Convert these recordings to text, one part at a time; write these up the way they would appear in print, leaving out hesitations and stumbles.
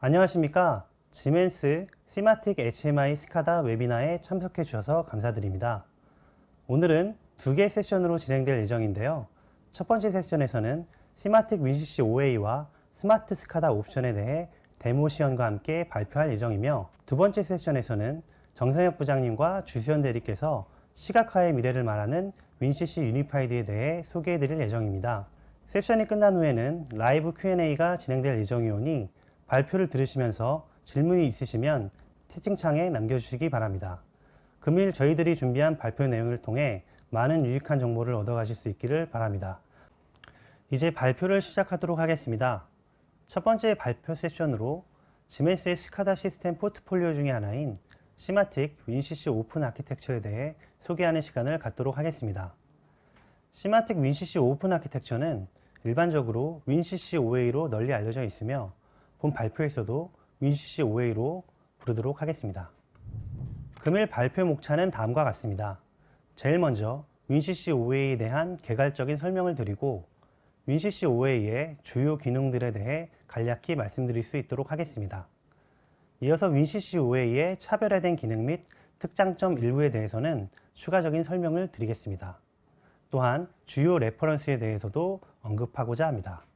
안녕하십니까. 지멘스 시마틱 HMI 스카다 웨비나에 참석해 주셔서 감사드립니다. 오늘은 두 개의 세션으로 진행될 예정인데요. 첫 번째 세션에서는 시마틱 윈CC OA와 스마트 스카다 옵션에 대해 데모 시연과 함께 발표할 예정이며, 두 번째 세션에서는 정성혁 부장님과 주수연 대리께서 시각화의 미래를 말하는 윈CC 유니파이드에 대해 소개해 드릴 예정입니다. 세션이 끝난 후에는 라이브 Q&A가 진행될 예정이오니 발표를 들으시면서 질문이 있으시면 채팅창에 남겨주시기 바랍니다. 금일 저희들이 준비한 발표 내용을 통해 많은 유익한 정보를 얻어가실 수 있기를 바랍니다. 이제 발표를 시작하도록 하겠습니다. 첫 번째 발표 세션으로 지멘스의 스카다 시스템 포트폴리오 중의 하나인 시마틱 윈CC 오픈 아키텍처에 대해 소개하는 시간을 갖도록 하겠습니다. 시마틱 윈CC 오픈 아키텍처는 일반적으로 윈CC OA로 널리 알려져 있으며, 본 발표에서도 윈CC OA로 부르도록 하겠습니다. 금일 발표 목차는 다음과 같습니다. 제일 먼저 윈CC OA에 대한 개괄적인 설명을 드리고, 윈CC OA의 주요 기능들에 대해 간략히 말씀드릴 수 있도록 하겠습니다. 이어서 윈CC OA의 차별화된 기능 및 특장점 일부에 대해서는 추가적인 설명을 드리겠습니다. 또한 주요 레퍼런스에 대해서도 언급하고자 합니다.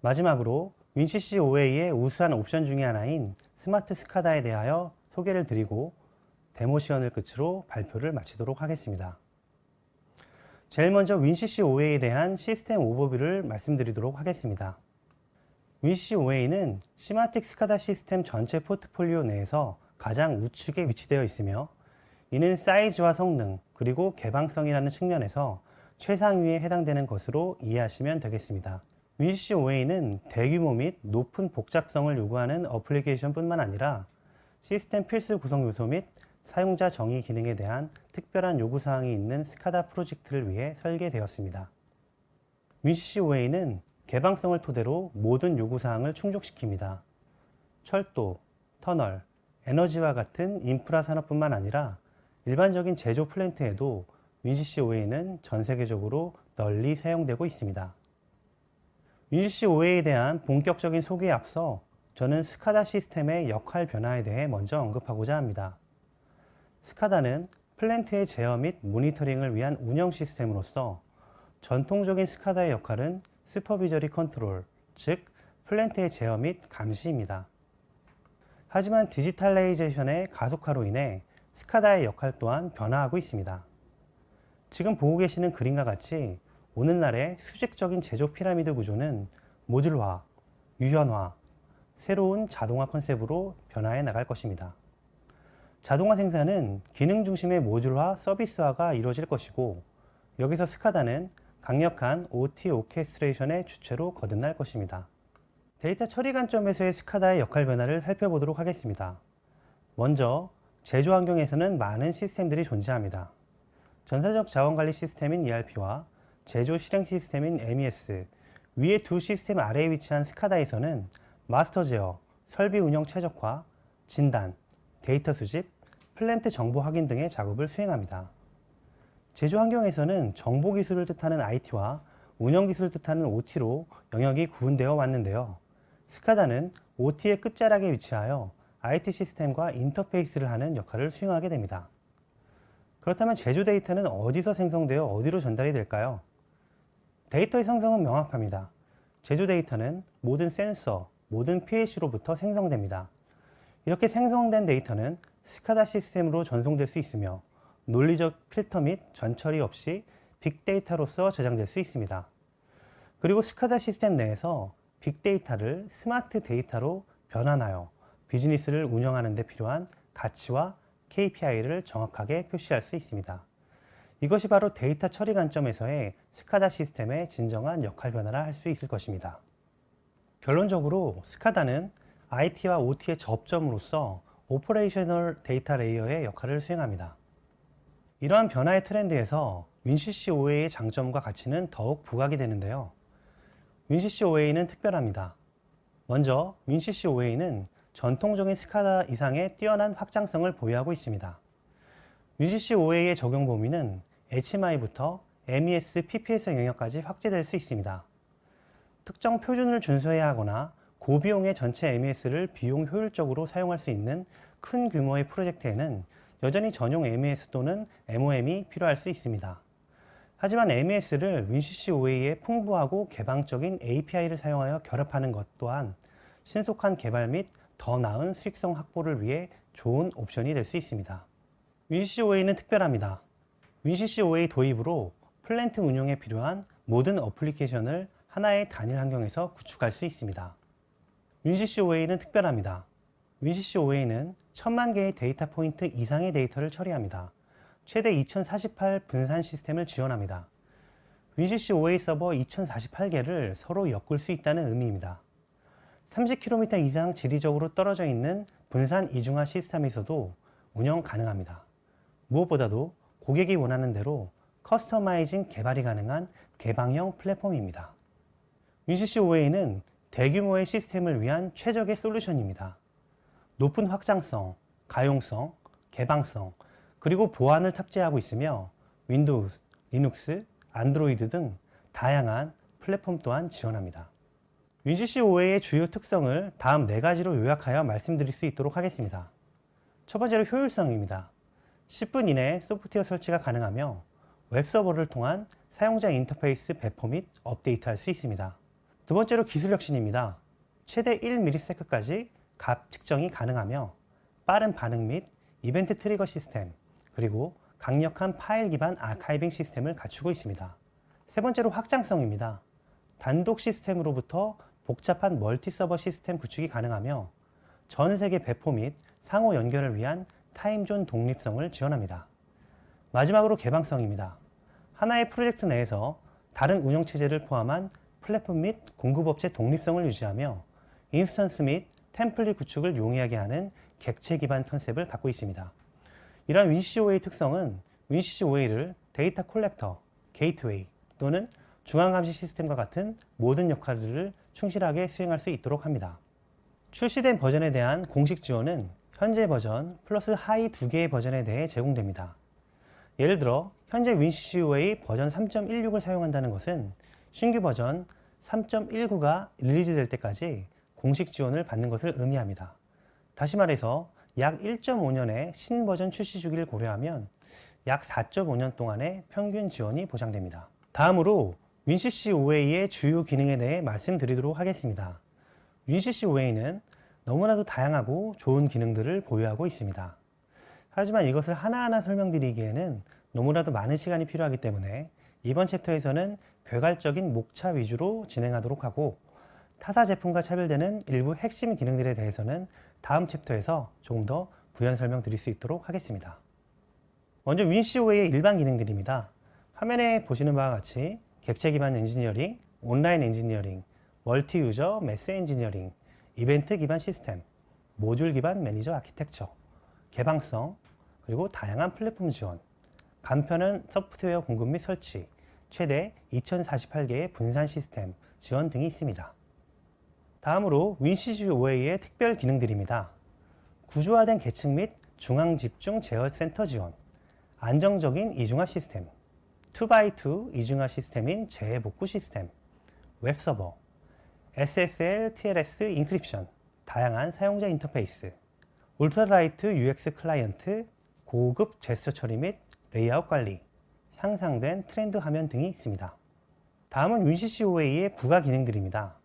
마지막으로 윈CC OA의 우수한 옵션 중의 하나인 스마트 스카다에 대하여 소개를 드리고 데모 시연을 끝으로 발표를 마치도록 하겠습니다. 제일 먼저 윈CC OA에 대한 시스템 오버뷰를 말씀드리도록 하겠습니다. 윈CC OA는 시마틱 스카다 시스템 전체 포트폴리오 내에서 가장 우측에 위치되어 있으며, 이는 사이즈와 성능 그리고 개방성이라는 측면에서 최상위에 해당되는 것으로 이해하시면 되겠습니다. 윈CC OA는 대규모 및 높은 복잡성을 요구하는 어플리케이션뿐만 아니라 시스템 필수 구성 요소 및 사용자 정의 기능에 대한 특별한 요구사항이 있는 스카다 프로젝트를 위해 설계되었습니다. 윈CC OA는 개방성을 토대로 모든 요구사항을 충족시킵니다. 철도, 터널, 에너지와 같은 인프라 산업뿐만 아니라 일반적인 제조 플랜트에도 윈CC OA는 전 세계적으로 널리 사용되고 있습니다. 윈CC OA에 대한 본격적인 소개에 앞서 저는 스카다 시스템의 역할 변화에 대해 먼저 언급하고자 합니다. 스카다는 플랜트의 제어 및 모니터링을 위한 운영 시스템으로서 전통적인 스카다의 역할은 슈퍼비저리 컨트롤, 즉 플랜트의 제어 및 감시입니다. 하지만 디지털라이제이션의 가속화로 인해 스카다의 역할 또한 변화하고 있습니다. 지금 보고 계시는 그림과 같이 오늘날의 수직적인 제조 피라미드 구조는 모듈화, 유연화, 새로운 자동화 컨셉으로 변화해 나갈 것입니다. 자동화 생산은 기능 중심의 모듈화, 서비스화가 이루어질 것이고, 여기서 스카다는 강력한 OT 오케스트레이션의 주체로 거듭날 것입니다. 데이터 처리 관점에서의 스카다의 역할 변화를 살펴보도록 하겠습니다. 먼저 제조 환경에서는 많은 시스템들이 존재합니다. 전사적 자원관리 시스템인 ERP와 제조 실행 시스템인 MES, 위의 두 시스템 아래에 위치한 스카다에서는 마스터 제어, 설비 운영 최적화, 진단, 데이터 수집, 플랜트 정보 확인 등의 작업을 수행합니다. 제조 환경에서는 정보 기술을 뜻하는 IT와 운영 기술을 뜻하는 OT로 영역이 구분되어 왔는데요. 스카다는 OT의 끝자락에 위치하여 IT 시스템과 인터페이스를 하는 역할을 수행하게 됩니다. 그렇다면 제조 데이터는 어디서 생성되어 어디로 전달이 될까요? 데이터의 생성은 명확합니다. 제조 데이터는 모든 센서, 모든 PLC로부터 생성됩니다. 이렇게 생성된 데이터는 스카다 시스템으로 전송될 수 있으며, 논리적 필터 및 전처리 없이 빅데이터로서 저장될 수 있습니다. 그리고 스카다 시스템 내에서 빅데이터를 스마트 데이터로 변환하여 비즈니스를 운영하는 데 필요한 가치와 KPI를 정확하게 표시할 수 있습니다. 이것이 바로 데이터 처리 관점에서의 스카다 시스템의 진정한 역할 변화라 할 수 있을 것입니다. 결론적으로 스카다는 IT와 OT의 접점으로서 오퍼레이셔널 데이터 레이어의 역할을 수행합니다. 이러한 변화의 트렌드에서 윈CC OA의 장점과 가치는 더욱 부각이 되는데요. 윈CC OA는 특별합니다. 먼저 윈CC OA는 전통적인 스카다 이상의 뛰어난 확장성을 보유하고 있습니다. 윈CC OA의 적용 범위는 HMI부터 MES, PPS 영역까지 확대될 수 있습니다. 특정 표준을 준수해야 하거나 고비용의 전체 MES를 비용 효율적으로 사용할 수 있는 큰 규모의 프로젝트에는 여전히 전용 MES 또는 MOM이 필요할 수 있습니다. 하지만 MES를 WinCC OA의 풍부하고 개방적인 API를 사용하여 결합하는 것 또한 신속한 개발 및 더 나은 수익성 확보를 위해 좋은 옵션이 될 수 있습니다. WinCC OA는 특별합니다. WinCC OA 도입으로 플랜트 운용에 필요한 모든 어플리케이션을 하나의 단일 환경에서 구축할 수 있습니다. WinCC OA는 특별합니다. WinCC OA는 1000만 개의 데이터 포인트 이상의 데이터를 처리합니다. 최대 2048 분산 시스템을 지원합니다. WinCC OA 서버 2048개를 서로 엮을 수 있다는 의미입니다. 30km 이상 지리적으로 떨어져 있는 분산 이중화 시스템에서도 운영 가능합니다. 무엇보다도 고객이 원하는 대로 커스터마이징 개발이 가능한 개방형 플랫폼입니다. WinCC OA는 대규모의 시스템을 위한 최적의 솔루션입니다. 높은 확장성, 가용성, 개방성, 그리고 보안을 탑재하고 있으며 윈도우, 리눅스, 안드로이드 등 다양한 플랫폼 또한 지원합니다. WinCC OA의 주요 특성을 다음 4가지로 요약하여 말씀드릴 수 있도록 하겠습니다. 첫 번째로 효율성입니다. 10분 이내에 소프트웨어 설치가 가능하며 웹서버를 통한 사용자 인터페이스 배포 및 업데이트할 수 있습니다. 두 번째로 기술 혁신입니다. 최대 1ms까지 값 측정이 가능하며 빠른 반응 및 이벤트 트리거 시스템, 그리고 강력한 파일 기반 아카이빙 시스템을 갖추고 있습니다. 세 번째로 확장성입니다. 단독 시스템으로부터 복잡한 멀티 서버 시스템 구축이 가능하며 전 세계 배포 및 상호 연결을 위한 타임존 독립성을 지원합니다. 마지막으로 개방성입니다. 하나의 프로젝트 내에서 다른 운영체제를 포함한 플랫폼 및 공급업체 독립성을 유지하며 인스턴스 및 템플릿 구축을 용이하게 하는 객체 기반 컨셉을 갖고 있습니다. 이러한 WinCC OA의 특성은 WinCC OA를 데이터 콜렉터, 게이트웨이 또는 중앙감시 시스템과 같은 모든 역할들을 충실하게 수행할 수 있도록 합니다. 출시된 버전에 대한 공식 지원은 현재 버전 플러스 하이 2개의 버전에 대해 제공됩니다. 예를 들어 현재 WinCC OA 버전 3.16을 사용한다는 것은 신규 버전 3.19가 릴리즈될 때까지 공식 지원을 받는 것을 의미합니다. 다시 말해서 약 1.5년의 신버전 출시 주기를 고려하면 약 4.5년 동안의 평균 지원이 보장됩니다. 다음으로 WinCC OA의 주요 기능에 대해 말씀드리도록 하겠습니다. WinCC OA는 너무나도 다양하고 좋은 기능들을 보유하고 있습니다. 하지만 이것을 하나하나 설명드리기에는 너무나도 많은 시간이 필요하기 때문에 이번 챕터에서는 괴괄적인 목차 위주로 진행하도록 하고 타사 제품과 차별되는 일부 핵심 기능들에 대해서는 다음 챕터에서 조금 더 부연 설명드릴 수 있도록 하겠습니다. 먼저 WinCC OA의 일반 기능들입니다. 화면에 보시는 바와 같이 객체 기반 엔지니어링, 온라인 엔지니어링, 멀티 유저 매스 엔지니어링, 이벤트 기반 시스템, 모듈 기반 매니저 아키텍처, 개방성, 그리고 다양한 플랫폼 지원, 간편한 소프트웨어 공급 및 설치, 최대 2048개의 분산 시스템 지원 등이 있습니다. 다음으로 WinCC OA의 특별 기능들입니다. 구조화된 계층 및 중앙 집중 제어 센터 지원, 안정적인 이중화 시스템, 2x2 이중화 시스템인 재복구 시스템, 웹서버, SSL, TLS 인크립션, 다양한 사용자 인터페이스, 울트라라이트 UX 클라이언트, 고급 제스처 처리 및 레이아웃 관리, 향상된 트렌드 화면 등이 있습니다. 다음은 WinCC OA의 부가 기능들입니다.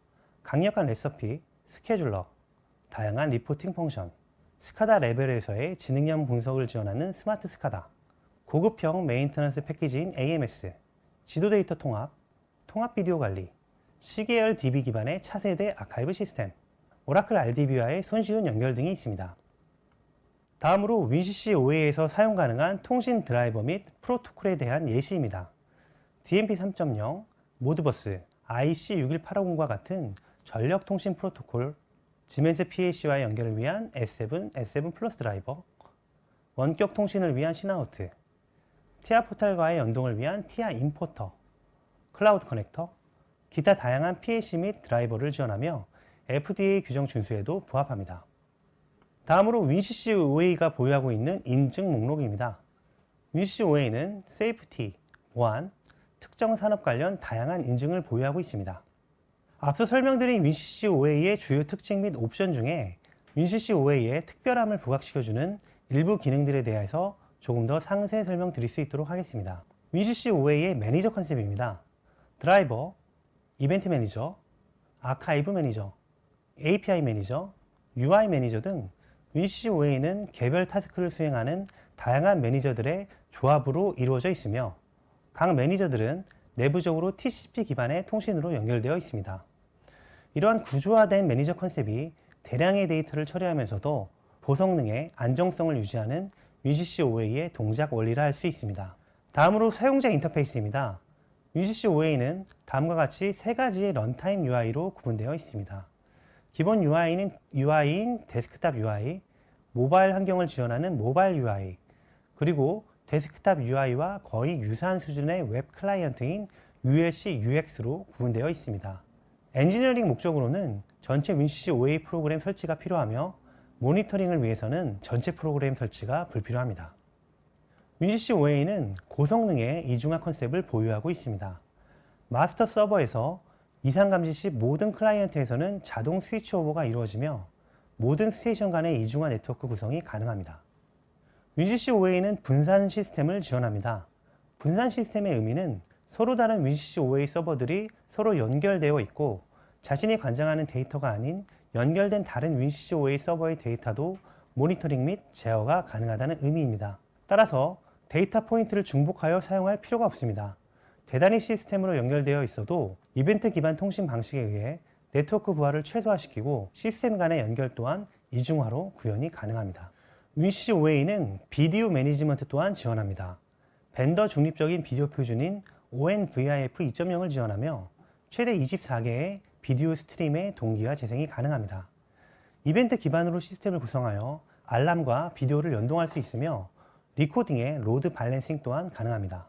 강력한 레시피, 스케줄러, 다양한 리포팅 펑션, 스카다 레벨에서의 지능형 분석을 지원하는 스마트 스카다, 고급형 메인터넌스 패키지인 AMS, 지도 데이터 통합, 통합 비디오 관리, CKL DB 기반의 차세대 아카이브 시스템, 오라클 RDB와의 손쉬운 연결 등이 있습니다. 다음으로 WinCC OA에서 사용 가능한 통신 드라이버 및 프로토콜에 대한 예시입니다. DMP 3.0, 모드버스, IC61850과 같은 전력 통신 프로토콜, 지멘스 PAC와의 연결을 위한 S7, S7 플러스 드라이버, 원격 통신을 위한 시나우트, TIA 포탈과의 연동을 위한 TIA 임포터, 클라우드 커넥터, 기타 다양한 PAC 및 드라이버를 지원하며 FDA 규정 준수에도 부합합니다. 다음으로 WinCC OA가 보유하고 있는 인증 목록입니다. WinCC OA는 세이프티, 보안, 특정 산업 관련 다양한 인증을 보유하고 있습니다. 앞서 설명드린 WinCC OA의 주요 특징 및 옵션 중에 WinCC OA의 특별함을 부각시켜주는 일부 기능들에 대해서 조금 더 상세 설명드릴 수 있도록 하겠습니다. WinCC OA의 매니저 컨셉입니다. 드라이버, 이벤트 매니저, 아카이브 매니저, API 매니저, UI 매니저 등 WinCC OA는 개별 타스크를 수행하는 다양한 매니저들의 조합으로 이루어져 있으며 각 매니저들은 내부적으로 TCP 기반의 통신으로 연결되어 있습니다. 이러한 구조화된 매니저 컨셉이 대량의 데이터를 처리하면서도 고성능의 안정성을 유지하는 WinCC OA의 동작 원리라 할 수 있습니다. 다음으로 사용자 인터페이스입니다. WinCC OA는 다음과 같이 세 가지의 런타임 UI로 구분되어 있습니다. 기본 UI인 데스크탑 UI, 모바일 환경을 지원하는 모바일 UI, 그리고 데스크탑 UI와 거의 유사한 수준의 웹 클라이언트인 ULC UX로 구분되어 있습니다. 엔지니어링 목적으로는 전체 WinCC OA 프로그램 설치가 필요하며 모니터링을 위해서는 전체 프로그램 설치가 불필요합니다. WinCC OA는 고성능의 이중화 컨셉을 보유하고 있습니다. 마스터 서버에서 이상 감지 시 모든 클라이언트에서는 자동 스위치 오버가 이루어지며 모든 스테이션 간의 이중화 네트워크 구성이 가능합니다. WinCC OA는 분산 시스템을 지원합니다. 분산 시스템의 의미는 서로 다른 WinCC OA 서버들이 서로 연결되어 있고 자신이 관장하는 데이터가 아닌 연결된 다른 WinCC OA 서버의 데이터도 모니터링 및 제어가 가능하다는 의미입니다. 따라서 데이터 포인트를 중복하여 사용할 필요가 없습니다. 대단위 시스템으로 연결되어 있어도 이벤트 기반 통신 방식에 의해 네트워크 부하를 최소화시키고 시스템 간의 연결 또한 이중화로 구현이 가능합니다. WinCC OA는 비디오 매니지먼트 또한 지원합니다. 벤더 중립적인 비디오 표준인 ONVIF 2.0을 지원하며 최대 24개의 비디오 스트림의 동기화 재생이 가능합니다. 이벤트 기반으로 시스템을 구성하여 알람과 비디오를 연동할 수 있으며 리코딩의 로드 밸런싱 또한 가능합니다.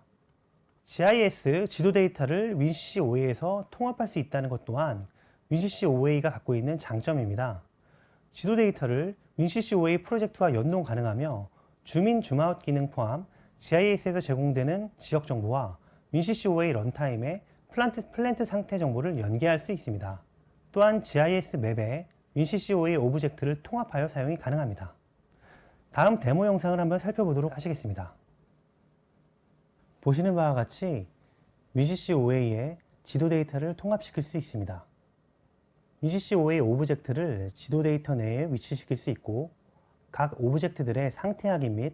GIS 지도 데이터를 WinCC OA에서 통합할 수 있다는 것 또한 WinCC OA가 갖고 있는 장점입니다. 지도 데이터를 WinCC OA 프로젝트와 연동 가능하며 줌인 줌아웃 기능 포함 GIS에서 제공되는 지역 정보와 WinCC OA 런타임의 플랜트 상태 정보를 연계할 수 있습니다. 또한 GIS 맵에 WinCC OA 오브젝트를 통합하여 사용이 가능합니다. 다음 데모 영상을 한번 살펴보도록 하시겠습니다. 보시는 바와 같이 WinCC OA에 지도 데이터를 통합시킬 수 있습니다. WinCC OA 오브젝트를 지도 데이터 내에 위치시킬 수 있고 각 오브젝트들의 상태 확인 및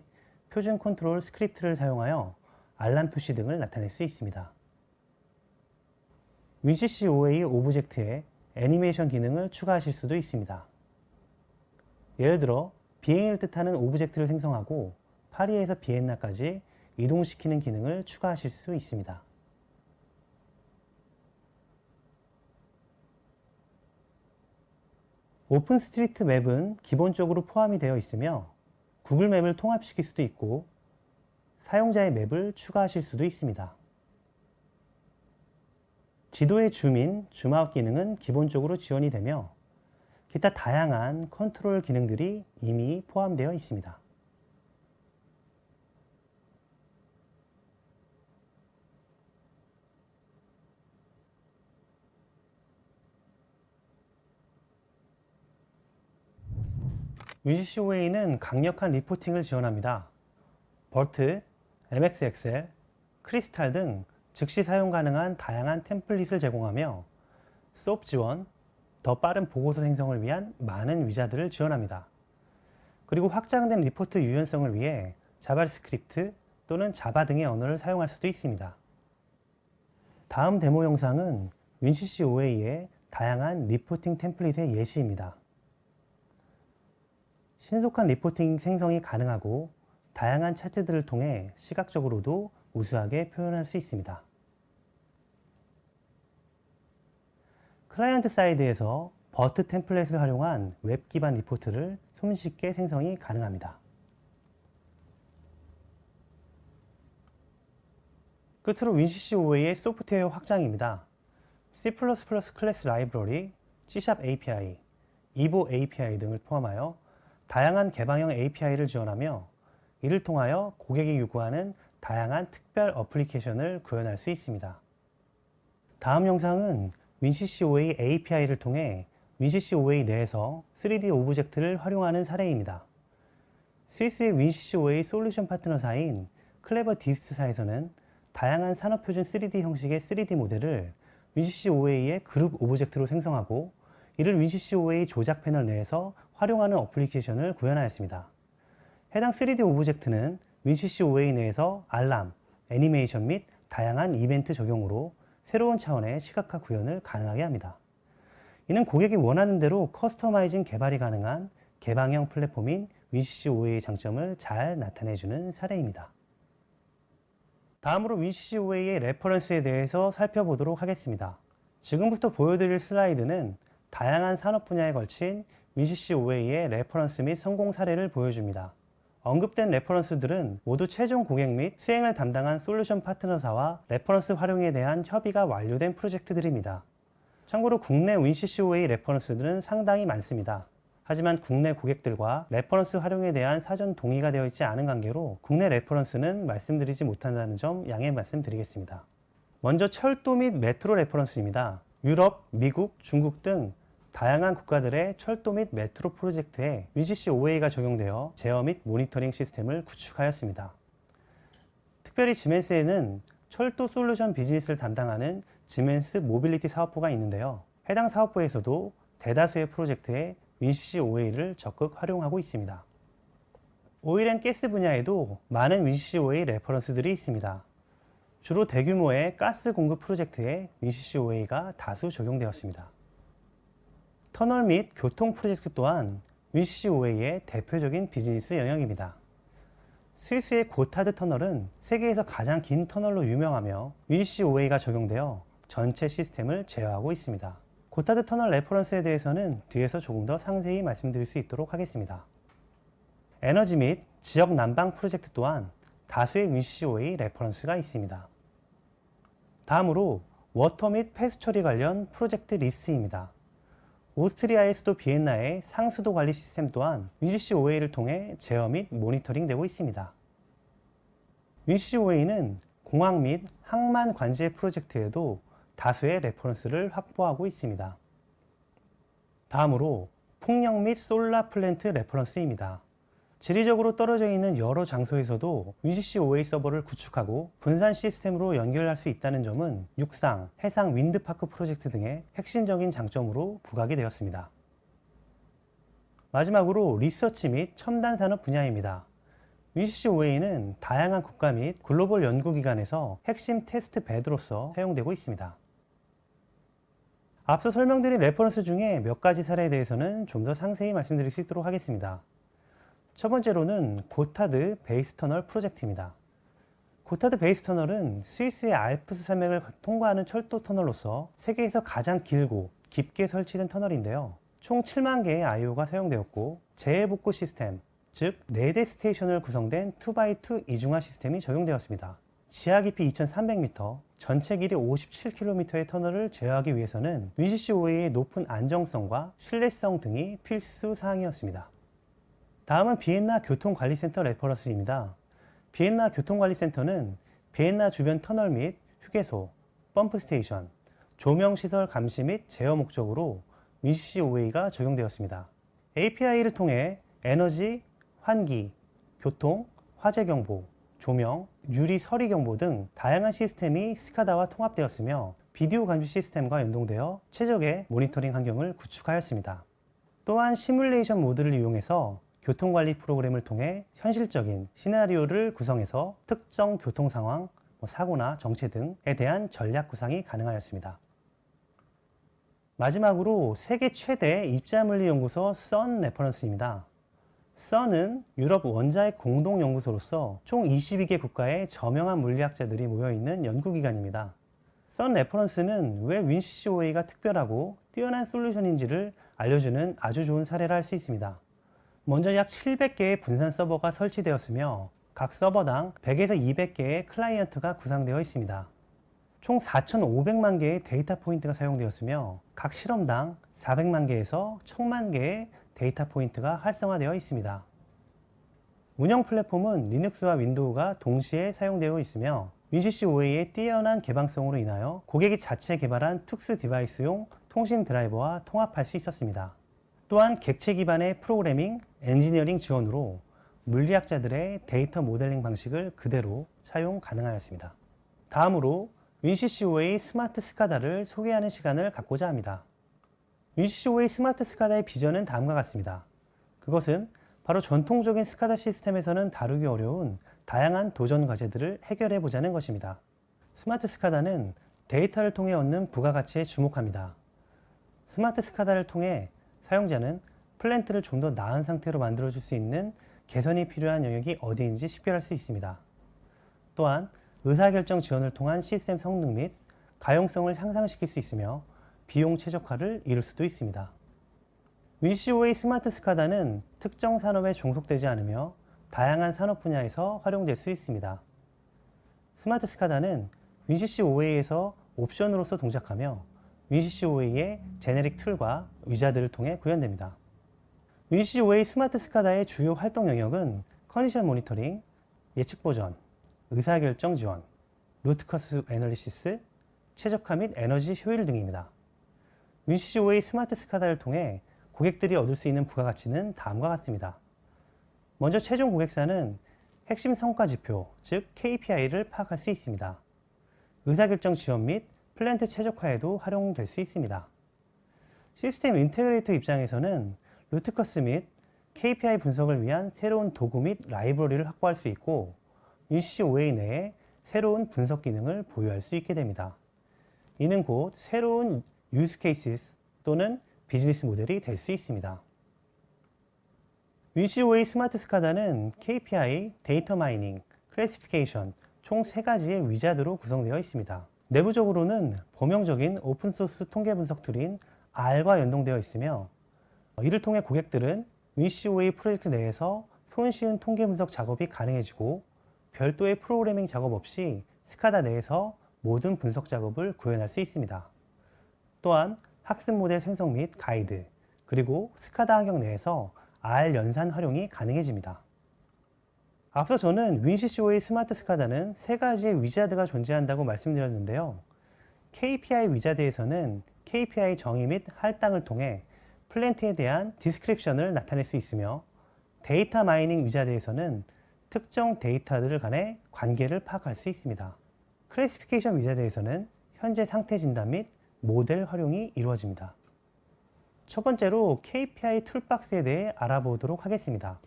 표준 컨트롤 스크립트를 사용하여 알람 표시 등을 나타낼 수 있습니다. WinCC OA 오브젝트에 애니메이션 기능을 추가하실 수도 있습니다. 예를 들어 비행을 뜻하는 오브젝트를 생성하고 파리에서 비엔나까지 이동시키는 기능을 추가하실 수 있습니다. 오픈스트리트 맵은 기본적으로 포함이 되어 있으며 구글 맵을 통합시킬 수도 있고 사용자의 맵을 추가하실 수도 있습니다. 지도의 줌인, 줌아웃 기능은 기본적으로 지원이 되며 기타 다양한 컨트롤 기능들이 이미 포함되어 있습니다. WinCC OA는 강력한 리포팅을 지원합니다. 벌트, MXXL, 크리스탈 등 즉시 사용 가능한 다양한 템플릿을 제공하며 SOAP 지원, 더 빠른 보고서 생성을 위한 많은 위자들을 지원합니다. 그리고 확장된 리포트 유연성을 위해 자바스크립트 또는 자바 등의 언어를 사용할 수도 있습니다. 다음 데모 영상은 WinCC OA의 다양한 리포팅 템플릿의 예시입니다. 신속한 리포팅 생성이 가능하고 다양한 차트들을 통해 시각적으로도 우수하게 표현할 수 있습니다. 클라이언트 사이드에서 버트 템플릿을 활용한 웹 기반 리포트를 손쉽게 생성이 가능합니다. 끝으로 WinCC OA의 소프트웨어 확장입니다. C++ 클래스 라이브러리, C# API, EVO API 등을 포함하여 다양한 개방형 API를 지원하며 이를 통하여 고객이 요구하는 다양한 특별 어플리케이션을 구현할 수 있습니다. 다음 영상은 WinCC5A API를 통해 WinCC5A 내에서 3D 오브젝트를 활용하는 사례입니다. 스위스의 WinCC5A 솔루션 파트너사인 클레버디스트사에서는 다양한 산업표준 3D 형식의 3D 모델을 WinCC5A의 그룹 오브젝트로 생성하고 이를 WinCC5A 조작 패널 내에서 활용하는 어플리케이션을 구현하였습니다. 해당 3D 오브젝트는 WinCC5A 내에서 알람, 애니메이션 및 다양한 이벤트 적용으로 새로운 차원의 시각화 구현을 가능하게 합니다. 이는 고객이 원하는 대로 커스터마이징 개발이 가능한 개방형 플랫폼인 WinCC5A의 장점을 잘 나타내주는 사례입니다. 다음으로 WinCC5A의 레퍼런스에 대해서 살펴보도록 하겠습니다. 지금부터 보여드릴 슬라이드는 다양한 산업 분야에 걸친 WinCC5A의 레퍼런스 및 성공 사례를 보여줍니다. 언급된 레퍼런스들은 모두 최종 고객 및 수행을 담당한 솔루션 파트너사와 레퍼런스 활용에 대한 협의가 완료된 프로젝트들입니다. 참고로 국내 WinCC5A 레퍼런스들은 상당히 많습니다. 하지만 국내 고객들과 레퍼런스 활용에 대한 사전 동의가 되어 있지 않은 관계로 국내 레퍼런스는 말씀드리지 못한다는 점 양해 말씀드리겠습니다. 먼저 철도 및 메트로 레퍼런스입니다. 유럽, 미국, 중국 등 다양한 국가들의 철도 및 메트로 프로젝트에 WinCC5A가 적용되어 제어 및 모니터링 시스템을 구축하였습니다. 특별히 지멘스에는 철도 솔루션 비즈니스를 담당하는 지멘스 모빌리티 사업부가 있는데요. 해당 사업부에서도 대다수의 프로젝트에 WinCC5A를 적극 활용하고 있습니다. 오일 앤 가스 분야에도 많은 WinCC5A 레퍼런스들이 있습니다. 주로 대규모의 가스 공급 프로젝트에 WinCC5A가 다수 적용되었습니다. 터널 및 교통 프로젝트 또한 WinCC5A의 대표적인 비즈니스 영역입니다. 스위스의 고타드 터널은 세계에서 가장 긴 터널로 유명하며 WinCC5A가 적용되어 전체 시스템을 제어하고 있습니다. 고타드 터널 레퍼런스에 대해서는 뒤에서 조금 더 상세히 말씀드릴 수 있도록 하겠습니다. 에너지 및 지역 난방 프로젝트 또한 다수의 WinCC5A 레퍼런스가 있습니다. 다음으로 워터 및 폐수 처리 관련 프로젝트 리스트입니다. 오스트리아의 수도 비엔나의 상수도 관리 시스템 또한 WinCC5A를 통해 제어 및 모니터링 되고 있습니다. WinCC5A는 공항 및 항만 관제 프로젝트에도 다수의 레퍼런스를 확보하고 있습니다. 다음으로 풍력 및 솔라 플랜트 레퍼런스입니다. 지리적으로 떨어져 있는 여러 장소에서도 WinCC5A 서버를 구축하고 분산 시스템으로 연결할 수 있다는 점은 육상, 해상 윈드파크 프로젝트 등의 핵심적인 장점으로 부각이 되었습니다. 마지막으로 리서치 및 첨단 산업 분야입니다. WinCC5A는 다양한 국가 및 글로벌 연구기관에서 핵심 테스트 베드로서 사용되고 있습니다. 앞서 설명드린 레퍼런스 중에 몇 가지 사례에 대해서는 좀 더 상세히 말씀드릴 수 있도록 하겠습니다. 첫 번째로는 고타드 베이스 터널 프로젝트입니다. 고타드 베이스 터널은 스위스의 알프스 산맥을 통과하는 철도 터널로서 세계에서 가장 길고 깊게 설치된 터널인데요. 총 7만 개의 IO가 사용되었고 재해복구 시스템, 즉 4대 스테이션을 구성된 2x2 이중화 시스템이 적용되었습니다. 지하 깊이 2300m, 전체 길이 57km의 터널을 제어하기 위해서는 WinCC5A의 높은 안정성과 신뢰성 등이 필수 사항이었습니다. 다음은 비엔나 교통관리센터 레퍼런스입니다. 비엔나 교통관리센터는 비엔나 주변 터널 및 휴게소, 펌프 스테이션, 조명시설 감시 및 제어 목적으로 WinCC5A가 적용되었습니다. API를 통해 에너지, 환기, 교통, 화재 경보, 조명, 유리 서리 경보 등 다양한 시스템이 스카다와 통합되었으며 비디오 감시 시스템과 연동되어 최적의 모니터링 환경을 구축하였습니다. 또한 시뮬레이션 모드를 이용해서 교통관리 프로그램을 통해 현실적인 시나리오를 구성해서 특정 교통 상황, 사고나 정체 등에 대한 전략 구상이 가능하였습니다. 마지막으로 세계 최대 입자물리연구소 선 레퍼런스입니다. 선은 유럽 원자핵 공동연구소로서 총 22개 국가의 저명한 물리학자들이 모여있는 연구기관입니다. 선 레퍼런스는 왜 WinCC5A가 특별하고 뛰어난 솔루션인지를 알려주는 아주 좋은 사례라 할 수 있습니다. 먼저 약 700개의 분산 서버가 설치되었으며 각 서버당 100에서 200개의 클라이언트가 구상되어 있습니다. 총 4,500만 개의 데이터 포인트가 사용되었으며 각 실험당 400만 개에서 1000만 개의 데이터 포인트가 활성화되어 있습니다. 운영 플랫폼은 리눅스와 윈도우가 동시에 사용되어 있으며 WinCC5A의 뛰어난 개방성으로 인하여 고객이 자체 개발한 특수 디바이스용 통신 드라이버와 통합할 수 있었습니다. 또한 객체 기반의 프로그래밍, 엔지니어링 지원으로 물리학자들의 데이터 모델링 방식을 그대로 사용 가능하였습니다. 다음으로 WinCC5A 스마트 스카다를 소개하는 시간을 갖고자 합니다. WinCC5A 스마트 스카다의 비전은 다음과 같습니다. 그것은 바로 전통적인 스카다 시스템에서는 다루기 어려운 다양한 도전 과제들을 해결해 보자는 것입니다. 스마트 스카다는 데이터를 통해 얻는 부가가치에 주목합니다. 스마트 스카다를 통해 사용자는 플랜트를 좀 더 나은 상태로 만들어줄 수 있는 개선이 필요한 영역이 어디인지 식별할 수 있습니다. 또한 의사결정 지원을 통한 시스템 성능 및 가용성을 향상시킬 수 있으며 비용 최적화를 이룰 수도 있습니다. WinCC5A 스마트 스카다는 특정 산업에 종속되지 않으며 다양한 산업 분야에서 활용될 수 있습니다. 스마트 스카다는 WinCC5A에서 옵션으로서 동작하며 WinCC5A의 제네릭 툴과 위자드를 통해 구현됩니다. WinCC5A 스마트 스카다의 주요 활동 영역은 컨디션 모니터링, 예측 보전, 의사결정 지원, 루트커스 애널리시스, 최적화 및 에너지 효율 등입니다. WinCC5A 스마트 스카다를 통해 고객들이 얻을 수 있는 부가가치는 다음과 같습니다. 먼저 최종 고객사는 핵심 성과 지표, 즉 KPI를 파악할 수 있습니다. 의사결정 지원 및 플랜트 최적화에도 활용될 수 있습니다. 시스템 인테그레이터 입장에서는 루트커스 및 KPI 분석을 위한 새로운 도구 및 라이브러리를 확보할 수 있고 WinCC5A 내에 새로운 분석 기능을 보유할 수 있게 됩니다. 이는 곧 새로운 use cases 또는 비즈니스 모델이 될 수 있습니다. WinCC5A 스마트 스카다는 KPI, 데이터 마이닝, 클래시피케이션 총 3가지의 위자드로 구성되어 있습니다. 내부적으로는 범용적인 오픈소스 통계 분석 툴인 R과 연동되어 있으며 이를 통해 고객들은 WinCC5A 프로젝트 내에서 손쉬운 통계 분석 작업이 가능해지고 별도의 프로그래밍 작업 없이 스카다 내에서 모든 분석 작업을 구현할 수 있습니다. 또한 학습 모델 생성 및 가이드, 그리고 스카다 환경 내에서 R 연산 활용이 가능해집니다. 앞서 저는 WinCC5A 스마트 스카다는 3가지의 위자드가 존재한다고 말씀드렸는데요. KPI 위자드에서는 KPI 정의 및 할당을 통해 플랜트에 대한 디스크립션을 나타낼 수 있으며 데이터 마이닝 위자드에서는 특정 데이터들 간의 관계를 파악할 수 있습니다. 클래시피케이션 위자드에서는 현재 상태 진단 및 모델 활용이 이루어집니다. 첫 번째로 KPI 툴박스에 대해 알아보도록 하겠습니다.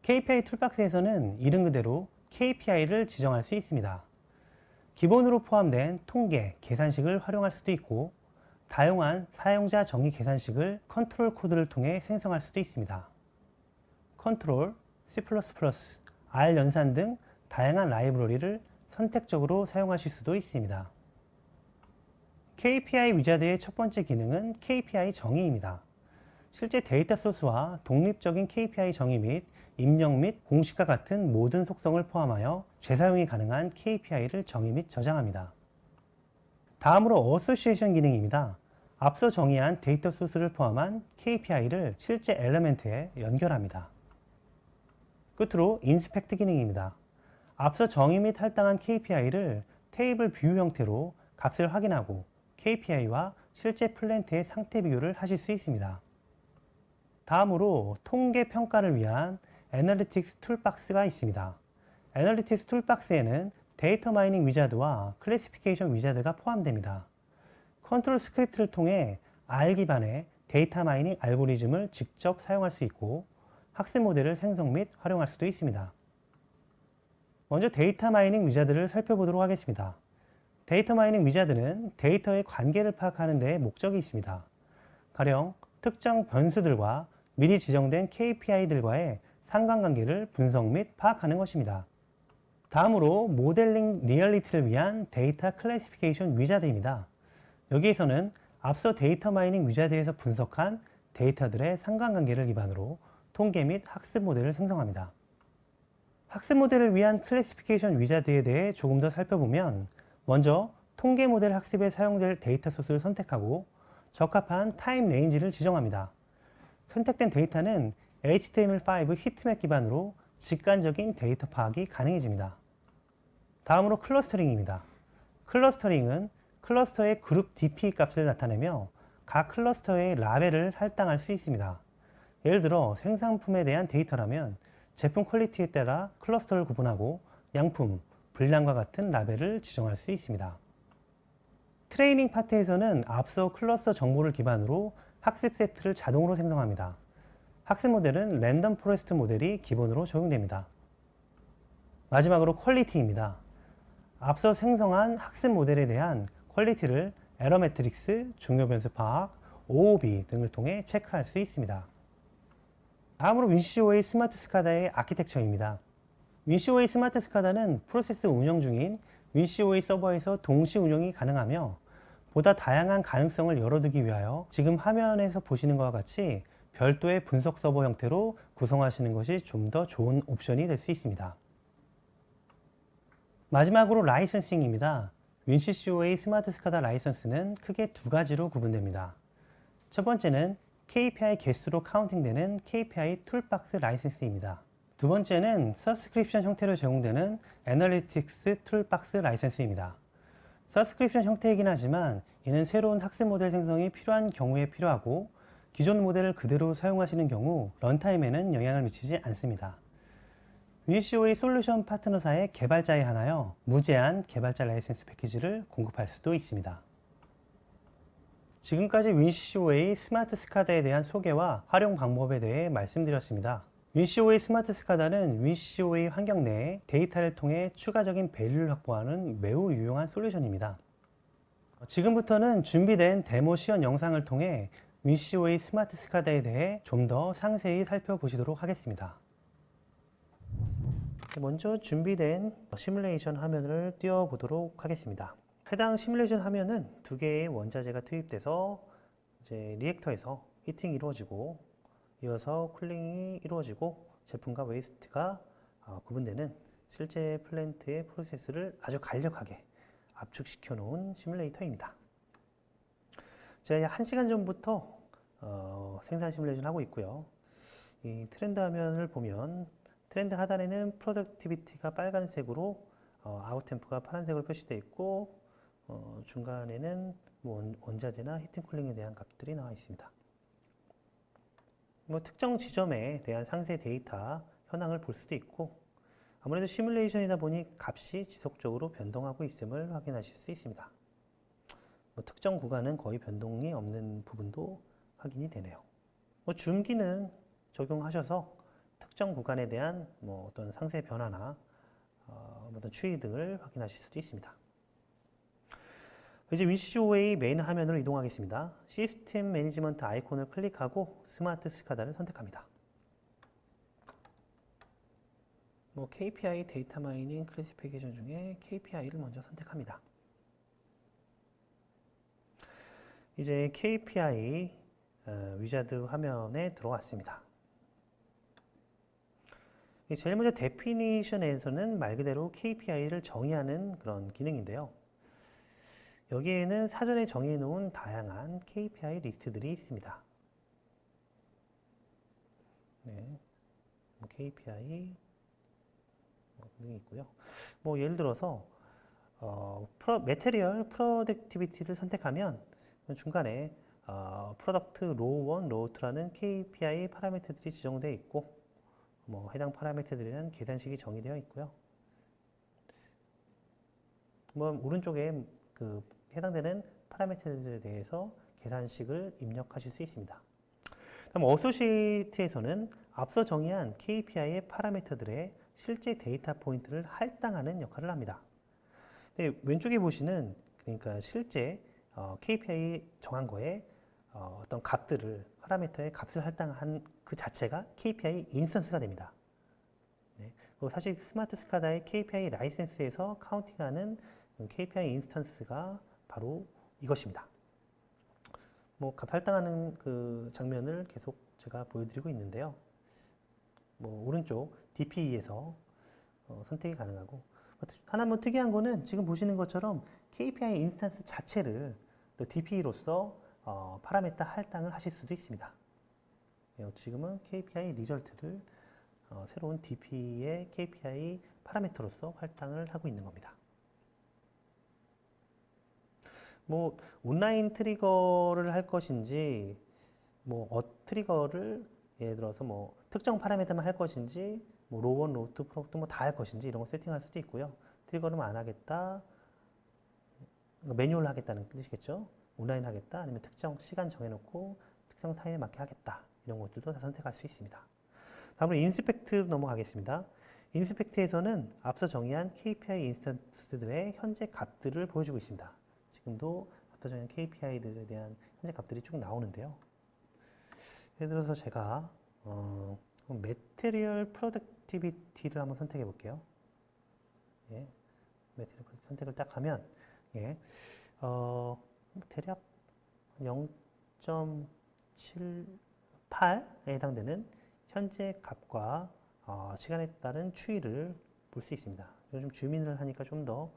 KPI 툴박스에서는 이름 그대로 KPI를 지정할 수 있습니다. 기본으로 포함된 통계, 계산식을 활용할 수도 있고 다양한 사용자 정의 계산식을 컨트롤 코드를 통해 생성할 수도 있습니다. 컨트롤, C++, R 연산 등 다양한 라이브러리를 선택적으로 사용하실 수도 있습니다. KPI 위자드의 첫 번째 기능은 KPI 정의입니다. 실제 데이터 소스와 독립적인 KPI 정의 및 입력 및 공식과 같은 모든 속성을 포함하여 재사용이 가능한 KPI를 정의 및 저장합니다. 다음으로 어소시에이션 기능입니다. 앞서 정의한 데이터 소스를 포함한 KPI를 실제 엘리멘트에 연결합니다. 끝으로 인스펙트 기능입니다. 앞서 정의 및 할당한 KPI를 테이블 뷰 형태로 값을 확인하고 KPI와 실제 플랜트의 상태 비교를 하실 수 있습니다. 다음으로 통계 평가를 위한 애널리틱스 툴박스가 있습니다. 애널리틱스 툴박스에는 데이터 마이닝 위자드와 클래시피케이션 위자드가 포함됩니다. 컨트롤 스크립트를 통해 R 기반의 데이터 마이닝 알고리즘을 직접 사용할 수 있고 학습 모델을 생성 및 활용할 수도 있습니다. 먼저 데이터 마이닝 위자드를 살펴보도록 하겠습니다. 데이터 마이닝 위자드는 데이터의 관계를 파악하는 데 목적이 있습니다. 가령 특정 변수들과 미리 지정된 KPI들과의 상관관계를 분석 및 파악하는 것입니다. 다음으로 모델링 리얼리티를 위한 데이터 클래시피케이션 위자드입니다. 여기에서는 앞서 데이터 마이닝 위자드에서 분석한 데이터들의 상관관계를 기반으로 통계 및 학습 모델을 생성합니다. 학습 모델을 위한 클래시피케이션 위자드에 대해 조금 더 살펴보면 먼저 통계 모델 학습에 사용될 데이터 소스를 선택하고 적합한 타임 레인지를 지정합니다. 선택된 데이터는 HTML5 히트맵 기반으로 직관적인 데이터 파악이 가능해집니다. 다음으로 클러스터링입니다. 클러스터링은 클러스터의 그룹 DP 값을 나타내며 각 클러스터의 라벨을 할당할 수 있습니다. 예를 들어 생산품에 대한 데이터라면 제품 퀄리티에 따라 클러스터를 구분하고 양품, 분량과 같은 라벨을 지정할 수 있습니다. 트레이닝 파트에서는 앞서 클러스터 정보를 기반으로 학습 세트를 자동으로 생성합니다. 학습 모델은 랜덤 포레스트 모델이 기본으로 적용됩니다. 마지막으로 퀄리티입니다. 앞서 생성한 학습 모델에 대한 퀄리티를 에러 매트릭스, 중요 변수 파악, OOB 등을 통해 체크할 수 있습니다. 다음으로 윈COA 스마트 스카다의 아키텍처입니다. 윈COA 스마트 스카다는 프로세스 운영 중인 윈COA 서버에서 동시 운영이 가능하며 보다 다양한 가능성을 열어두기 위하여 지금 화면에서 보시는 것과 같이 별도의 분석 서버 형태로 구성하시는 것이 좀 더 좋은 옵션이 될 수 있습니다. 마지막으로 라이선싱입니다. 윈COA 스마트 스카다 라이선스는 크게 두 가지로 구분됩니다. 첫 번째는 KPI 개수로 카운팅되는 KPI 툴박스 라이선스입니다. 두 번째는 서스크립션 형태로 제공되는 애널리틱스 툴박스 라이선스입니다. 서스크립션 형태이긴 하지만 이는 새로운 학습 모델 생성이 필요한 경우에 필요하고 기존 모델을 그대로 사용하시는 경우 런타임에는 영향을 미치지 않습니다. 윈COA 솔루션 파트너사의 개발자에 한하여 무제한 개발자 라이센스 패키지를 공급할 수도 있습니다. 지금까지 윈COA 스마트 스카다에 대한 소개와 활용 방법에 대해 말씀드렸습니다. 윈COA 스마트 스카다는 윈COA 환경 내에 데이터를 통해 추가적인 밸류를 확보하는 매우 유용한 솔루션입니다. 지금부터는 준비된 데모 시연 영상을 통해 윈COA 스마트 스카다에 대해 좀 더 상세히 살펴보시도록 하겠습니다. 먼저 준비된 시뮬레이션 화면을 띄워보도록 하겠습니다. 해당 시뮬레이션 화면은 두 개의 원자재가 투입돼서 이제 리액터에서 히팅이 이루어지고 이어서 쿨링이 이루어지고 제품과 웨이스트가 구분되는 실제 플랜트의 프로세스를 아주 간략하게 압축시켜 놓은 시뮬레이터입니다. 제가 약 1시간 전부터 생산 시뮬레이션 하고 있고요. 이 트렌드 화면을 보면 트렌드 하단에는 프로덕티비티가 빨간색으로 아웃템프가 파란색으로 표시되어 있고 중간에는 원자재나 히팅 쿨링에 대한 값들이 나와 있습니다. 특정 지점에 대한 상세 데이터 현황을 볼 수도 있고 아무래도 시뮬레이션이다 보니 값이 지속적으로 변동하고 있음을 확인하실 수 있습니다. 특정 구간은 거의 변동이 없는 부분도 확인이 되네요. 줌 기능 적용하셔서 특정 구간에 대한 어떤 상세 변화나 어떤 추이 등을 확인하실 수도 있습니다. 이제 윈COA 메인 화면으로 이동하겠습니다. 시스템 매니지먼트 아이콘을 클릭하고 스마트 스카다를 선택합니다. KPI 데이터 마이닝 클래시피케이션 중에 KPI를 먼저 선택합니다. 이제 KPI 위자드 화면에 들어왔습니다. 제일 먼저 데피니션에서는 말 그대로 KPI를 정의하는 그런 기능인데요. 여기에는 사전에 정의해 놓은 다양한 KPI 리스트들이 있습니다. 네, KPI 등이 있고요. 예를 들어서 매테리얼 프로덕티비티를 선택하면 중간에 프로덕트 로우 1, 로우 2라는 KPI 파라미터들이 지정되어 있고 해당 파라미터들에는 계산식이 정의되어 있고요. 오른쪽에 해당되는 파라미터들에 대해서 계산식을 입력하실 수 있습니다. 다음 어소시에이트에서는 앞서 정의한 KPI의 파라미터들의 실제 데이터 포인트를 할당하는 역할을 합니다. 네, 왼쪽에 보시는 그러니까 실제 KPI 정한 거에 어떤 값들을 파라미터의 값을 할당한 그 자체가 KPI 인스턴스가 됩니다. 네, 그리고 사실 스마트 스카다의 KPI 라이센스에서 카운팅하는 KPI 인스턴스가 바로 이것입니다. 값 할당하는 그 장면을 계속 제가 보여드리고 있는데요. 오른쪽 DPE에서 선택이 가능하고 하나 특이한 거는 지금 보시는 것처럼 KPI 인스턴스 자체를 또 DPE로서 파라미터 할당을 하실 수도 있습니다. 지금은 KPI 리절트를 새로운 DP의 KPI 파라미터로서 할당을 하고 있는 겁니다. 뭐 온라인 트리거를 할 것인지 트리거를 예를 들어서 뭐 특정 파라미터만 할 것인지 뭐 로우1, 로우2, 프로덕트 뭐 다 할 것인지 이런 거 세팅할 수도 있고요. 트리거는 안 하겠다, 매뉴얼 하겠다는 뜻이겠죠. 온라인 하겠다, 아니면 특정 시간 정해놓고 특정 타임에 맞게 하겠다, 이런 것들도 다 선택할 수 있습니다. 다음으로 인스펙트로 넘어가겠습니다. 인스펙트에서는 앞서 정의한 KPI 인스턴스들의 현재 값들을 보여주고 있습니다. 지금도 앞서 정의한 KPI들에 대한 현재 값들이 쭉 나오는데요. 예를 들어서 제가 매테리얼 프로덕티비티를 한번 선택해 볼게요. 예, 매테리얼 선택을 딱 하면 대략 0.78에 해당되는 현재 값과 시간에 따른 추이를 볼 수 있습니다. 요즘 줌인을 하니까 좀 더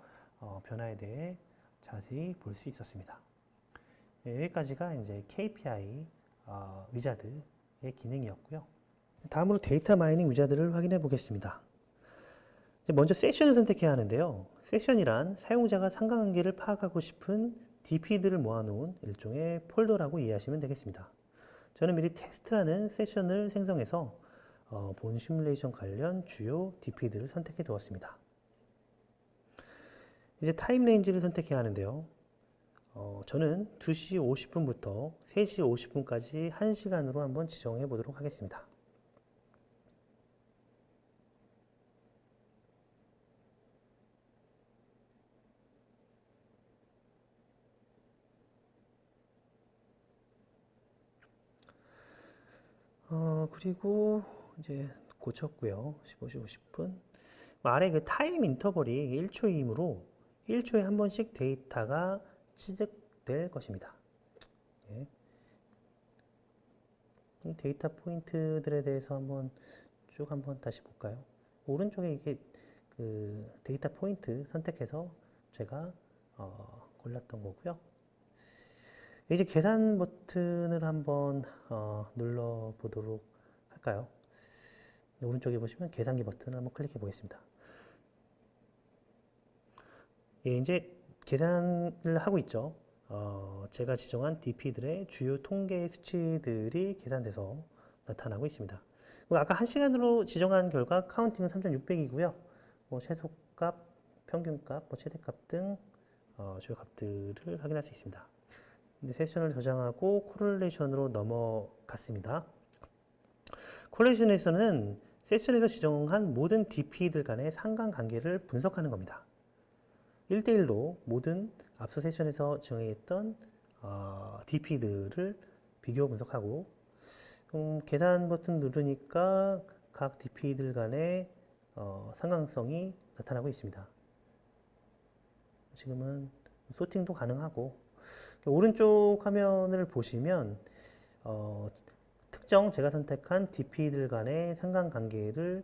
변화에 대해 자세히 볼 수 있었습니다. 여기까지가 이제 KPI 위자드의 기능이었고요. 다음으로 데이터 마이닝 위자드를 확인해 보겠습니다. 먼저 세션을 선택해야 하는데요. 세션이란 사용자가 상관관계를 파악하고 싶은 DP들을 모아놓은 일종의 폴더라고 이해하시면 되겠습니다. 저는 미리 테스트라는 세션을 생성해서 본 시뮬레이션 관련 주요 DP들을 선택해 두었습니다. 이제 타임 레인지를 선택해야 하는데요. 저는 2시 50분부터 3시 50분까지 1시간으로 한번 지정해 보도록 하겠습니다. 그리고 이제 고쳤고요. 15시 50분. 아래 그 타임 인터벌이 1초이므로 1초에 한 번씩 데이터가 취득될 것입니다. 예. 데이터 포인트들에 대해서 한번 다시 볼까요? 오른쪽에 이게 그 데이터 포인트 선택해서 제가 골랐던 거고요. 이제 계산 버튼을 한번 눌러 보도록 할까요? 오른쪽에 보시면 계산기 버튼을 한번 클릭해 보겠습니다. 예, 이제 계산을 하고 있죠. 제가 지정한 DP들의 주요 통계 수치들이 계산돼서 나타나고 있습니다. 아까 1시간으로 지정한 결과 카운팅은 3,600이고요. 최소값, 평균값, 최대값 등 주요 값들을 확인할 수 있습니다. 이제 세션을 저장하고 코릴레이션으로 넘어갔습니다. 코릴레이션에서는 세션에서 지정한 모든 DP들 간의 상관관계를 분석하는 겁니다. 1대1로 모든 앞서 세션에서 정의했던 DP들을 비교 분석하고 계산 버튼 누르니까 각 DP들 간의 상관성이 나타나고 있습니다. 지금은 소팅도 가능하고 오른쪽 화면을 보시면 특정 제가 선택한 DP들 간의 상관관계를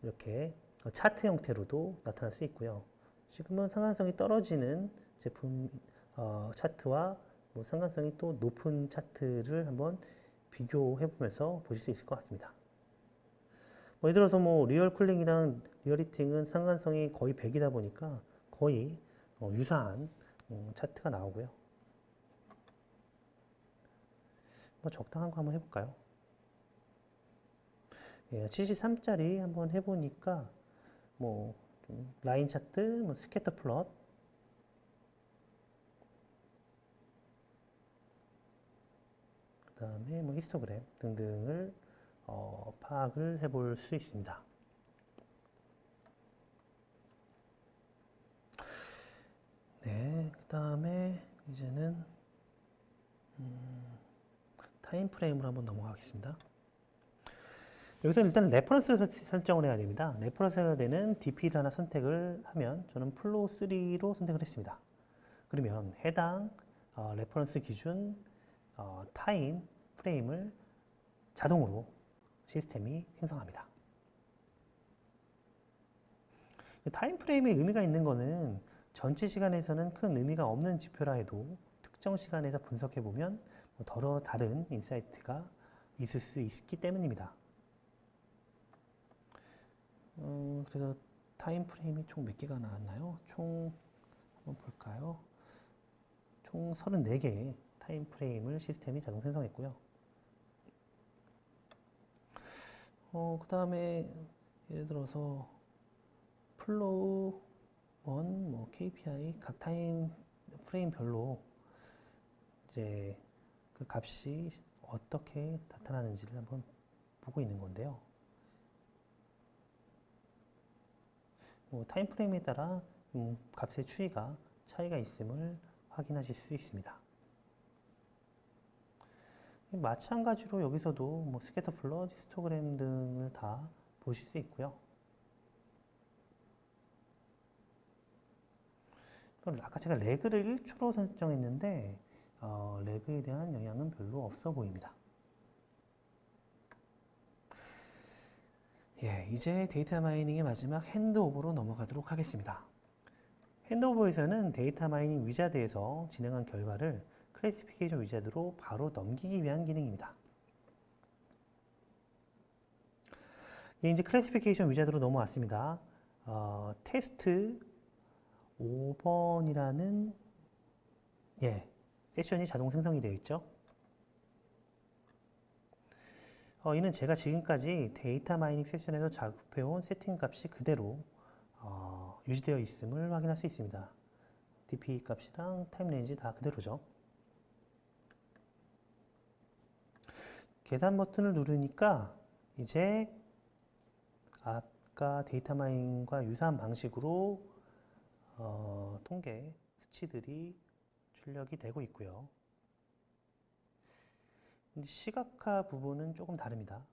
이렇게 차트 형태로도 나타날 수 있고요. 지금은 상관성이 떨어지는 제품 차트와 상관성이 또 높은 차트를 한번 비교해 보면서 보실 수 있을 것 같습니다. 예를 들어서 리얼 쿨링이랑 리얼 히팅은 상관성이 거의 100이다 보니까 거의 유사한 차트가 나오고요. 적당한 거 한번 해볼까요? 예, 73짜리 한번 해보니까 라인 차트, 스캐터 플롯, 그 다음에 히스토그램 등등을 파악을 해볼 수 있습니다. 네, 그 다음에 이제는 타임 프레임으로 한번 넘어가겠습니다. 여기서 일단 레퍼런스를 설정을 해야 됩니다. 레퍼런스가 되는 DP를 하나 선택을 하면 저는 플로우 3로 선택을 했습니다. 그러면 해당 레퍼런스 기준 타임 프레임을 자동으로 시스템이 생성합니다. 타임 프레임의 의미가 있는 것은 전체 시간에서는 큰 의미가 없는 지표라 해도 특정 시간에서 분석해 보면 다른 인사이트가 있을 수 있기 때문입니다. 그래서 타임 프레임이 총 몇 개가 나왔나요? 총 한번 볼까요? 총 34개의 타임 프레임을 시스템이 자동 생성했고요. 그 다음에 예를 들어서 플로우 1, 뭐 KPI 각 타임 프레임별로 이제 그 값이 어떻게 나타나는지를 한번 보고 있는 건데요. 뭐 타임 프레임에 따라 값의 추이가 차이가 있음을 확인하실 수 있습니다. 마찬가지로 여기서도 뭐 스캐터 플롯, 히스토그램 등을 다 보실 수 있고요. 아까 제가 레그를 1초로 설정했는데 레그에 대한 영향은 별로 없어 보입니다. 예, 이제 데이터 마이닝의 마지막 핸드오버로 넘어가도록 하겠습니다. 핸드오버에서는 데이터 마이닝 위자드에서 진행한 결과를 클래시피케이션 위자드로 바로 넘기기 위한 기능입니다. 예, 이제 클래시피케이션 위자드로 넘어왔습니다. 테스트 5번이라는 세션이 자동 생성이 되어 있죠. 이는 제가 지금까지 데이터 마이닝 세션에서 작업해온 세팅 값이 그대로 유지되어 있음을 확인할 수 있습니다. DP 값이랑 타임 레인지 다 그대로죠. 계산 버튼을 누르니까 이제 아까 데이터 마이닝과 유사한 방식으로 통계 수치들이 출력이 되고 있고요. 시각화 부분은 조금 다릅니다.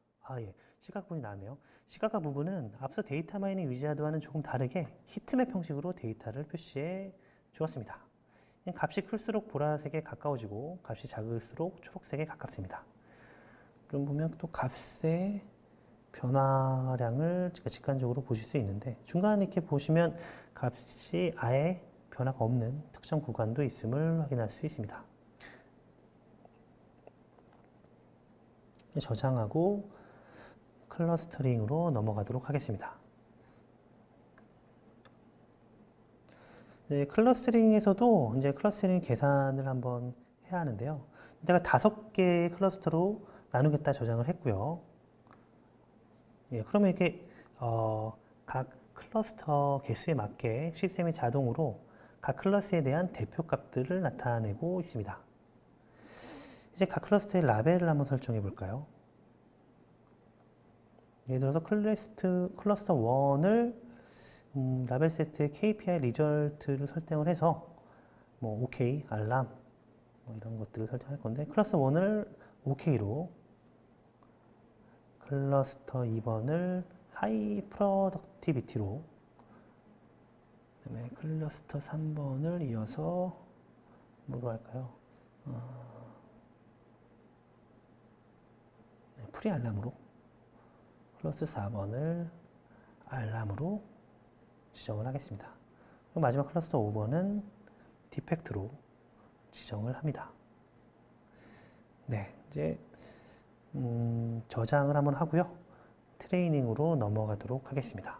시각 부분이 나왔네요. 시각화 부분은 앞서 데이터 마이닝 위자드와는 조금 다르게 히트맵 형식으로 데이터를 표시해 주었습니다. 값이 클수록 보라색에 가까워지고 값이 작을수록 초록색에 가깝습니다. 그럼 보면 또 값의 변화량을 직관적으로 보실 수 있는데 중간에 이렇게 보시면 값이 아예 변화가 없는 특정 구간도 있음을 확인할 수 있습니다. 저장하고 클러스터링으로 넘어가도록 하겠습니다. 클러스터링에서도 이제 클러스터링 계산을 한번 해야 하는데요. 제가 5개의 클러스터로 나누겠다 저장을 했고요. 그러면 이렇게 각 클러스터 개수에 맞게 시스템이 자동으로 각 클래스에 대한 대표 값들을 나타내고 있습니다. 이제 각 클러스터의 라벨을 한번 설정해 볼까요? 예를 들어서 클러스터 1을 라벨 세트의 KPI 리절트를 설정을 해서 뭐 OK, 알람 뭐 이런 것들을 설정할 건데 클러스터 1을 OK로 클러스터 2번을 하이 프로덕티비티로 그다음에 클러스터 3번을 이어서 뭐로 할까요? 프리 알람으로 클러스터 4번을 알람으로 지정을 하겠습니다. 그리고 마지막 클러스터 5번은 디펙트로 지정을 합니다. 이제 저장을 한번 하고요. 트레이닝으로 넘어가도록 하겠습니다.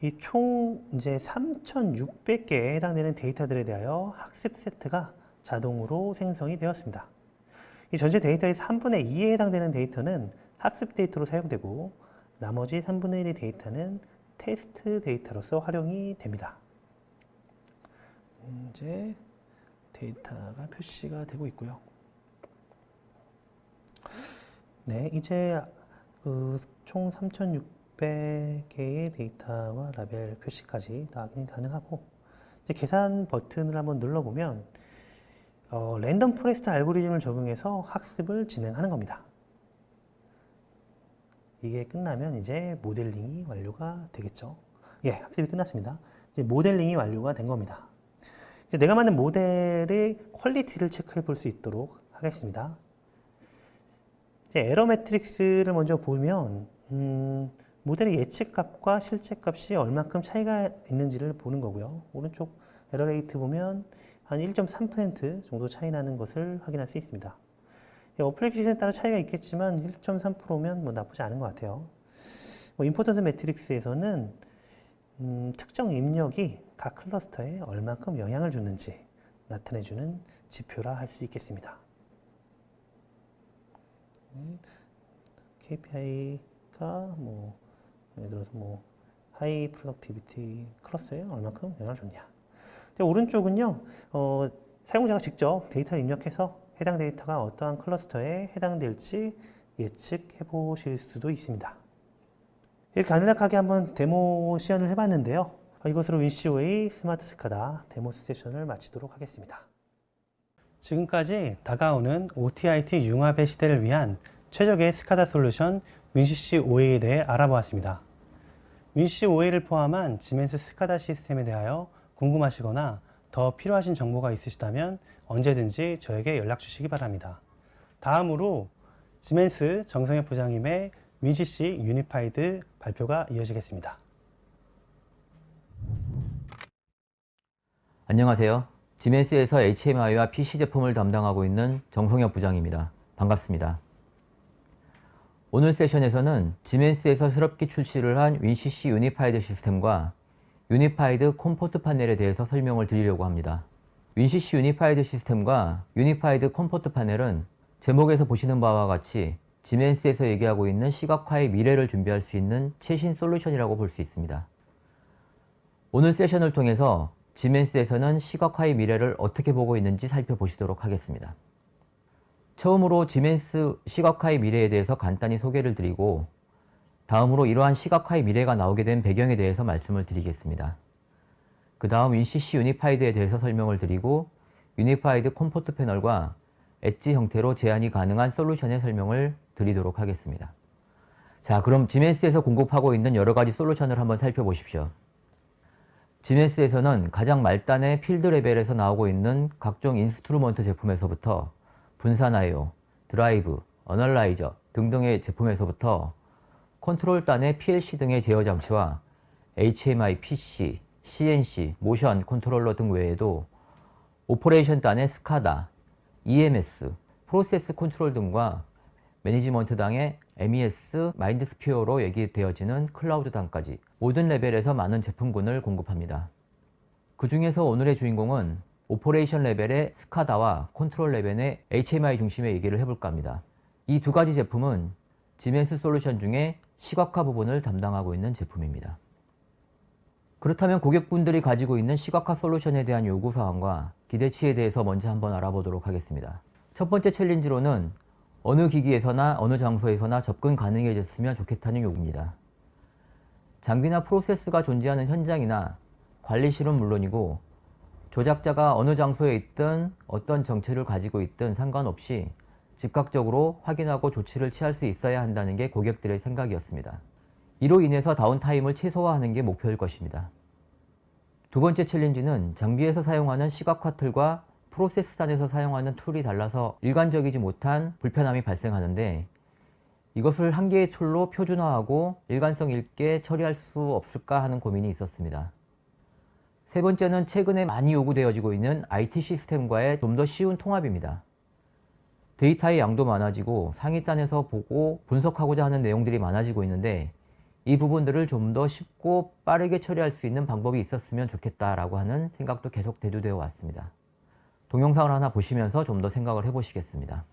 이 총 이제 3,600개에 해당되는 데이터들에 대하여 학습 세트가 자동으로 생성이 되었습니다. 이 전체 데이터의 3분의 2에 해당되는 데이터는 학습 데이터로 사용되고 나머지 3분의 1의 데이터는 테스트 데이터로서 활용이 됩니다. 이제 데이터가 표시가 되고 있고요. 이제 총 3,600개의 데이터와 라벨 표시까지 다 확인이 가능하고 이제 계산 버튼을 한번 눌러보면 랜덤 포레스트 알고리즘을 적용해서 학습을 진행하는 겁니다. 이게 끝나면 이제 모델링이 완료가 되겠죠. 학습이 끝났습니다. 이제 모델링이 완료가 된 겁니다. 이제 내가 만든 모델의 퀄리티를 체크해 볼 수 있도록 하겠습니다. 이제 에러 매트릭스를 먼저 보면 모델의 예측값과 실제값이 얼마큼 차이가 있는지를 보는 거고요. 오른쪽 에러 레이트 보면 한 1.3% 정도 차이 나는 것을 확인할 수 있습니다. 어플리케이션에 따라 차이가 있겠지만 1.3%면 뭐 나쁘지 않은 것 같아요. 임포턴트 매트릭스에서는 특정 입력이 각 클러스터에 얼마큼 영향을 주는지 나타내주는 지표라 할 수 있겠습니다. KPI가 예를 들어서 하이 프로덕티비티 클러스에 얼마큼 영향을 줬냐. 오른쪽은요, 사용자가 직접 데이터를 입력해서 해당 데이터가 어떠한 클러스터에 해당될지 예측해 보실 수도 있습니다. 이렇게 간략하게 한번 데모 시연을 해봤는데요. 이것으로 윈COA 스마트 스카다 데모 세션을 마치도록 하겠습니다. 지금까지 다가오는 OT/IT 융합의 시대를 위한 최적의 스카다 솔루션 윈CC-OA에 대해 알아보았습니다. 윈CC-OA를 포함한 지멘스 스카다 시스템에 대하여 궁금하시거나 더 필요하신 정보가 있으시다면 언제든지 저에게 연락 주시기 바랍니다. 다음으로 지멘스 정성엽 부장님의 윈CC 유니파이드 발표가 이어지겠습니다. 안녕하세요. 지멘스에서 HMI와 PC 제품을 담당하고 있는 정성엽 부장입니다. 반갑습니다. 오늘 세션에서는 지멘스에서 새롭게 출시를 한 윈CC 유니파이드 시스템과 유니파이드 컴포트 파넬에 대해서 설명을 드리려고 합니다. 윈CC 유니파이드 시스템과 유니파이드 컴포트 파넬은 제목에서 보시는 바와 같이 지멘스에서 얘기하고 있는 시각화의 미래를 준비할 수 있는 최신 솔루션이라고 볼 수 있습니다. 오늘 세션을 통해서 지멘스에서는 시각화의 미래를 어떻게 보고 있는지 살펴보시도록 하겠습니다. 처음으로 지멘스 시각화의 미래에 대해서 간단히 소개를 드리고 다음으로 이러한 시각화의 미래가 나오게 된 배경에 대해서 말씀을 드리겠습니다. 그 다음 윈CC 유니파이드에 대해서 설명을 드리고 유니파이드 컴포트 패널과 엣지 형태로 제한이 가능한 솔루션의 설명을 드리도록 하겠습니다. 자, 그럼 지멘스에서 공급하고 있는 여러 가지 솔루션을 한번 살펴보십시오. 지멘스에서는 가장 말단의 필드 레벨에서 나오고 있는 각종 인스트루먼트 제품에서부터 분산 I/O, 드라이브, 어널라이저 등등의 제품에서부터 컨트롤단의 PLC 등의 제어 장치와 HMI, PC, CNC, 모션 컨트롤러 등 외에도 오퍼레이션단의 스카다, EMS, 프로세스 컨트롤 등과 매니지먼트단의 MES, 마인드스피어로 얘기되어지는 클라우드단까지 모든 레벨에서 많은 제품군을 공급합니다. 그 중에서 오늘의 주인공은 오퍼레이션 레벨의 스카다와 컨트롤 레벨의 HMI 중심의 얘기를 해볼까 합니다. 이 두 가지 제품은 지멘스 솔루션 중에 시각화 부분을 담당하고 있는 제품입니다. 그렇다면 고객분들이 가지고 있는 시각화 솔루션에 대한 요구사항과 기대치에 대해서 먼저 한번 알아보도록 하겠습니다. 첫 번째 챌린지로는 어느 기기에서나 어느 장소에서나 접근 가능해졌으면 좋겠다는 요구입니다. 장비나 프로세스가 존재하는 현장이나 관리실은 물론이고 조작자가 어느 장소에 있든 어떤 정체를 가지고 있든 상관없이 즉각적으로 확인하고 조치를 취할 수 있어야 한다는 게 고객들의 생각이었습니다. 이로 인해서 다운타임을 최소화하는 게 목표일 것입니다. 두 번째 챌린지는 장비에서 사용하는 시각화 툴과 프로세스단에서 사용하는 툴이 달라서 일관적이지 못한 불편함이 발생하는데 이것을 한 개의 툴로 표준화하고 일관성 있게 처리할 수 없을까 하는 고민이 있었습니다. 세 번째는 최근에 많이 요구되어지고 있는 IT 시스템과의 좀 더 쉬운 통합입니다. 데이터의 양도 많아지고 상위단에서 보고 분석하고자 하는 내용들이 많아지고 있는데 이 부분들을 좀 더 쉽고 빠르게 처리할 수 있는 방법이 있었으면 좋겠다라고 하는 생각도 계속 대두되어 왔습니다. 동영상을 하나 보시면서 좀 더 생각을 해보시겠습니다.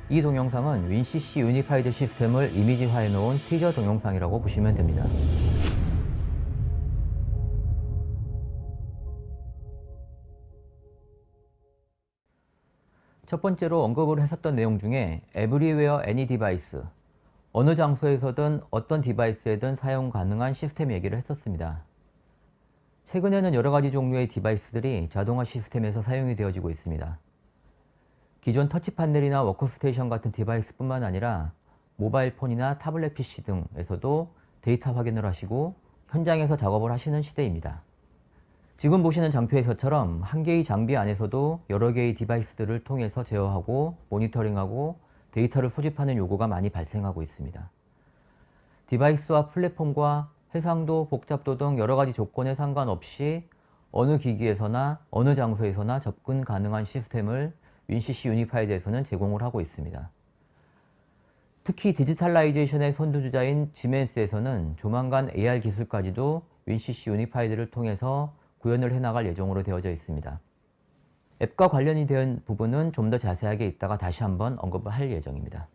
이 동영상은 윈CC 유니파이드 시스템을 이미지화해 놓은 티저 동영상이라고 보시면 됩니다. 첫 번째로 언급을 했었던 내용 중에 Everywhere Any Device, 어느 장소에서든 어떤 디바이스에든 사용 가능한 시스템 얘기를 했었습니다. 최근에는 여러 가지 종류의 디바이스들이 자동화 시스템에서 사용이 되어지고 있습니다. 기존 터치 패널이나 워크스테이션 같은 디바이스뿐만 아니라 모바일 폰이나 타블렛 PC 등에서도 데이터 확인을 하시고 현장에서 작업을 하시는 시대입니다. 지금 보시는 장표에서처럼 한 개의 장비 안에서도 여러 개의 디바이스들을 통해서 제어하고 모니터링하고 데이터를 수집하는 요구가 많이 발생하고 있습니다. 디바이스와 플랫폼과 해상도, 복잡도 등 여러 가지 조건에 상관없이 어느 기기에서나 어느 장소에서나 접근 가능한 시스템을 윈CC 유니파이드에서는 제공을 하고 있습니다. 특히 디지털라이제이션의 선두주자인 지멘스에서는 조만간 AR 기술까지도 윈CC 유니파이드를 통해서 구현을 해나갈 예정으로 되어져 있습니다. 앱과 관련이 된 부분은 좀 더 자세하게 이따가 다시 한번 언급을 할 예정입니다.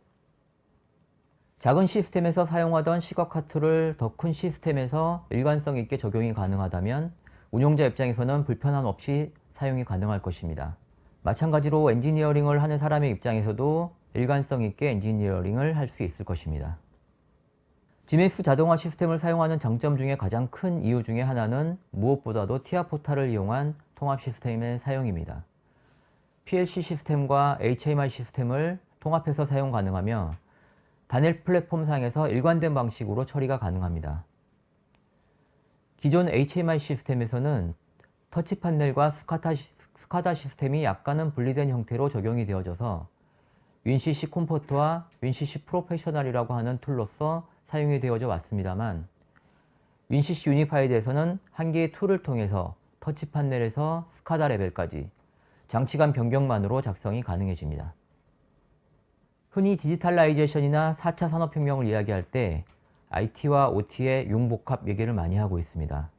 작은 시스템에서 사용하던 시각화 툴을 더 큰 시스템에서 일관성 있게 적용이 가능하다면 운용자 입장에서는 불편함 없이 사용이 가능할 것입니다. 마찬가지로 엔지니어링을 하는 사람의 입장에서도 일관성 있게 엔지니어링을 할 수 있을 것입니다. 지멘스 자동화 시스템을 사용하는 장점 중에 가장 큰 이유 중에 하나는 무엇보다도 TIA 포탈을 이용한 통합 시스템의 사용입니다. PLC 시스템과 HMI 시스템을 통합해서 사용 가능하며 단일 플랫폼 상에서 일관된 방식으로 처리가 가능합니다. 기존 HMI 시스템에서는 터치 판넬과 스카다 시스템이 약간은 분리된 형태로 적용이 되어져서 윈CC 콤포트와 윈CC 프로페셔널이라고 하는 툴로서 사용이 되어져 왔습니다만 윈CC 유니파이드에서는 한 개의 툴을 통해서 터치 판넬에서 스카다 레벨까지 장치간 변경만으로 작성이 가능해집니다. 흔히 디지털라이제이션이나 4차 산업혁명을 이야기할 때 IT와 OT의 융복합 얘기를 많이 하고 있습니다.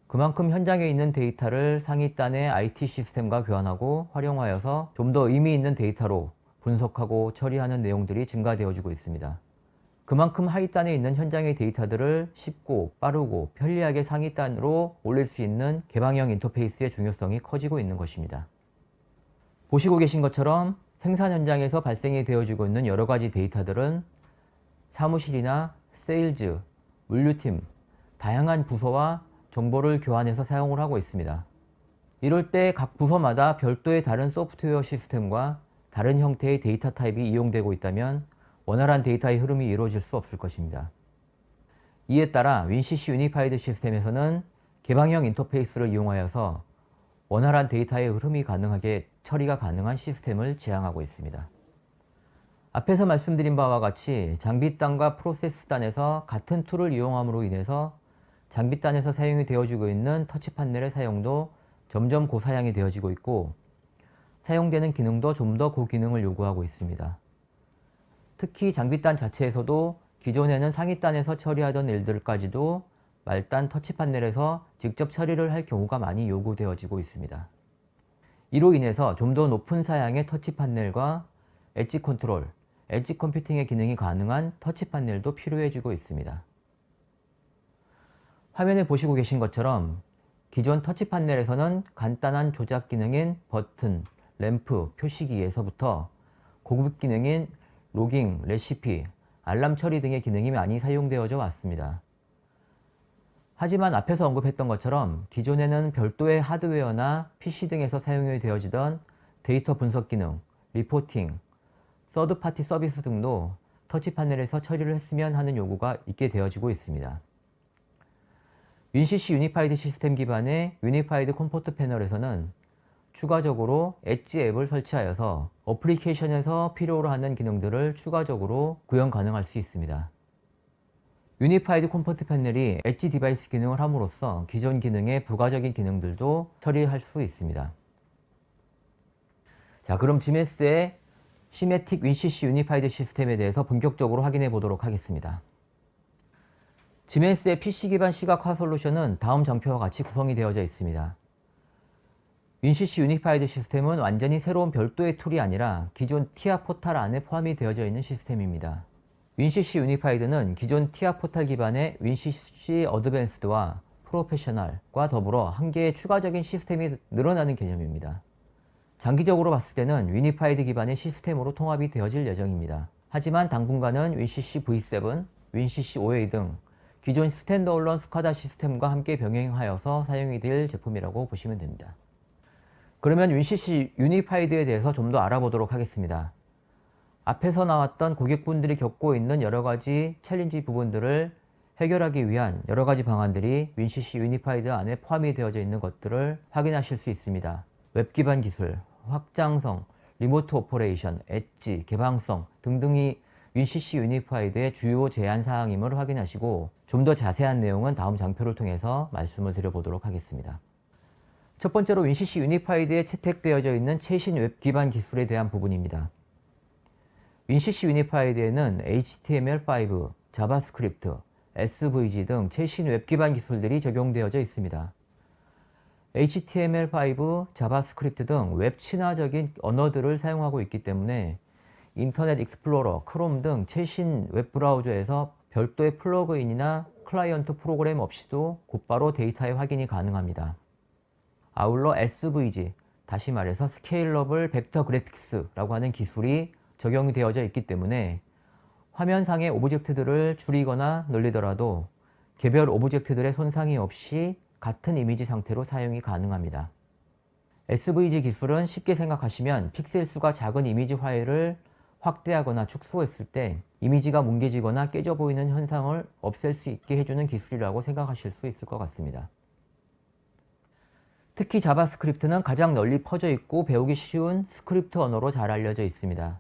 그만큼 현장에 있는 데이터를 상위단의 IT 시스템과 교환하고 활용하여서 좀 더 의미 있는 데이터로 분석하고 처리하는 내용들이 증가되어지고 있습니다. 그만큼 하위단에 있는 현장의 데이터들을 쉽고 빠르고 편리하게 상위단으로 올릴 수 있는 개방형 인터페이스의 중요성이 커지고 있는 것입니다. 보시고 계신 것처럼 생산 현장에서 발생이 되어지고 있는 여러 가지 데이터들은 사무실이나 세일즈, 물류팀, 다양한 부서와 정보를 교환해서 사용을 하고 있습니다. 이럴 때 각 부서마다 별도의 다른 소프트웨어 시스템과 다른 형태의 데이터 타입이 이용되고 있다면 원활한 데이터의 흐름이 이루어질 수 없을 것입니다. 이에 따라 윈CC 유니파이드 시스템에서는 개방형 인터페이스를 이용하여서 원활한 데이터의 흐름이 가능하게 처리가 가능한 시스템을 지향하고 있습니다. 앞에서 말씀드린 바와 같이 장비단과 프로세스단에서 같은 툴을 이용함으로 인해서 장비단에서 사용이 되어지고 있는 터치 판넬의 사용도 점점 고사양이 되어지고 있고 사용되는 기능도 좀 더 고기능을 요구하고 있습니다. 특히 장비단 자체에서도 기존에는 상위단에서 처리하던 일들까지도 말단 터치 판넬에서 직접 처리를 할 경우가 많이 요구되어지고 있습니다. 이로 인해서 좀 더 높은 사양의 터치 판넬과 엣지 컨트롤, 엣지 컴퓨팅의 기능이 가능한 터치 판넬도 필요해지고 있습니다. 화면에 보시고 계신 것처럼 기존 터치 판넬에서는 간단한 조작 기능인 버튼, 램프, 표시기에서부터 고급 기능인 로깅, 레시피, 알람 처리 등의 기능이 많이 사용되어져 왔습니다. 하지만 앞에서 언급했던 것처럼 기존에는 별도의 하드웨어나 PC 등에서 사용이 되어지던 데이터 분석 기능, 리포팅, 서드파티 서비스 등도 터치 판넬에서 처리를 했으면 하는 요구가 있게 되어지고 있습니다. 윈CC 유니파이드 시스템 기반의 유니파이드 컴포트 패널에서는 추가적으로 엣지 앱을 설치하여서 어플리케이션에서 필요로 하는 기능들을 추가적으로 구현 가능할 수 있습니다. 유니파이드 컴포트 패널이 엣지 디바이스 기능을 함으로써 기존 기능의 부가적인 기능들도 처리할 수 있습니다. 자, 그럼 지멘스의 시메틱 윈CC 유니파이드 시스템에 대해서 본격적으로 확인해 보도록 하겠습니다. 지멘스의 PC 기반 시각화 솔루션은 다음 장표와 같이 구성이 되어져 있습니다. 윈CC 유니파이드 시스템은 완전히 새로운 별도의 툴이 아니라 기존 TIA 포탈 안에 포함이 되어져 있는 시스템입니다. 윈CC 유니파이드는 기존 TIA 포탈 기반의 윈CC 어드밴스드와 프로페셔널과 더불어 한 개의 추가적인 시스템이 늘어나는 개념입니다. 장기적으로 봤을 때는 유니파이드 기반의 시스템으로 통합이 되어질 예정입니다. 하지만 당분간은 윈CC V7, 윈CC OA 등 기존 스탠드얼론 스카다 시스템과 함께 병행하여서 사용이 될 제품이라고 보시면 됩니다. 그러면 윈CC 유니파이드에 대해서 좀 더 알아보도록 하겠습니다. 앞에서 나왔던 고객분들이 겪고 있는 여러 가지 챌린지 부분들을 해결하기 위한 여러 가지 방안들이 WinCC 유니파이드 안에 포함이 되어져 있는 것들을 확인하실 수 있습니다. 웹 기반 기술, 확장성, 리모트 오퍼레이션, 엣지, 개방성 등등이 WinCC 유니파이드의 주요 제한 사항임을 확인하시고 좀 더 자세한 내용은 다음 장표를 통해서 말씀을 드려보도록 하겠습니다. 첫 번째로 WinCC 유니파이드에 채택되어져 있는 최신 웹 기반 기술에 대한 부분입니다. WinCC 유니파이드에는 HTML5, 자바스크립트, SVG 등 최신 웹 기반 기술들이 적용되어져 있습니다. HTML5, 자바스크립트 등 웹 친화적인 언어들을 사용하고 있기 때문에 인터넷 익스플로러, 크롬 등 최신 웹 브라우저에서 별도의 플러그인이나 클라이언트 프로그램 없이도 곧바로 데이터의 확인이 가능합니다. 아울러 SVG, 다시 말해서 스케일러블 벡터 그래픽스라고 하는 기술이 적용이 되어져 있기 때문에 화면상의 오브젝트들을 줄이거나 늘리더라도 개별 오브젝트들의 손상이 없이 같은 이미지 상태로 사용이 가능합니다. SVG 기술은 쉽게 생각하시면 픽셀 수가 작은 이미지 파일을 확대하거나 축소했을 때 이미지가 뭉개지거나 깨져 보이는 현상을 없앨 수 있게 해주는 기술이라고 생각하실 수 있을 것 같습니다. 특히 자바스크립트는 가장 널리 퍼져 있고 배우기 쉬운 스크립트 언어로 잘 알려져 있습니다.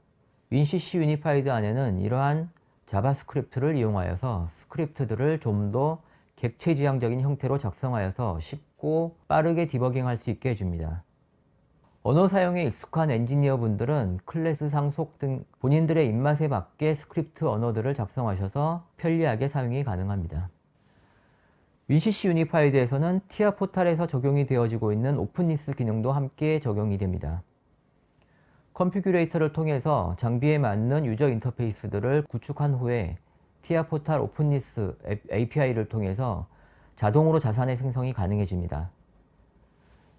WinCC 유니파이드 안에는 이러한 자바스크립트를 이용하여서 스크립트들을 좀 더 객체지향적인 형태로 작성하여서 쉽고 빠르게 디버깅할 수 있게 해줍니다. 언어 사용에 익숙한 엔지니어 분들은 클래스 상속 등 본인들의 입맛에 맞게 스크립트 언어들을 작성하셔서 편리하게 사용이 가능합니다. WinCC 유니파이드에서는 티아 포탈에서 적용이 되어지고 있는 오픈리스 기능도 함께 적용이 됩니다. 컨피규레이터를 통해서 장비에 맞는 유저 인터페이스들을 구축한 후에 티아 포탈 오픈리스 API를 통해서 자동으로 자산의 생성이 가능해집니다.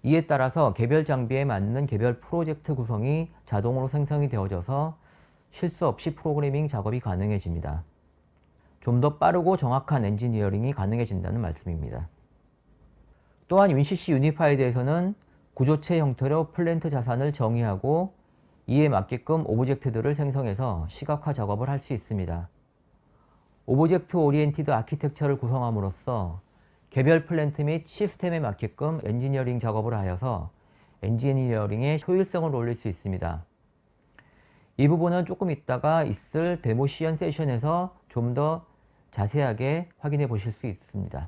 이에 따라서 개별 장비에 맞는 개별 프로젝트 구성이 자동으로 생성이 되어져서 실수 없이 프로그래밍 작업이 가능해집니다. 좀 더 빠르고 정확한 엔지니어링이 가능해진다는 말씀입니다. 또한 WinCC 유니파이드에서는 구조체 형태로 플랜트 자산을 정의하고 이에 맞게끔 오브젝트들을 생성해서 시각화 작업을 할 수 있습니다. 오브젝트 오리엔티드 아키텍처를 구성함으로써 개별 플랜트 및 시스템에 맞게끔 엔지니어링 작업을 하여서 엔지니어링의 효율성을 올릴 수 있습니다. 이 부분은 조금 있다가 있을 데모 시연 세션에서 좀 더 자세하게 확인해 보실 수 있습니다.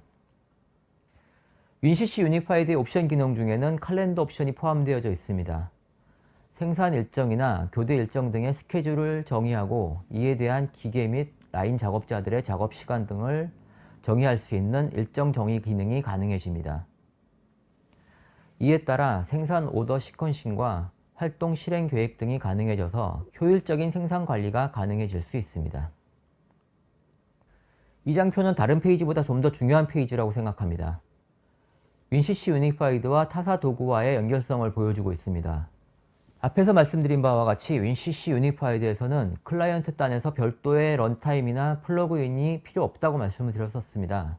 WinCC 유니파이드의 옵션 기능 중에는 칼렌더 옵션이 포함되어져 있습니다. 생산 일정이나 교대 일정 등의 스케줄을 정의하고 이에 대한 기계 및 라인 작업자들의 작업 시간 등을 정의할 수 있는 일정 정의 기능이 가능해집니다. 이에 따라 생산 오더 시퀀싱과 활동 실행 계획 등이 가능해져서 효율적인 생산 관리가 가능해질 수 있습니다. 이 장표는 다른 페이지보다 좀 더 중요한 페이지라고 생각합니다. WinCC 유니파이드와 타사 도구와의 연결성을 보여주고 있습니다. 앞에서 말씀드린 바와 같이 WinCC 유니파이드에서는 클라이언트 단에서 별도의 런타임이나 플러그인이 필요 없다고 말씀을 드렸었습니다.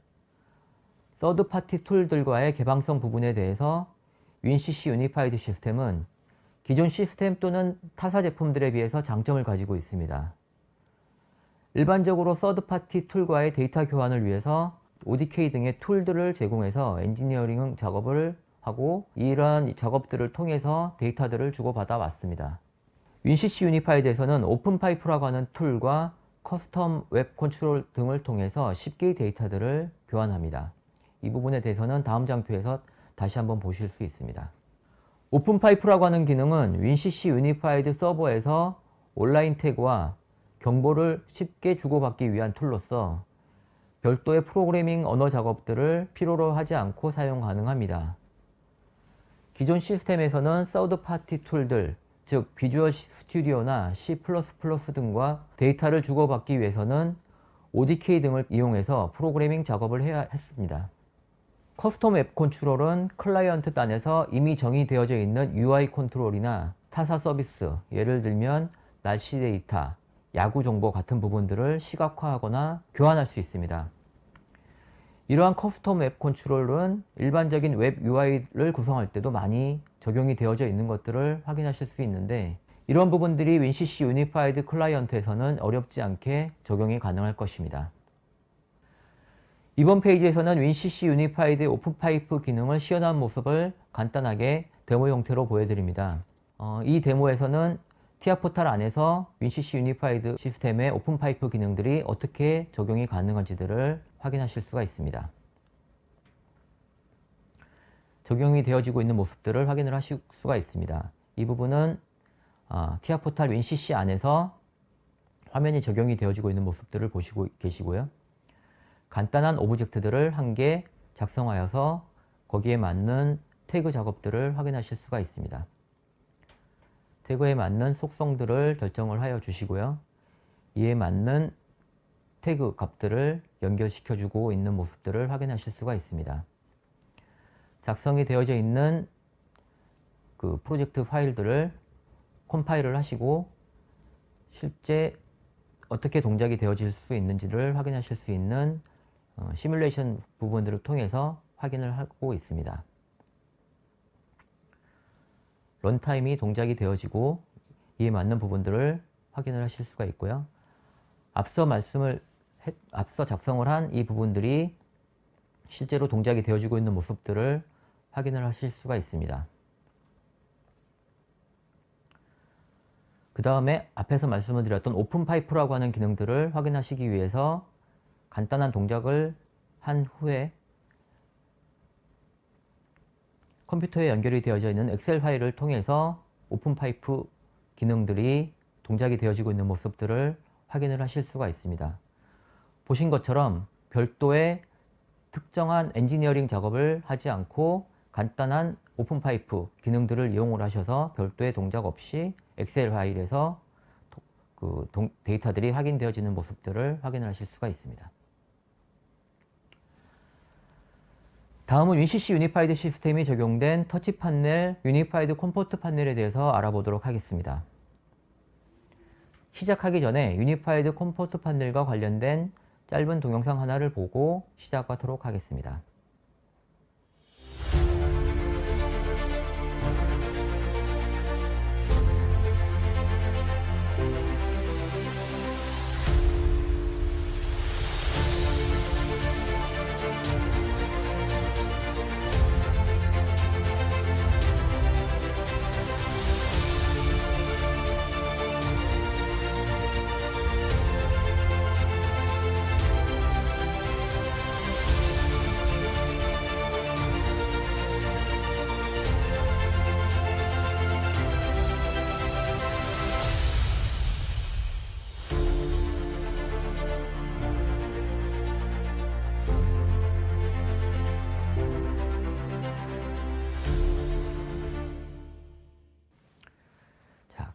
서드파티 툴들과의 개방성 부분에 대해서 WinCC 유니파이드 시스템은 기존 시스템 또는 타사 제품들에 비해서 장점을 가지고 있습니다. 일반적으로 서드파티 툴과의 데이터 교환을 위해서 ODK 등의 툴들을 제공해서 엔지니어링 작업을 하고 이러한 작업들을 통해서 데이터들을 주고받아 왔습니다. WinCC 유니파이드에서는 오픈파이프라고 하는 툴과 커스텀 웹 컨트롤 등을 통해서 쉽게 데이터들을 교환합니다. 이 부분에 대해서는 다음 장표에서 다시 한번 보실 수 있습니다. 오픈파이프라고 하는 기능은 WinCC 유니파이드 서버에서 온라인 태그와 정보를 쉽게 주고받기 위한 툴로서 별도의 프로그래밍 언어 작업들을 필요로 하지 않고 사용 가능합니다. 기존 시스템에서는 서드파티 툴들, 즉 비주얼 스튜디오나 C++ 등과 데이터를 주고받기 위해서는 ODK 등을 이용해서 프로그래밍 작업을 해야 했습니다. 커스텀 웹 컨트롤은 클라이언트 단에서 이미 정의되어져 있는 UI 컨트롤이나 타사 서비스, 예를 들면 날씨 데이터, 야구 정보 같은 부분들을 시각화하거나 교환할 수 있습니다. 이러한 커스텀 웹 컨트롤은 일반적인 웹 UI를 구성할 때도 많이 적용이 되어져 있는 것들을 확인하실 수 있는데 이런 부분들이 WinCC 유니파이드 클라이언트에서는 어렵지 않게 적용이 가능할 것입니다. 이번 페이지에서는 WinCC 유니파이드 오픈파이프 기능을 시연한 모습을 간단하게 데모 형태로 보여드립니다. 이 데모에서는 TIA 포탈 안에서 WinCC 유니파이드 시스템의 오픈파이프 기능들이 어떻게 적용이 가능한지들을 확인하실 수가 있습니다. 적용이 되어지고 있는 모습들을 확인을 하실 수가 있습니다. 이 부분은 TIA 포탈 WinCC 안에서 화면이 적용이 되어지고 있는 모습들을 보시고 계시고요. 간단한 오브젝트들을 한 개 작성하여서 거기에 맞는 태그 작업들을 확인하실 수가 있습니다. 태그에 맞는 속성들을 결정을 하여 주시고요. 이에 맞는 태그 값들을 연결시켜 주고 있는 모습들을 확인하실 수가 있습니다. 작성이 되어져 있는 그 프로젝트 파일들을 컴파일을 하시고 실제 어떻게 동작이 되어질 수 있는지를 확인하실 수 있는 시뮬레이션 부분들을 통해서 확인을 하고 있습니다. 런타임이 동작이 되어지고 이에 맞는 부분들을 확인을 하실 수가 있고요. 앞서 작성을 한 이 부분들이 실제로 동작이 되어지고 있는 모습들을 확인을 하실 수가 있습니다. 그 다음에 앞에서 말씀을 드렸던 오픈파이프라고 하는 기능들을 확인하시기 위해서 간단한 동작을 한 후에 컴퓨터에 연결이 되어져 있는 엑셀 파일을 통해서 오픈파이프 기능들이 동작이 되어지고 있는 모습들을 확인을 하실 수가 있습니다. 보신 것처럼 별도의 특정한 엔지니어링 작업을 하지 않고 간단한 오픈파이프 기능들을 이용을 하셔서 별도의 동작 없이 엑셀 파일에서 데이터들이 확인되어지는 모습들을 확인을 하실 수가 있습니다. 다음은 WinCC 유니파이드 시스템이 적용된 터치 판넬, 유니파이드 컴포트 판넬에 대해서 알아보도록 하겠습니다. 시작하기 전에 유니파이드 컴포트 판넬과 관련된 짧은 동영상 하나를 보고 시작하도록 하겠습니다.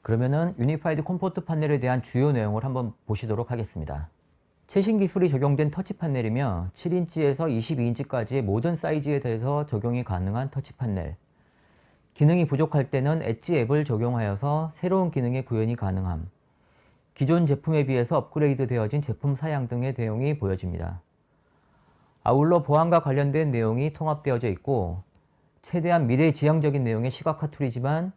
그러면은 유니파이드 컴포트 판넬에 대한 주요 내용을 한번 보시도록 하겠습니다. 최신 기술이 적용된 터치 판넬이며 7인치에서 22인치까지의 모든 사이즈에 대해서 적용이 가능한 터치 판넬. 기능이 부족할 때는 엣지 앱을 적용하여서 새로운 기능의 구현이 가능함. 기존 제품에 비해서 업그레이드 되어진 제품 사양 등의 내용이 보여집니다. 아울러 보안과 관련된 내용이 통합되어져 있고 최대한 미래지향적인 내용의 시각화 툴이지만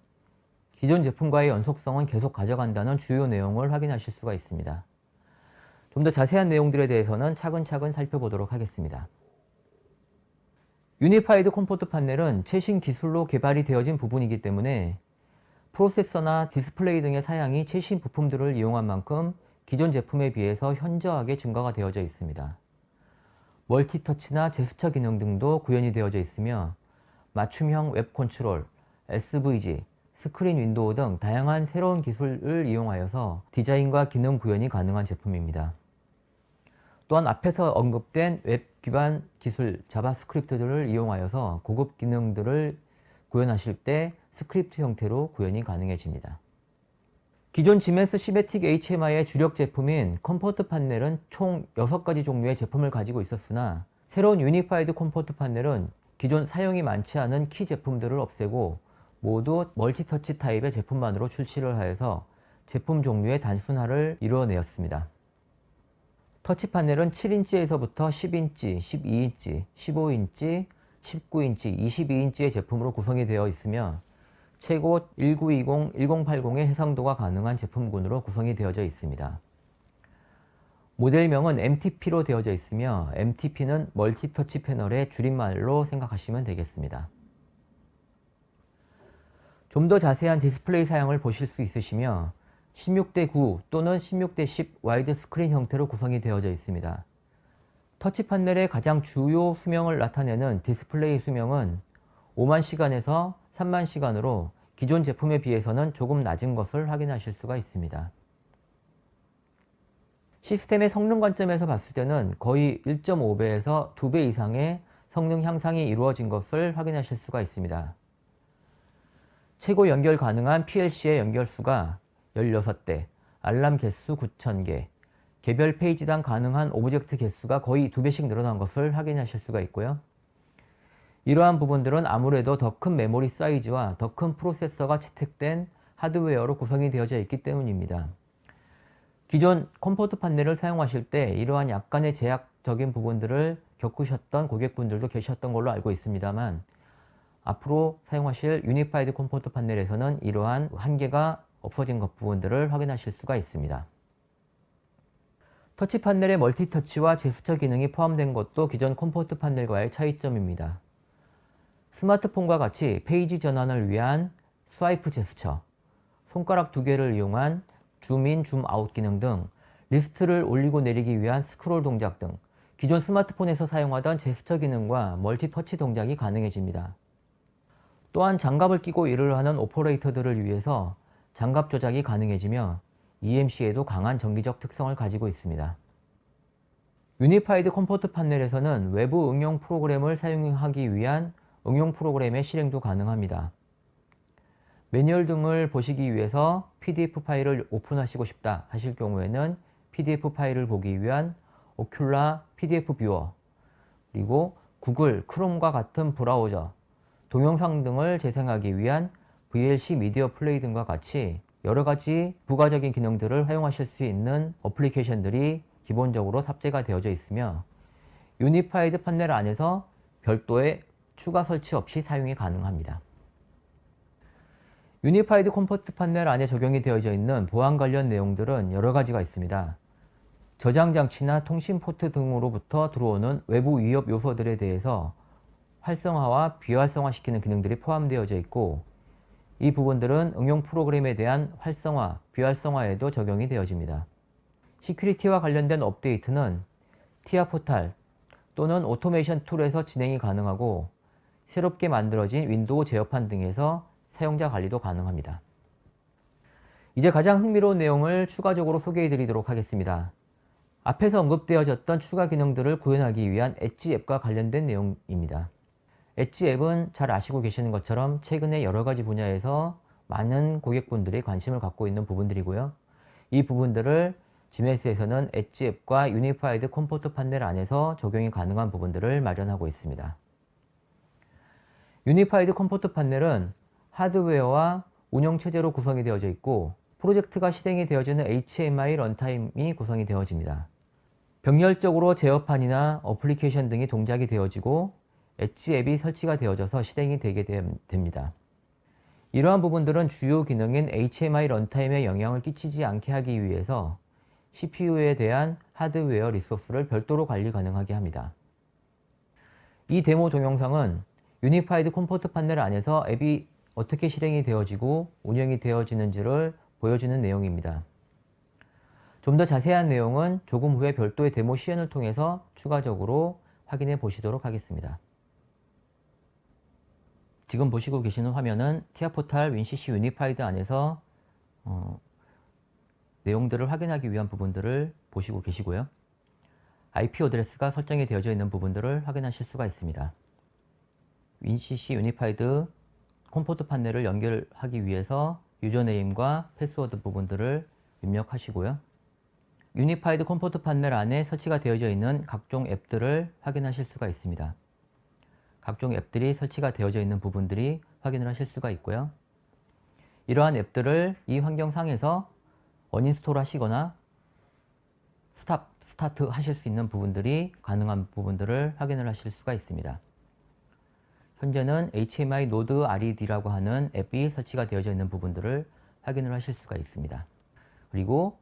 기존 제품과의 연속성은 계속 가져간다는 주요 내용을 확인하실 수가 있습니다. 좀 더 자세한 내용들에 대해서는 차근차근 살펴보도록 하겠습니다. 유니파이드 컴포트 판넬은 최신 기술로 개발이 되어진 부분이기 때문에 프로세서나 디스플레이 등의 사양이 최신 부품들을 이용한 만큼 기존 제품에 비해서 현저하게 증가가 되어져 있습니다. 멀티터치나 제스처 기능 등도 구현이 되어져 있으며 맞춤형 웹 컨트롤, SVG, 스크린 윈도우 등 다양한 새로운 기술을 이용하여서 디자인과 기능 구현이 가능한 제품입니다. 또한 앞에서 언급된 웹 기반 기술 자바스크립트들을 이용하여서 고급 기능들을 구현하실 때 스크립트 형태로 구현이 가능해집니다. 기존 지멘스 시메틱 HMI의 주력 제품인 컴포트 판넬은 총 6가지 종류의 제품을 가지고 있었으나 새로운 유니파이드 컴포트 판넬은 기존 사용이 많지 않은 키 제품들을 없애고 모두 멀티터치 타입의 제품만으로 출시를 하여서 제품 종류의 단순화를 이루어내었습니다. 터치 판넬은 7인치에서부터 10인치, 12인치, 15인치, 19인치, 22인치의 제품으로 구성이 되어 있으며 최고 1920, 1080의 해상도가 가능한 제품군으로 구성이 되어져 있습니다. 모델명은 MTP로 되어져 있으며 MTP는 멀티터치 패널의 줄임말로 생각하시면 되겠습니다. 좀 더 자세한 디스플레이 사양을 보실 수 있으시며 16:9 또는 16:10 와이드 스크린 형태로 구성이 되어져 있습니다. 터치 판넬의 가장 주요 수명을 나타내는 디스플레이 수명은 5만 시간에서 3만 시간으로 기존 제품에 비해서는 조금 낮은 것을 확인하실 수가 있습니다. 시스템의 성능 관점에서 봤을 때는 거의 1.5배에서 2배 이상의 성능 향상이 이루어진 것을 확인하실 수가 있습니다. 최고 연결 가능한 PLC의 연결수가 16대, 알람 개수 9,000개, 개별 페이지당 가능한 오브젝트 개수가 거의 2배씩 늘어난 것을 확인하실 수가 있고요. 이러한 부분들은 아무래도 더 큰 메모리 사이즈와 더 큰 프로세서가 채택된 하드웨어로 구성이 되어져 있기 때문입니다. 기존 컴포트 판넬을 사용하실 때 이러한 약간의 제약적인 부분들을 겪으셨던 고객분들도 계셨던 걸로 알고 있습니다만, 앞으로 사용하실 유니파이드 컴포트 판넬에서는 이러한 한계가 없어진 것 부분들을 확인하실 수가 있습니다. 터치 판넬의 멀티터치와 제스처 기능이 포함된 것도 기존 컴포트 판넬과의 차이점입니다. 스마트폰과 같이 페이지 전환을 위한 스와이프 제스처, 손가락 2개를 이용한 줌인, 줌아웃 기능 등 리스트를 올리고 내리기 위한 스크롤 동작 등 기존 스마트폰에서 사용하던 제스처 기능과 멀티터치 동작이 가능해집니다. 또한 장갑을 끼고 일을 하는 오퍼레이터들을 위해서 장갑 조작이 가능해지며 EMC에도 강한 정기적 특성을 가지고 있습니다. 유니파이드 컴포트 판넬에서는 외부 응용 프로그램을 사용하기 위한 응용 프로그램의 실행도 가능합니다. 매뉴얼 등을 보시기 위해서 PDF 파일을 오픈하시고 싶다 하실 경우에는 PDF 파일을 보기 위한 오큘라 PDF 뷰어, 그리고 구글 크롬과 같은 브라우저, 동영상 등을 재생하기 위한 VLC 미디어 플레이 등과 같이 여러 가지 부가적인 기능들을 활용하실 수 있는 어플리케이션들이 기본적으로 탑재가 되어져 있으며, 유니파이드 판넬 안에서 별도의 추가 설치 없이 사용이 가능합니다. 유니파이드 컴포트 판넬 안에 적용이 되어져 있는 보안 관련 내용들은 여러 가지가 있습니다. 저장 장치나 통신 포트 등으로부터 들어오는 외부 위협 요소들에 대해서 활성화와 비활성화시키는 기능들이 포함되어져 있고, 이 부분들은 응용 프로그램에 대한 활성화, 비활성화에도 적용이 되어집니다. 시큐리티와 관련된 업데이트는 티아 포탈 또는 오토메이션 툴에서 진행이 가능하고, 새롭게 만들어진 윈도우 제어판 등에서 사용자 관리도 가능합니다. 이제 가장 흥미로운 내용을 추가적으로 소개해 드리도록 하겠습니다. 앞에서 언급되어졌던 추가 기능들을 구현하기 위한 엣지 앱과 관련된 내용입니다. 엣지 앱은 잘 아시고 계시는 것처럼 최근에 여러 가지 분야에서 많은 고객분들이 관심을 갖고 있는 부분들이고요. 이 부분들을 GMS에서는 엣지 앱과 유니파이드 컴포트 판넬 안에서 적용이 가능한 부분들을 마련하고 있습니다. 유니파이드 컴포트 판넬은 하드웨어와 운영체제로 구성이 되어져 있고, 프로젝트가 실행이 되어지는 HMI 런타임이 구성이 되어집니다. 병렬적으로 제어판이나 어플리케이션 등이 동작이 되어지고 엣지 앱이 설치가 되어져서 실행이 되게 됩니다. 이러한 부분들은 주요 기능인 HMI 런타임에 영향을 끼치지 않게 하기 위해서 CPU에 대한 하드웨어 리소스를 별도로 관리 가능하게 합니다. 이 데모 동영상은 유니파이드 컴포트 판넬 안에서 앱이 어떻게 실행이 되어지고 운영이 되어지는지를 보여주는 내용입니다. 좀 더 자세한 내용은 조금 후에 별도의 데모 시연을 통해서 추가적으로 확인해 보시도록 하겠습니다. 지금 보시고 계시는 화면은 티아포탈 윈CC 유니파이드 안에서 내용들을 확인하기 위한 부분들을 보시고 계시고요. IP 어드레스가 설정이 되어져 있는 부분들을 확인하실 수가 있습니다. 윈CC 유니파이드 컴포트 판넬을 연결하기 위해서 유저네임과 패스워드 부분들을 입력하시고요. 유니파이드 컴포트 판넬 안에 설치가 되어져 있는 각종 앱들을 확인하실 수가 있습니다. 각종 앱들이 설치가 되어져 있는 부분들이 확인을 하실 수가 있고요. 이러한 앱들을 이 환경상에서 언인스톨 하시거나 스타트 하실 수 있는 부분들이 가능한 부분들을 확인을 하실 수가 있습니다. 현재는 HMI 노드 RED라고 하는 앱이 설치가 되어져 있는 부분들을 확인을 하실 수가 있습니다. 그리고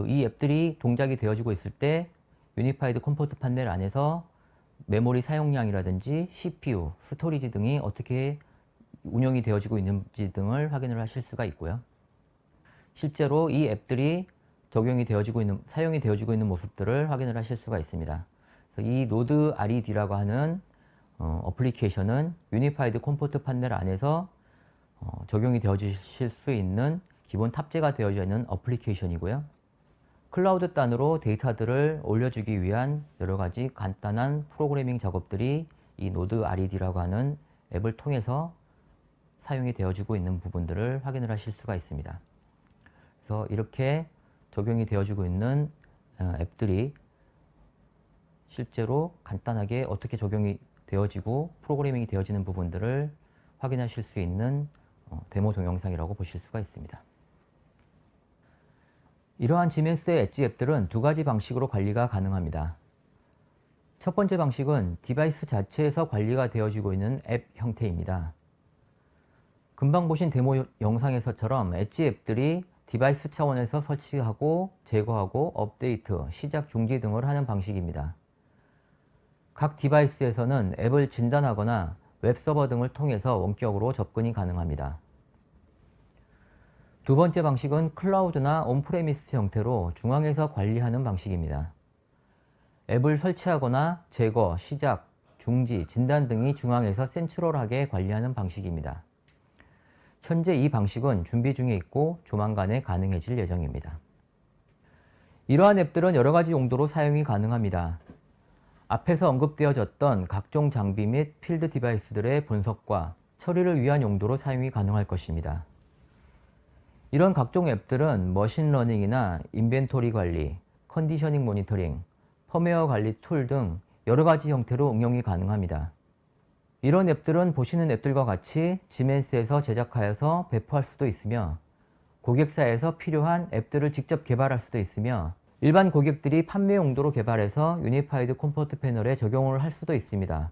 이 앱들이 동작이 되어지고 있을 때 유니파이드 컴포트 판넬 안에서 메모리 사용량이라든지 CPU, 스토리지 등이 어떻게 운영이 되어지고 있는지 등을 확인을 하실 수가 있고요. 실제로 이 앱들이 사용이 되어지고 있는 모습들을 확인을 하실 수가 있습니다. 그래서 이 노드 RED라고 하는 어플리케이션은 유니파이드 컴포트 판넬 안에서 적용이 되어지실 수 있는 기본 탑재가 되어져 있는 어플리케이션이고요. 클라우드 단으로 데이터들을 올려주기 위한 여러 가지 간단한 프로그래밍 작업들이 이 노드 RED라고 하는 앱을 통해서 사용이 되어지고 있는 부분들을 확인을 하실 수가 있습니다. 그래서 이렇게 적용이 되어지고 있는 앱들이 실제로 간단하게 어떻게 적용이 되어지고 프로그래밍이 되어지는 부분들을 확인하실 수 있는 데모 동영상이라고 보실 수가 있습니다. 이러한 지멘스의 엣지 앱들은 두 가지 방식으로 관리가 가능합니다. 첫 번째 방식은 디바이스 자체에서 관리가 되어지고 있는 앱 형태입니다. 금방 보신 데모 영상에서처럼 엣지 앱들이 디바이스 차원에서 설치하고 제거하고 업데이트, 시작, 중지 등을 하는 방식입니다. 각 디바이스에서는 앱을 진단하거나 웹서버 등을 통해서 원격으로 접근이 가능합니다. 두 번째 방식은 클라우드나 온프레미스 형태로 중앙에서 관리하는 방식입니다. 앱을 설치하거나 제거, 시작, 중지, 진단 등이 중앙에서 센트럴하게 관리하는 방식입니다. 현재 이 방식은 준비 중에 있고 조만간에 가능해질 예정입니다. 이러한 앱들은 여러 가지 용도로 사용이 가능합니다. 앞에서 언급되어졌던 각종 장비 및 필드 디바이스들의 분석과 처리를 위한 용도로 사용이 가능할 것입니다. 이런 각종 앱들은 머신러닝이나 인벤토리 관리, 컨디셔닝 모니터링, 펌웨어 관리 툴 등 여러 가지 형태로 응용이 가능합니다. 이런 앱들은 보시는 앱들과 같이 지멘스에서 제작하여서 배포할 수도 있으며 고객사에서 필요한 앱들을 직접 개발할 수도 있으며 일반 고객들이 판매 용도로 개발해서 유니파이드 컴포트 패널에 적용을 할 수도 있습니다.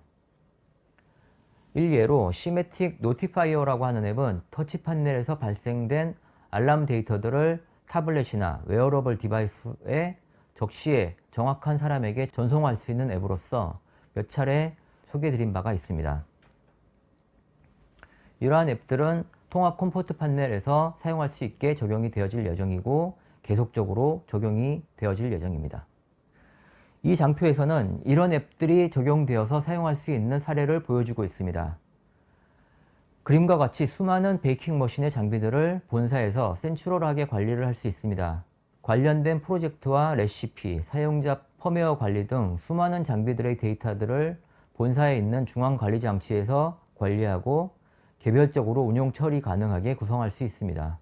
일례로 시매틱 노티파이어라고 하는 앱은 터치 판넬에서 발생된 알람 데이터들을 타블렛이나 웨어러블 디바이스에 적시에 정확한 사람에게 전송할 수 있는 앱으로서 몇 차례 소개해드린 바가 있습니다. 이러한 앱들은 통합 컴포트 판넬에서 사용할 수 있게 적용이 되어질 예정이고 계속적으로 적용이 되어질 예정입니다. 이 장표에서는 이런 앱들이 적용되어서 사용할 수 있는 사례를 보여주고 있습니다. 그림과 같이 수많은 베이킹 머신의 장비들을 본사에서 센트럴하게 관리를 할 수 있습니다. 관련된 프로젝트와 레시피, 사용자 펌웨어 관리 등 수많은 장비들의 데이터들을 본사에 있는 중앙관리장치에서 관리하고 개별적으로 운용 처리 가능하게 구성할 수 있습니다.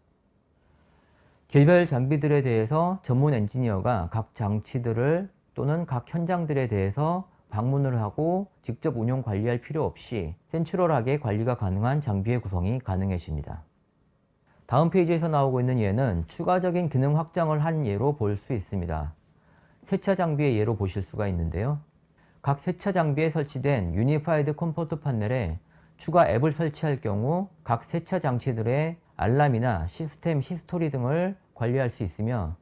개별 장비들에 대해서 전문 엔지니어가 각 장치들을 또는 각 현장들에 대해서 방문을 하고 직접 운용 관리할 필요 없이 센트럴하게 관리가 가능한 장비의 구성이 가능해집니다. 다음 페이지에서 나오고 있는 예는 추가적인 기능 확장을 한 예로 볼 수 있습니다. 세차 장비의 예로 보실 수가 있는데요. 각 세차 장비에 설치된 유니파이드 컴포트 판넬에 추가 앱을 설치할 경우 각 세차 장치들의 알람이나 시스템 히스토리 등을 관리할 수 있으며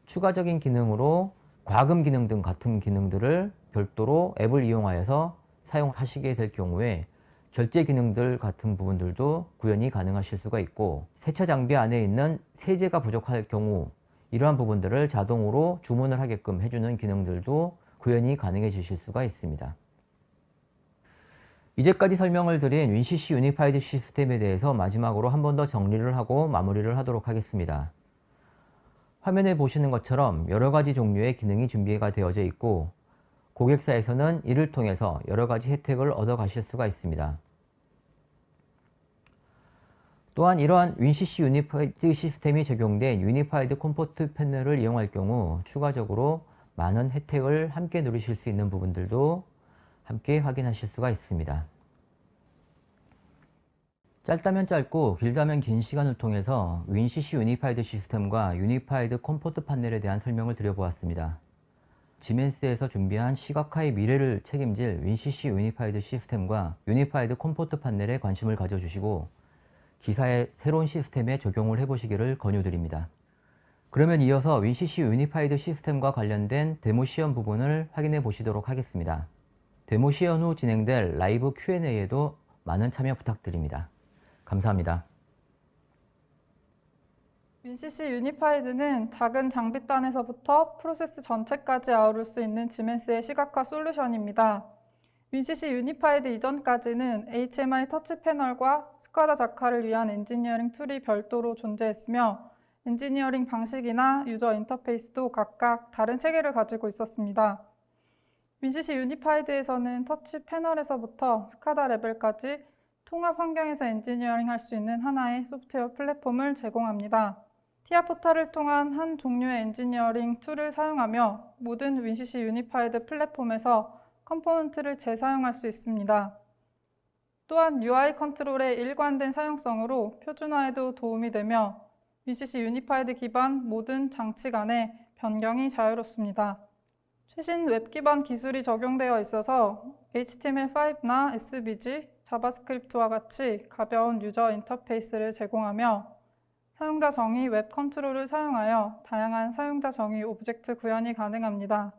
추가적인 기능으로 과금 기능 등 같은 기능들을 별도로 앱을 이용하여서 사용하시게 될 경우에 결제 기능들 같은 부분들도 구현이 가능하실 수가 있고 세차 장비 안에 있는 세제가 부족할 경우 이러한 부분들을 자동으로 주문을 하게끔 해주는 기능들도 구현이 가능해지실 수가 있습니다. 이제까지 설명을 드린 윈CC 유니파이드 시스템에 대해서 마지막으로 한 번 더 정리를 하고 마무리를 하도록 하겠습니다. 화면에 보시는 것처럼 여러 가지 종류의 기능이 준비가 되어져 있고 고객사에서는 이를 통해서 여러 가지 혜택을 얻어 가실 수가 있습니다. 또한 이러한 윈CC 유니파이드 시스템이 적용된 유니파이드 컴포트 패널을 이용할 경우 추가적으로 많은 혜택을 함께 누리실 수 있는 부분들도 함께 확인하실 수가 있습니다. 짧다면 짧고 길다면 긴 시간을 통해서 윈CC 유니파이드 시스템과 유니파이드 컴포트 판넬에 대한 설명을 드려보았습니다. 지멘스에서 준비한 시각화의 미래를 책임질 윈CC 유니파이드 시스템과 유니파이드 컴포트 판넬에 관심을 가져주시고 기사의 새로운 시스템에 적용을 해보시기를 권유드립니다. 그러면 이어서 WinCC 유니파이드 시스템과 관련된 데모 시연 부분을 확인해 보시도록 하겠습니다. 데모 시연 후 진행될 라이브 Q&A에도 많은 참여 부탁드립니다. 감사합니다. WinCC 유니파이드는 작은 장비단에서부터 프로세스 전체까지 아우를 수 있는 지멘스의 시각화 솔루션입니다. WinCC 유니파이드 이전까지는 HMI 터치 패널과 스카다 자카를 위한 엔지니어링 툴이 별도로 존재했으며 엔지니어링 방식이나 유저 인터페이스도 각각 다른 체계를 가지고 있었습니다. WinCC 유니파이드에서는 터치 패널에서부터 스카다 레벨까지 통합 환경에서 엔지니어링 할 수 있는 하나의 소프트웨어 플랫폼을 제공합니다. 티아 포탈을 통한 한 종류의 엔지니어링 툴을 사용하며 모든 WinCC 유니파이드 플랫폼에서 컴포넌트를 재사용할 수 있습니다. 또한 UI 컨트롤의 일관된 사용성으로 표준화에도 도움이 되며 WinCC 유니파이드 기반 모든 장치 간의 변경이 자유롭습니다. 최신 웹 기반 기술이 적용되어 있어서 HTML5나 SVG, 자바스크립트와 같이 가벼운 유저 인터페이스를 제공하며 사용자 정의 웹 컨트롤을 사용하여 다양한 사용자 정의 오브젝트 구현이 가능합니다.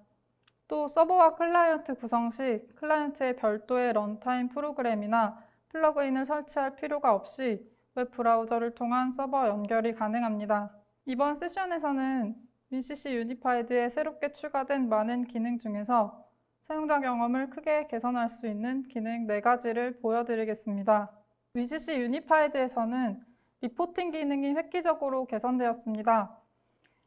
또 서버와 클라이언트 구성 시 클라이언트의 별도의 런타임 프로그램이나 플러그인을 설치할 필요가 없이 웹 브라우저를 통한 서버 연결이 가능합니다. 이번 세션에서는 WinCC 유니파이드에 새롭게 추가된 많은 기능 중에서 사용자 경험을 크게 개선할 수 있는 기능 4가지를 보여드리겠습니다. WinCC 유니파이드에서는 리포팅 기능이 획기적으로 개선되었습니다.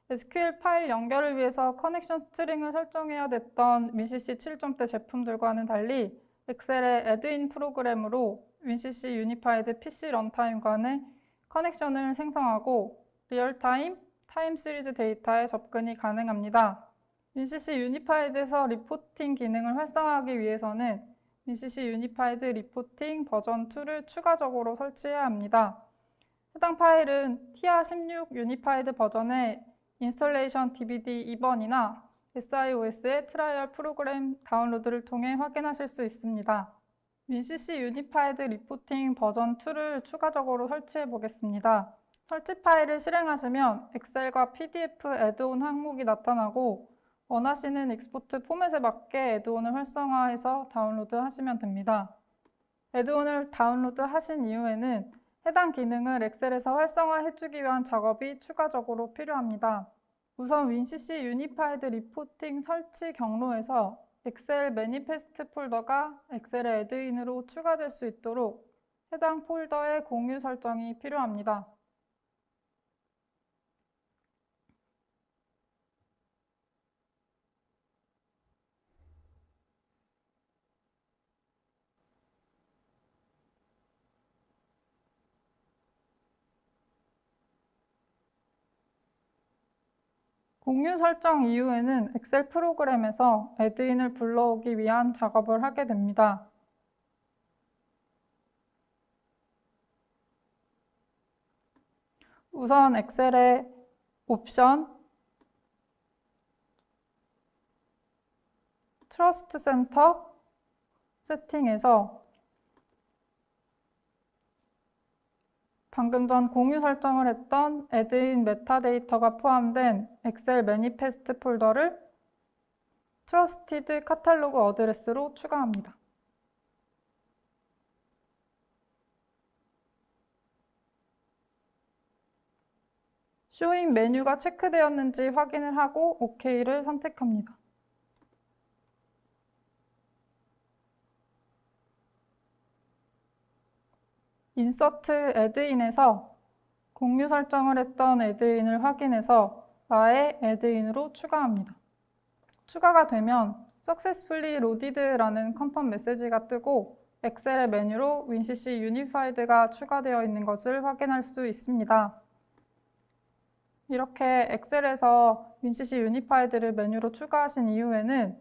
SQL 파일 연결을 위해서 커넥션 스트링을 설정해야 됐던 WinCC 7.0대 제품들과는 달리 엑셀의 애드인 프로그램으로 WinCC 유니파이드 PC 런타임 간의 커넥션을 생성하고 리얼타임, 타임 시리즈 데이터에 접근이 가능합니다. WinCC 유니파이드에서 리포팅 기능을 활성화하기 위해서는 WinCC 유니파이드 리포팅 버전 2를 추가적으로 설치해야 합니다. 해당 파일은 TR16 유니파이드 버전의 인스톨레이션 DVD 2번이나 SIOS의 트라이얼 프로그램 다운로드를 통해 확인하실 수 있습니다. WinCC 유니파이드 리포팅 버전 2를 추가적으로 설치해 보겠습니다. 설치 파일을 실행하시면 엑셀과 PDF 애드온 항목이 나타나고 원하시는 익스포트 포맷에 맞게 애드온을 활성화해서 다운로드 하시면 됩니다. 애드온을 다운로드 하신 이후에는 해당 기능을 엑셀에서 활성화해주기 위한 작업이 추가적으로 필요합니다. 우선 WinCC 유니파이드 리포팅 설치 경로에서 엑셀 매니페스트 폴더가 엑셀의 애드인으로 추가될 수 있도록 해당 폴더의 공유 설정이 필요합니다. 공유 설정 이후에는 엑셀 프로그램에서 애드인을 불러오기 위한 작업을 하게 됩니다. 우선 엑셀의 옵션, 트러스트 센터 세팅에서 방금 전 공유 설정을 했던 애드인 메타데이터가 포함된 엑셀 매니페스트 폴더를 트러스티드 카탈로그 어드레스로 추가합니다. 쇼잉 메뉴가 체크되었는지 확인을 하고 OK를 선택합니다. 인서트 애드인에서 공유 설정을 했던 애드인을 확인해서 나의 애드인으로 추가합니다. 추가가 되면 Successfully Loaded라는 컨펌 메시지가 뜨고 엑셀의 메뉴로 WinCC 유니파이드가 추가되어 있는 것을 확인할 수 있습니다. 이렇게 엑셀에서 WinCC 유니파이드를 메뉴로 추가하신 이후에는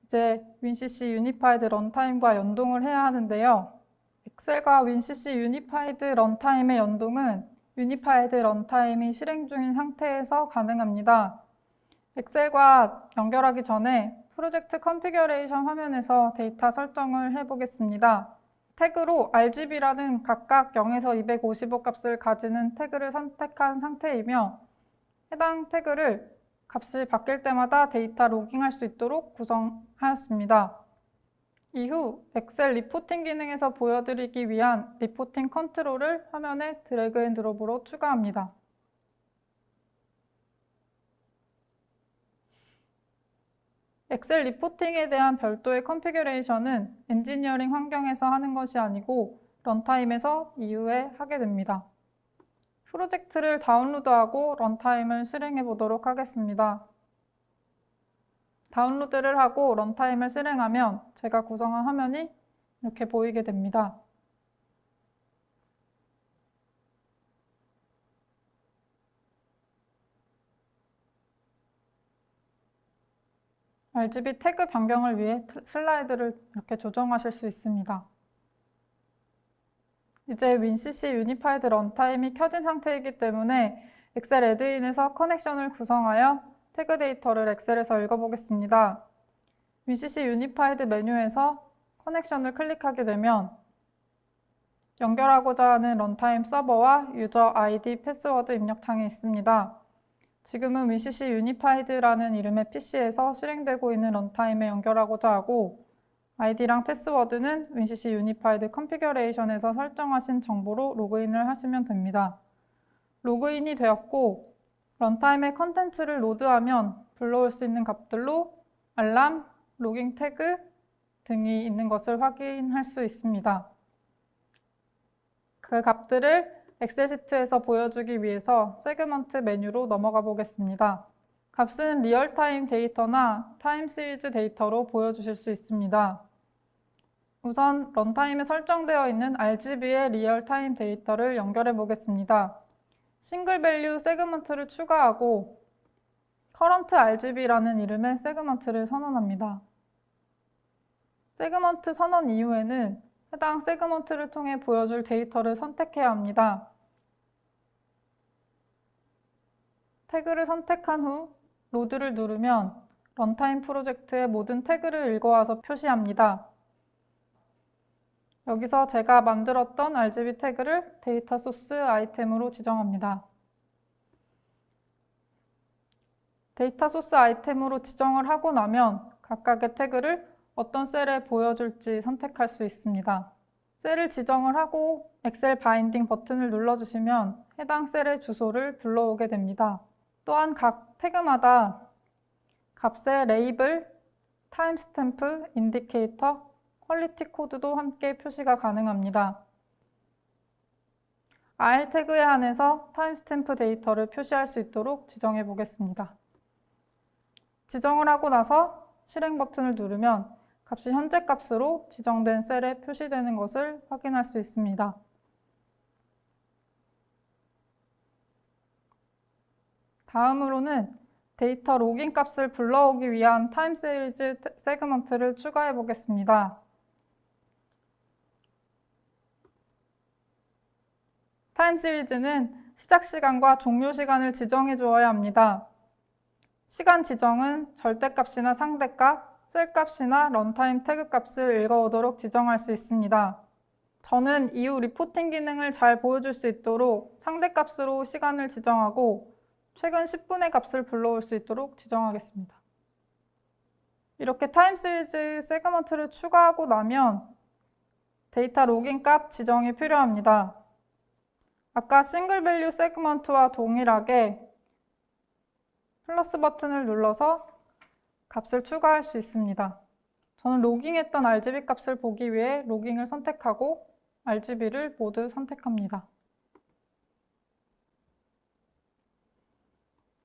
이제 WinCC 유니파이드 런타임과 연동을 해야 하는데요. 엑셀과 WinCC 유니파이드 런타임의 연동은 유니파이드 런타임이 실행 중인 상태에서 가능합니다. 엑셀과 연결하기 전에 프로젝트 컨피규레이션 화면에서 데이터 설정을 해보겠습니다. 태그로 RGB라는 각각 0에서 255 값을 가지는 태그를 선택한 상태이며 해당 태그를 값이 바뀔 때마다 데이터 로깅할 수 있도록 구성하였습니다. 이후 엑셀 리포팅 기능에서 보여드리기 위한 리포팅 컨트롤을 화면에 드래그 앤 드롭으로 추가합니다. 엑셀 리포팅에 대한 별도의 컨피규레이션은 엔지니어링 환경에서 하는 것이 아니고 런타임에서 이후에 하게 됩니다. 프로젝트를 다운로드하고 런타임을 실행해 보도록 하겠습니다. 다운로드를 하고 런타임을 실행하면 제가 구성한 화면이 이렇게 보이게 됩니다. RGB 태그 변경을 위해 슬라이드를 이렇게 조정하실 수 있습니다. 이제 WinCC 유니파이드 런타임이 켜진 상태이기 때문에 엑셀 애드인에서 커넥션을 구성하여 태그 데이터를 엑셀에서 읽어보겠습니다. WinCC 유니파이드 메뉴에서 커넥션을 클릭하게 되면 연결하고자 하는 런타임 서버와 유저 아이디, 패스워드 입력 창이 있습니다. 지금은 WinCC 유니파이드라는 이름의 PC에서 실행되고 있는 런타임에 연결하고자 하고 아이디랑 패스워드는 WinCC 유니파이드 컨피규레이션에서 설정하신 정보로 로그인을 하시면 됩니다. 로그인이 되었고 런타임의 컨텐츠를 로드하면 불러올 수 있는 값들로 알람, 로깅 태그 등이 있는 것을 확인할 수 있습니다. 그 값들을 엑셀 시트에서 보여주기 위해서 세그먼트 메뉴로 넘어가 보겠습니다. 값은 리얼타임 데이터나 타임 시리즈 데이터로 보여주실 수 있습니다. 우선 런타임에 설정되어 있는 RGB의 리얼타임 데이터를 연결해 보겠습니다. 싱글 밸류 세그먼트를 추가하고 current RGB라는 이름의 세그먼트를 선언합니다. 세그먼트 선언 이후에는 해당 세그먼트를 통해 보여줄 데이터를 선택해야 합니다. 태그를 선택한 후 로드를 누르면 런타임 프로젝트의 모든 태그를 읽어와서 표시합니다. 여기서 제가 만들었던 RGB 태그를 데이터 소스 아이템으로 지정합니다. 데이터 소스 아이템으로 지정을 하고 나면 각각의 태그를 어떤 셀에 보여줄지 선택할 수 있습니다. 셀을 지정을 하고 엑셀 바인딩 버튼을 눌러주시면 해당 셀의 주소를 불러오게 됩니다. 또한 각 태그마다 값의 레이블, 타임스탬프, 인디케이터, 퀄리티 코드도 함께 표시가 가능합니다. R 태그에 한해서 타임스탬프 데이터를 표시할 수 있도록 지정해 보겠습니다. 지정을 하고 나서 실행 버튼을 누르면 값이 현재 값으로 지정된 셀에 표시되는 것을 확인할 수 있습니다. 다음으로는 데이터 로깅 값을 불러오기 위한 타임 시리즈 세그먼트를 추가해 보겠습니다. 타임 시리즈는 시작 시간과 종료 시간을 지정해 주어야 합니다. 시간 지정은 절대값이나 상대값, 셀값이나 런타임 태그 값을 읽어오도록 지정할 수 있습니다. 저는 이후 리포팅 기능을 잘 보여줄 수 있도록 상대값으로 시간을 지정하고 최근 10분의 값을 불러올 수 있도록 지정하겠습니다. 이렇게 타임 시리즈 세그먼트를 추가하고 나면 데이터 로깅 값 지정이 필요합니다. 아까 싱글 밸류 세그먼트와 동일하게 플러스 버튼을 눌러서 값을 추가할 수 있습니다. 저는 로깅했던 RGB 값을 보기 위해 로깅을 선택하고 RGB를 모두 선택합니다.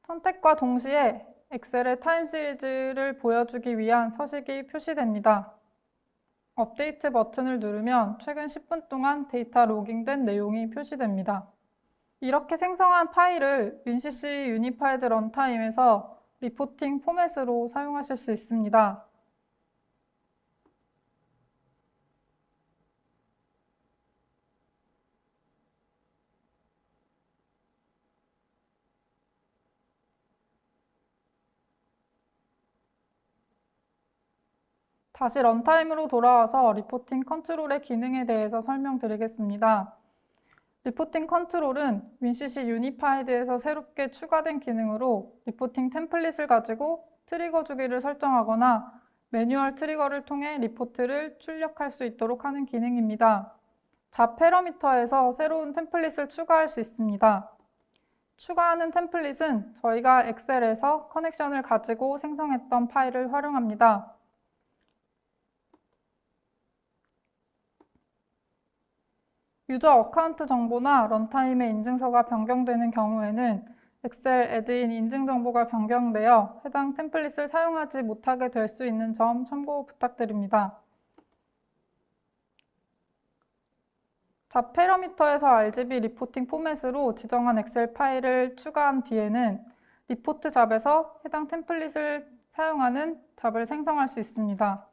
선택과 동시에 엑셀의 타임 시리즈를 보여주기 위한 서식이 표시됩니다. 업데이트 버튼을 누르면 최근 10분 동안 데이터 로깅된 내용이 표시됩니다. 이렇게 생성한 파일을 WinCC 유니파이드 런타임에서 리포팅 포맷으로 사용하실 수 있습니다. 다시 런타임으로 돌아와서 리포팅 컨트롤의 기능에 대해서 설명드리겠습니다. 리포팅 컨트롤은 WinCC 유니파이드에서 새롭게 추가된 기능으로 리포팅 템플릿을 가지고 트리거 주기를 설정하거나 매뉴얼 트리거를 통해 리포트를 출력할 수 있도록 하는 기능입니다. 잡 패러미터에서 새로운 템플릿을 추가할 수 있습니다. 추가하는 템플릿은 저희가 엑셀에서 커넥션을 가지고 생성했던 파일을 활용합니다. 유저 어카운트 정보나 런타임의 인증서가 변경되는 경우에는 엑셀 애드인 인증 정보가 변경되어 해당 템플릿을 사용하지 못하게 될 수 있는 점 참고 부탁드립니다. 잡 패러미터에서 RGB 리포팅 포맷으로 지정한 엑셀 파일을 추가한 뒤에는 리포트 잡에서 해당 템플릿을 사용하는 잡을 생성할 수 있습니다.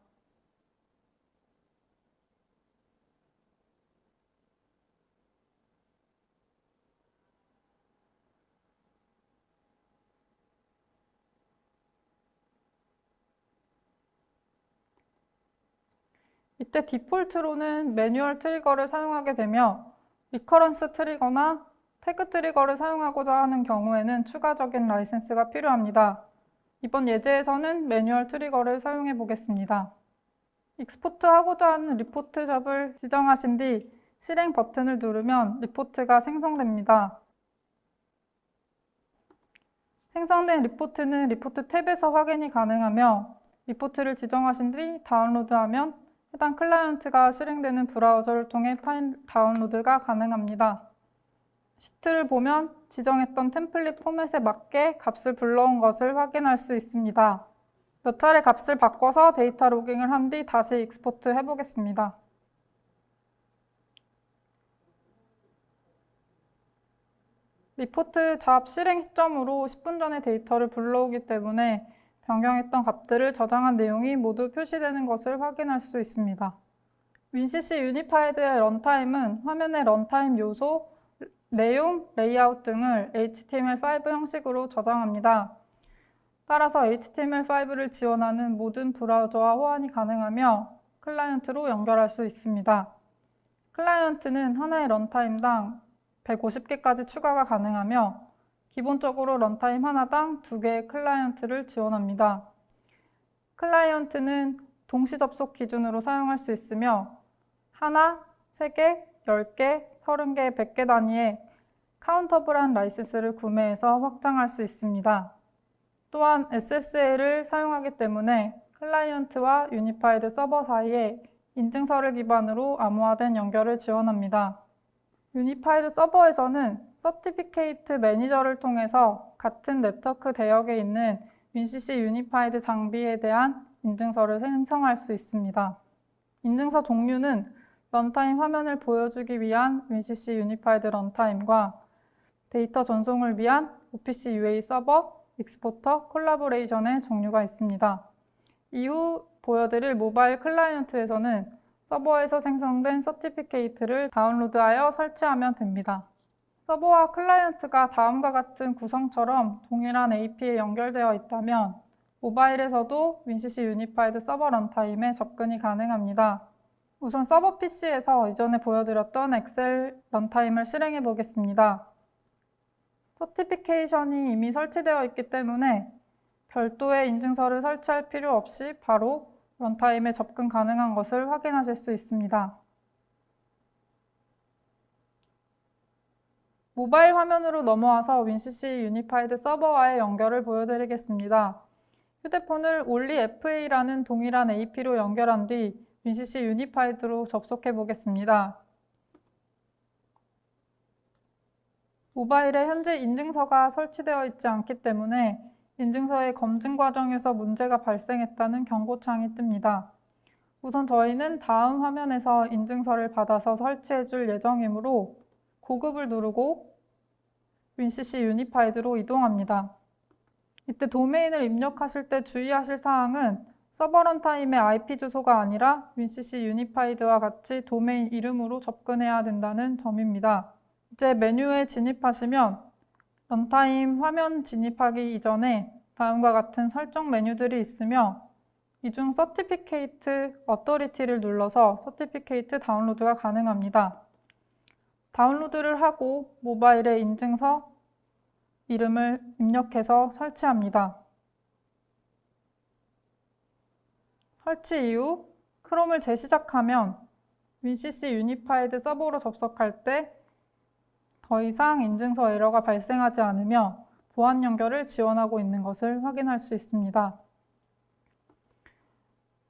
이때 디폴트로는 매뉴얼 트리거를 사용하게 되며 리커런스 트리거나 태그 트리거를 사용하고자 하는 경우에는 추가적인 라이센스가 필요합니다. 이번 예제에서는 매뉴얼 트리거를 사용해 보겠습니다. 익스포트하고자 하는 리포트 잡을 지정하신 뒤 실행 버튼을 누르면 리포트가 생성됩니다. 생성된 리포트는 리포트 탭에서 확인이 가능하며 리포트를 지정하신 뒤 다운로드하면 해당 클라이언트가 실행되는 브라우저를 통해 파일 다운로드가 가능합니다. 시트를 보면 지정했던 템플릿 포맷에 맞게 값을 불러온 것을 확인할 수 있습니다. 몇 차례 값을 바꿔서 데이터 로깅을 한 뒤 다시 익스포트 해보겠습니다. 리포트 잡 실행 시점으로 10분 전에 데이터를 불러오기 때문에 변경했던 값들을 저장한 내용이 모두 표시되는 것을 확인할 수 있습니다. WinCC 유니파이드의 런타임은 화면의 런타임 요소, 내용, 레이아웃 등을 HTML5 형식으로 저장합니다. 따라서 HTML5를 지원하는 모든 브라우저와 호환이 가능하며 클라이언트로 연결할 수 있습니다. 클라이언트는 하나의 런타임당 150개까지 추가가 가능하며 기본적으로 런타임 하나당 2개의 클라이언트를 지원합니다. 클라이언트는 동시 접속 기준으로 사용할 수 있으며 하나, 3개, 10개, 30개, 100개 단위의 카운터블한 라이센스를 구매해서 확장할 수 있습니다. 또한 SSL을 사용하기 때문에 클라이언트와 유니파이드 서버 사이에 인증서를 기반으로 암호화된 연결을 지원합니다. 유니파이드 서버에서는 서티피케이트 매니저를 통해서 같은 네트워크 대역에 있는 WinCC 유니파이드 장비에 대한 인증서를 생성할 수 있습니다. 인증서 종류는 런타임 화면을 보여주기 위한 WinCC 유니파이드 런타임과 데이터 전송을 위한 OPC UA 서버, 익스포터, 콜라보레이션의 종류가 있습니다. 이후 보여드릴 모바일 클라이언트에서는 서버에서 생성된 서티피케이트를 다운로드하여 설치하면 됩니다. 서버와 클라이언트가 다음과 같은 구성처럼 동일한 AP에 연결되어 있다면 모바일에서도 WinCC 유니파이드 서버 런타임에 접근이 가능합니다. 우선 서버 PC에서 이전에 보여드렸던 엑셀 런타임을 실행해 보겠습니다. 서티피케이션이 이미 설치되어 있기 때문에 별도의 인증서를 설치할 필요 없이 바로 런타임에 접근 가능한 것을 확인하실 수 있습니다. 모바일 화면으로 넘어와서 WinCC 유니파이드 서버와의 연결을 보여드리겠습니다. 휴대폰을 only FA라는 동일한 AP로 연결한 뒤 WinCC 유니파이드로 접속해 보겠습니다. 모바일에 현재 인증서가 설치되어 있지 않기 때문에 인증서의 검증 과정에서 문제가 발생했다는 경고창이 뜹니다. 우선 저희는 다음 화면에서 인증서를 받아서 설치해 줄 예정이므로 고급을 누르고 WinCC 유니파이드로 이동합니다. 이때 도메인을 입력하실 때 주의하실 사항은 서버 런타임의 IP 주소가 아니라 WinCC 유니파이드와 같이 도메인 이름으로 접근해야 된다는 점입니다. 이제 메뉴에 진입하시면 런타임 화면 진입하기 이전에 다음과 같은 설정 메뉴들이 있으며 이 중 서티피케이트 어토리티를 눌러서 서티피케이트 다운로드가 가능합니다. 다운로드를 하고 모바일에 인증서 이름을 입력해서 설치합니다. 설치 이후 크롬을 재시작하면 WinCC 유니파이드 서버로 접속할 때 더 이상 인증서 에러가 발생하지 않으며 보안 연결을 지원하고 있는 것을 확인할 수 있습니다.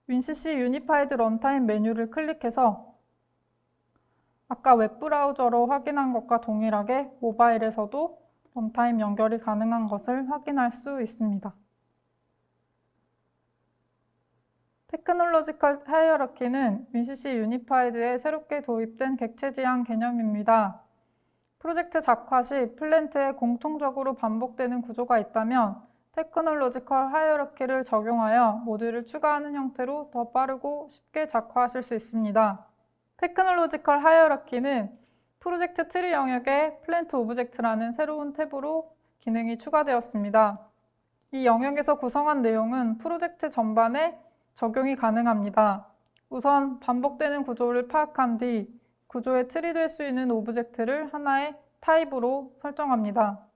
WinCC 유니파이드 런타임 메뉴를 클릭해서 아까 웹브라우저로 확인한 것과 동일하게 모바일에서도 런타임 연결이 가능한 것을 확인할 수 있습니다. 테크놀로지컬 하이어러키는 WinCC 유니파이드에 새롭게 도입된 객체 지향 개념입니다. 프로젝트 작화 시 플랜트에 공통적으로 반복되는 구조가 있다면 테크놀로지컬 하이어러키를 적용하여 모듈을 추가하는 형태로 더 빠르고 쉽게 작화하실 수 있습니다. 테크놀로지컬 하이어러키는 프로젝트 트리 영역에 플랜트 오브젝트라는 새로운 탭으로 기능이 추가되었습니다. 이 영역에서 구성한 내용은 프로젝트 전반에 적용이 가능합니다. 우선 반복되는 구조를 파악한 뒤 구조에 틀이 될 수 있는 오브젝트를 하나의 타입으로 설정합니다.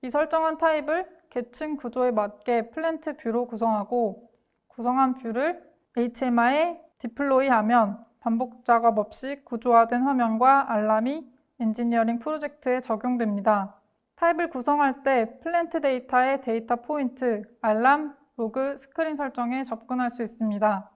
이 설정한 타입을 계층 구조에 맞게 플랜트 뷰로 구성하고 구성한 뷰를 HMI에 디플로이하면 반복 작업 없이 구조화된 화면과 알람이 엔지니어링 프로젝트에 적용됩니다. 타입을 구성할 때 플랜트 데이터의 데이터 포인트, 알람, 로그, 스크린 설정에 접근할 수 있습니다.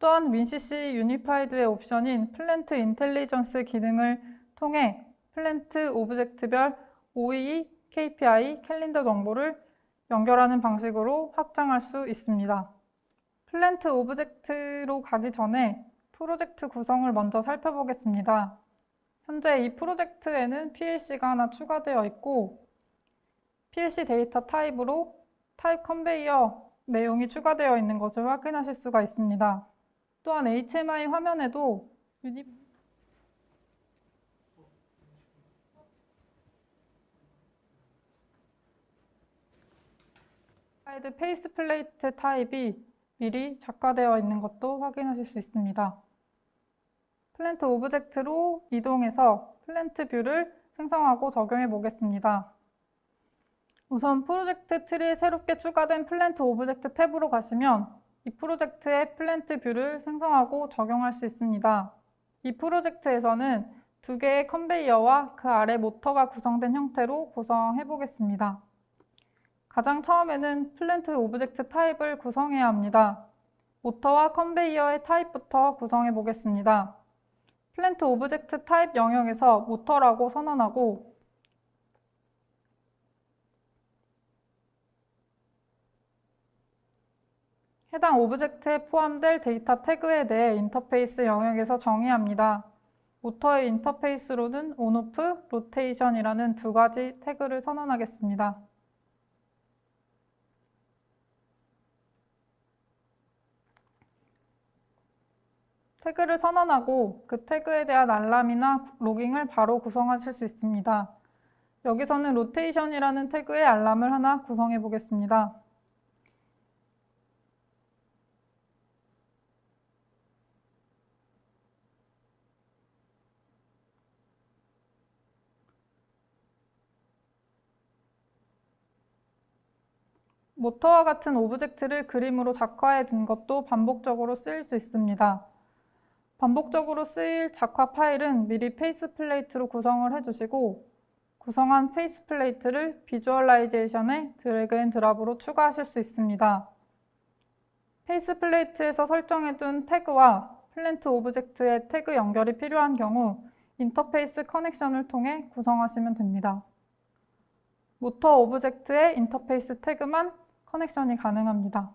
또한 WinCC 유니파이드의 옵션인 플랜트 인텔리전스 기능을 통해 플랜트 오브젝트별 OEE, KPI, 캘린더 정보를 연결하는 방식으로 확장할 수 있습니다. 플랜트 오브젝트로 가기 전에 프로젝트 구성을 먼저 살펴보겠습니다. 현재 이 프로젝트에는 PLC가 하나 추가되어 있고 PLC 데이터 타입으로 타입 컨베이어 내용이 추가되어 있는 것을 확인하실 수가 있습니다. 또한 HMI 화면에도 유니파이드 페이스 플레이트 타입이 미리 작화되어 있는 것도 확인하실 수 있습니다. 플랜트 오브젝트로 이동해서 플랜트 뷰를 생성하고 적용해 보겠습니다. 우선 프로젝트 트리에 새롭게 추가된 플랜트 오브젝트 탭으로 가시면 이 프로젝트의 플랜트 뷰를 생성하고 적용할 수 있습니다. 이 프로젝트에서는 두 개의 컨베이어와 그 아래 모터가 구성된 형태로 구성해 보겠습니다. 가장 처음에는 플랜트 오브젝트 타입을 구성해야 합니다. 모터와 컨베이어의 타입부터 구성해 보겠습니다. 플랜트 오브젝트 타입 영역에서 모터라고 선언하고 해당 오브젝트에 포함될 데이터 태그에 대해 인터페이스 영역에서 정의합니다. 모터의 인터페이스로는 온오프, 로테이션이라는 두 가지 태그를 선언하겠습니다. 태그를 선언하고 그 태그에 대한 알람이나 로깅을 바로 구성하실 수 있습니다. 여기서는 로테이션이라는 태그의 알람을 하나 구성해 보겠습니다. 모터와 같은 오브젝트를 그림으로 작화해 둔 것도 반복적으로 쓰일 수 있습니다. 반복적으로 쓰일 작화 파일은 미리 페이스 플레이트로 구성을 해주시고 구성한 페이스 플레이트를 비주얼라이제이션에 드래그 앤 드랍으로 추가하실 수 있습니다. 페이스 플레이트에서 설정해둔 태그와 플랜트 오브젝트의 태그 연결이 필요한 경우 인터페이스 커넥션을 통해 구성하시면 됩니다. 모터 오브젝트의 인터페이스 태그만 커넥션이 가능합니다.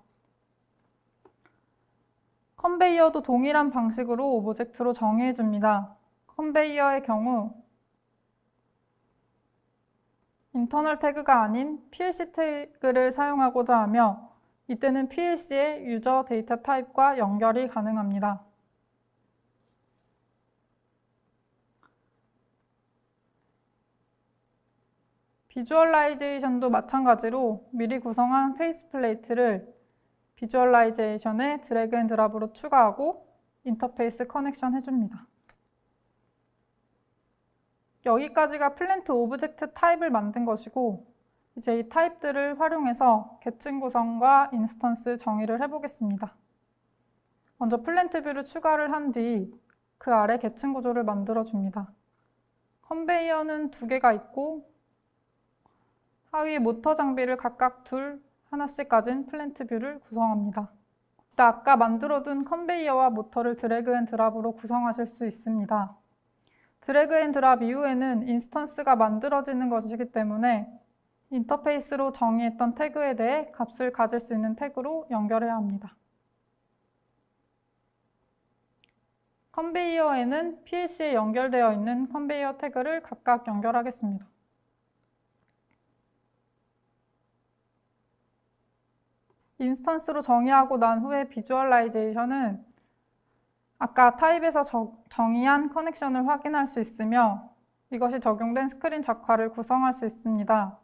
컨베이어도 동일한 방식으로 오브젝트로 정의해줍니다. 컨베이어의 경우 인터널 태그가 아닌 PLC 태그를 사용하고자 하며 이때는 PLC의 유저 데이터 타입과 연결이 가능합니다. 비주얼라이제이션도 마찬가지로 미리 구성한 페이스 플레이트를 비주얼라이제이션에 드래그 앤 드랍으로 추가하고 인터페이스 커넥션 해줍니다. 여기까지가 플랜트 오브젝트 타입을 만든 것이고, 이제 이 타입들을 활용해서 계층 구성과 인스턴스 정의를 해보겠습니다. 먼저 플랜트 뷰를 추가를 한 뒤 그 아래 계층 구조를 만들어줍니다. 컨베이어는 2개가 있고 하위에 모터 장비를 각각 하나씩 가진 플랜트 뷰를 구성합니다. 아까 만들어둔 컨베이어와 모터를 드래그 앤 드랍으로 구성하실 수 있습니다. 드래그 앤 드랍 이후에는 인스턴스가 만들어지는 것이기 때문에 인터페이스로 정의했던 태그에 대해 값을 가질 수 있는 태그로 연결해야 합니다. 컨베이어에는 PLC에 연결되어 있는 컨베이어 태그를 각각 연결하겠습니다. 인스턴스로 정의하고 난 후에 비주얼라이제이션은 아까 타입에서 정의한 커넥션을 확인할 수 있으며 이것이 적용된 스크린 작화를 구성할 수 있습니다.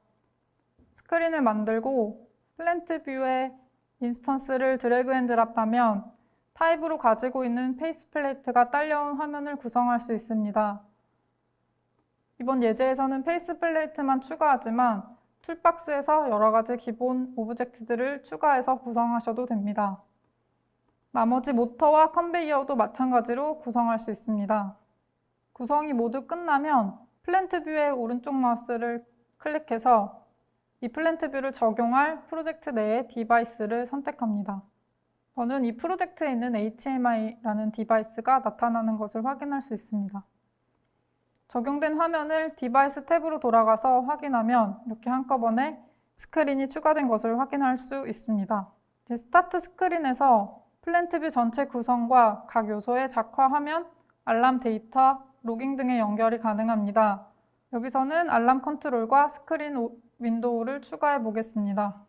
스크린을 만들고 플랜트 뷰에 인스턴스를 드래그 앤 드랍하면 타입으로 가지고 있는 페이스 플레이트가 딸려온 화면을 구성할 수 있습니다. 이번 예제에서는 페이스 플레이트만 추가하지만 툴박스에서 여러 가지 기본 오브젝트들을 추가해서 구성하셔도 됩니다. 나머지 모터와 컨베이어도 마찬가지로 구성할 수 있습니다. 구성이 모두 끝나면 플랜트 뷰의 오른쪽 마우스를 클릭해서 이 플랜트 뷰를 적용할 프로젝트 내의 디바이스를 선택합니다. 저는 이 프로젝트에 있는 HMI라는 디바이스가 나타나는 것을 확인할 수 있습니다. 적용된 화면을 디바이스 탭으로 돌아가서 확인하면 이렇게 한꺼번에 스크린이 추가된 것을 확인할 수 있습니다. 이제 스타트 스크린에서 플랜트 뷰 전체 구성과 각 요소의 작화화면, 알람 데이터, 로깅 등의 연결이 가능합니다. 여기서는 알람 컨트롤과 스크린 윈도우를 추가해 보겠습니다.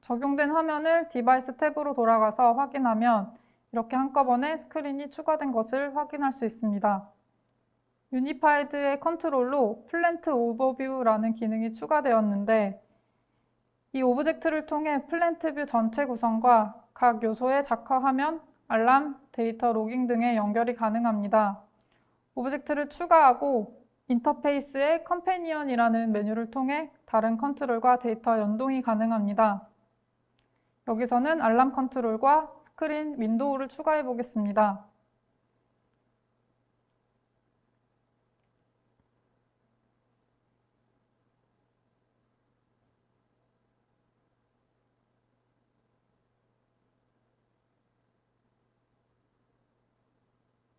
적용된 화면을 디바이스 탭으로 돌아가서 확인하면 이렇게 한꺼번에 스크린이 추가된 것을 확인할 수 있습니다. 유니파이드의 컨트롤로 플랜트 오버뷰라는 기능이 추가되었는데 이 오브젝트를 통해 플랜트 뷰 전체 구성과 각 요소의 작화 화면, 알람, 데이터 로깅 등의 연결이 가능합니다. 오브젝트를 추가하고 인터페이스의 컴패니언이라는 메뉴를 통해 다른 컨트롤과 데이터 연동이 가능합니다. 여기서는 알람 컨트롤과 스크린 윈도우를 추가해 보겠습니다.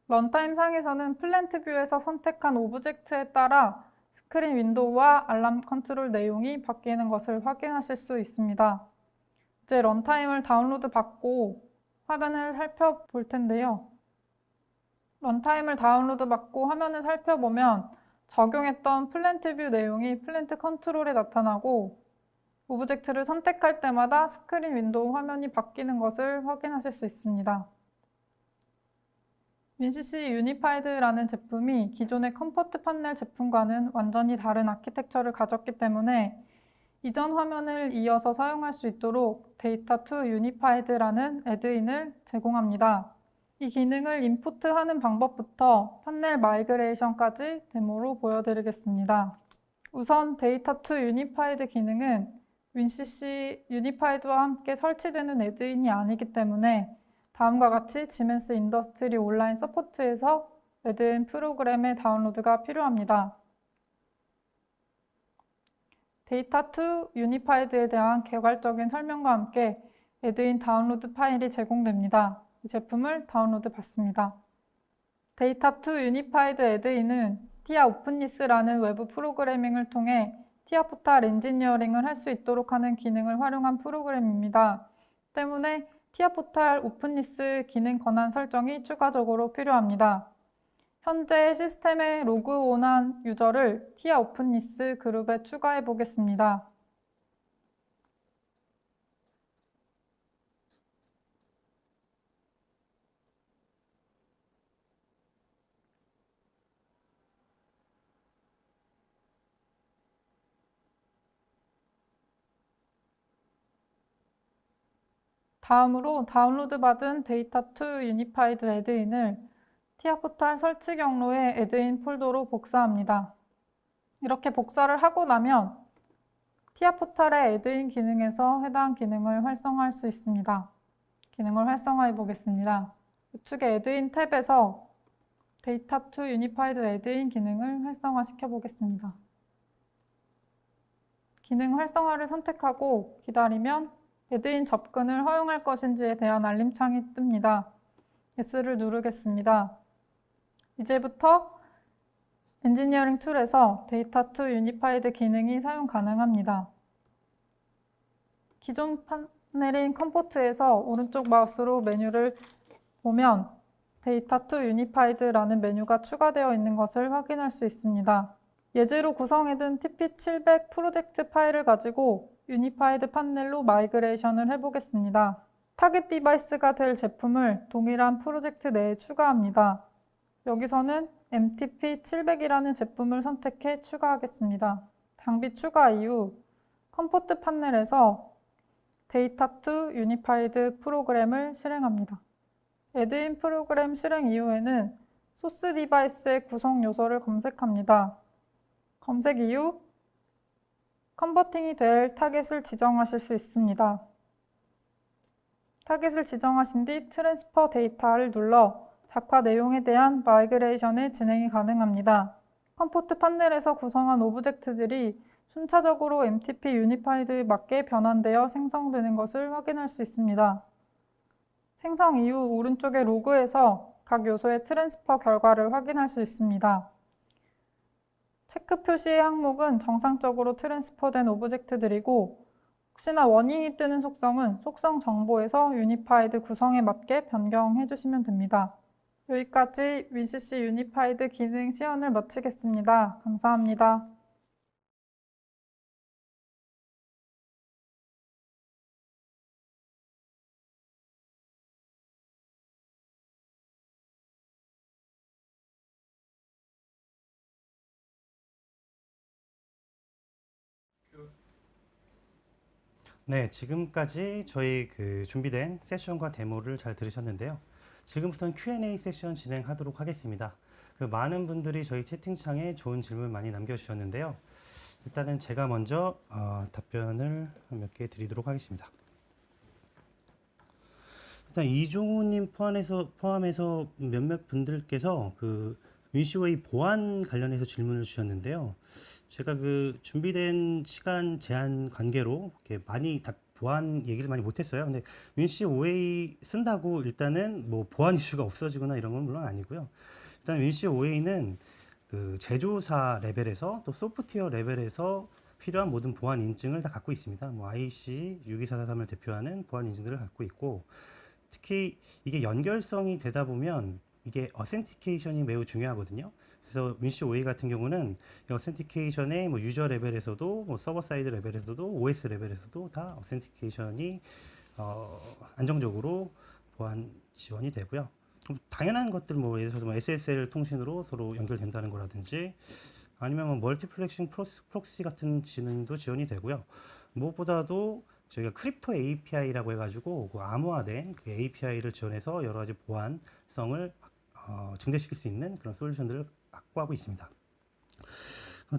런타임 상에서는 플랜트 뷰에서 선택한 오브젝트에 따라 스크린 윈도우와 알람 컨트롤 내용이 바뀌는 것을 확인하실 수 있습니다. 이제 런타임을 다운로드 받고 화면을 살펴볼 텐데요. 런타임을 다운로드 받고 화면을 살펴보면 적용했던 플랜트 뷰 내용이 플랜트 컨트롤에 나타나고 오브젝트를 선택할 때마다 스크린 윈도우 화면이 바뀌는 것을 확인하실 수 있습니다. 윈CC 유니파이드라는 제품이 기존의 컴포트 판넬 제품과는 완전히 다른 아키텍처를 가졌기 때문에 이전 화면을 이어서 사용할 수 있도록 데이터 투 유니파이드라는 애드인을 제공합니다. 이 기능을 임포트하는 방법부터 판넬 마이그레이션까지 데모로 보여드리겠습니다. 우선 데이터 투 유니파이드 기능은 윈CC 유니파이드와 함께 설치되는 애드인이 아니기 때문에 다음과 같이 지멘스 인더스트리 온라인 서포트에서 애드인 프로그램의 다운로드가 필요합니다. 데이터 투 유니파이드에 대한 개괄적인 설명과 함께 애드인 다운로드 파일이 제공됩니다. 이 제품을 다운로드 받습니다. 데이터 투 유니파이드 애드인은 티아 오픈니스라는 외부 프로그래밍을 통해 티아 포탈 엔지니어링을 할 수 있도록 하는 기능을 활용한 프로그램입니다. 때문에 티아 포탈 오픈니스 기능 권한 설정이 추가적으로 필요합니다. 현재 시스템에 로그온한 유저를 티아 오픈니스 그룹에 추가해 보겠습니다. 다음으로 다운로드받은 데이터2 유니파이드 애드인을 티아포탈 설치 경로의 애드인 폴더로 복사합니다. 이렇게 복사를 하고 나면 티아포탈의 애드인 기능에서 해당 기능을 활성화할 수 있습니다. 기능을 활성화해 보겠습니다. 우측의 애드인 탭에서 데이터2 유니파이드 애드인 기능을 활성화시켜 보겠습니다. 기능 활성화를 선택하고 기다리면 애드인 접근을 허용할 것인지에 대한 알림창이 뜹니다. S를 누르겠습니다. 이제부터 엔지니어링 툴에서 데이터2 유니파이드 기능이 사용 가능합니다. 기존 파넬인 컴포트에서 오른쪽 마우스로 메뉴를 보면 데이터2 유니파이드라는 메뉴가 추가되어 있는 것을 확인할 수 있습니다. 예제로 구성해둔 TP700 프로젝트 파일을 가지고 유니파이드 판넬로 마이그레이션을 해보겠습니다. 타겟 디바이스가 될 제품을 동일한 프로젝트 내에 추가합니다. 여기서는 MTP700이라는 제품을 선택해 추가하겠습니다. 장비 추가 이후 컴포트 판넬에서 데이터2 유니파이드 프로그램을 실행합니다. 애드인 프로그램 실행 이후에는 소스 디바이스의 구성 요소를 검색합니다. 검색 이후 컨버팅이 될 타겟을 지정하실 수 있습니다. 타겟을 지정하신 뒤 트랜스퍼 데이터를 눌러 작화 내용에 대한 마이그레이션의 진행이 가능합니다. 컴포트 판넬에서 구성한 오브젝트들이 순차적으로 MTP 유니파이드에 맞게 변환되어 생성되는 것을 확인할 수 있습니다. 생성 이후 오른쪽의 로그에서 각 요소의 트랜스퍼 결과를 확인할 수 있습니다. 체크 표시의 항목은 정상적으로 트랜스퍼된 오브젝트들이고 혹시나 워닝이 뜨는 속성은 속성 정보에서 유니파이드 구성에 맞게 변경해 주시면 됩니다. 여기까지 WinCC 유니파이드 기능 시연을 마치겠습니다. 감사합니다. 네, 지금까지 저희 준비된 세션과 데모를 잘 들으셨는데요. 지금부터는 Q&A 세션 진행하도록 하겠습니다. 많은 분들이 저희 채팅창에 좋은 질문 많이 남겨주셨는데요. 일단은 제가 먼저 답변을 몇 개 드리도록 하겠습니다. 일단 이종우님 포함해서 몇몇 분들께서 윈시웨이 보안 관련해서 질문을 주셨는데요. 제가 준비된 시간 제한 관계로 이렇게 많이 보안 얘기를 많이 못했어요. 근데 윈시 OA 쓴다고 일단은 뭐 보안 이슈가 없어지거나 이런 건 물론 아니고요. 일단 윈시 OA는 제조사 레벨에서 또 소프트웨어 레벨에서 필요한 모든 보안 인증을 다 갖고 있습니다. 뭐 IEC 62443을 대표하는 보안 인증들을 갖고 있고, 특히 이게 연결성이 되다 보면 이게 어센티케이션이 매우 중요하거든요. 그래서 윈시 OA 같은 경우는 어센티케이션의 뭐 유저 레벨에서도 뭐 서버 사이드 레벨에서도 OS 레벨에서도 다 어센티케이션이 안정적으로 보안 지원이 되고요. 당연한 것들 뭐 예를 들어서 뭐 SSL 통신으로 서로 연결된다는 거라든지 아니면 뭐 멀티플렉싱 프록시 같은 기능도 지원이 되고요. 무엇보다도 저희가 크립토 API라고 해가지고 암호화된 API를 지원해서 여러 가지 보안성을 증대시킬 수 있는 그런 솔루션들을 확보하고 있습니다.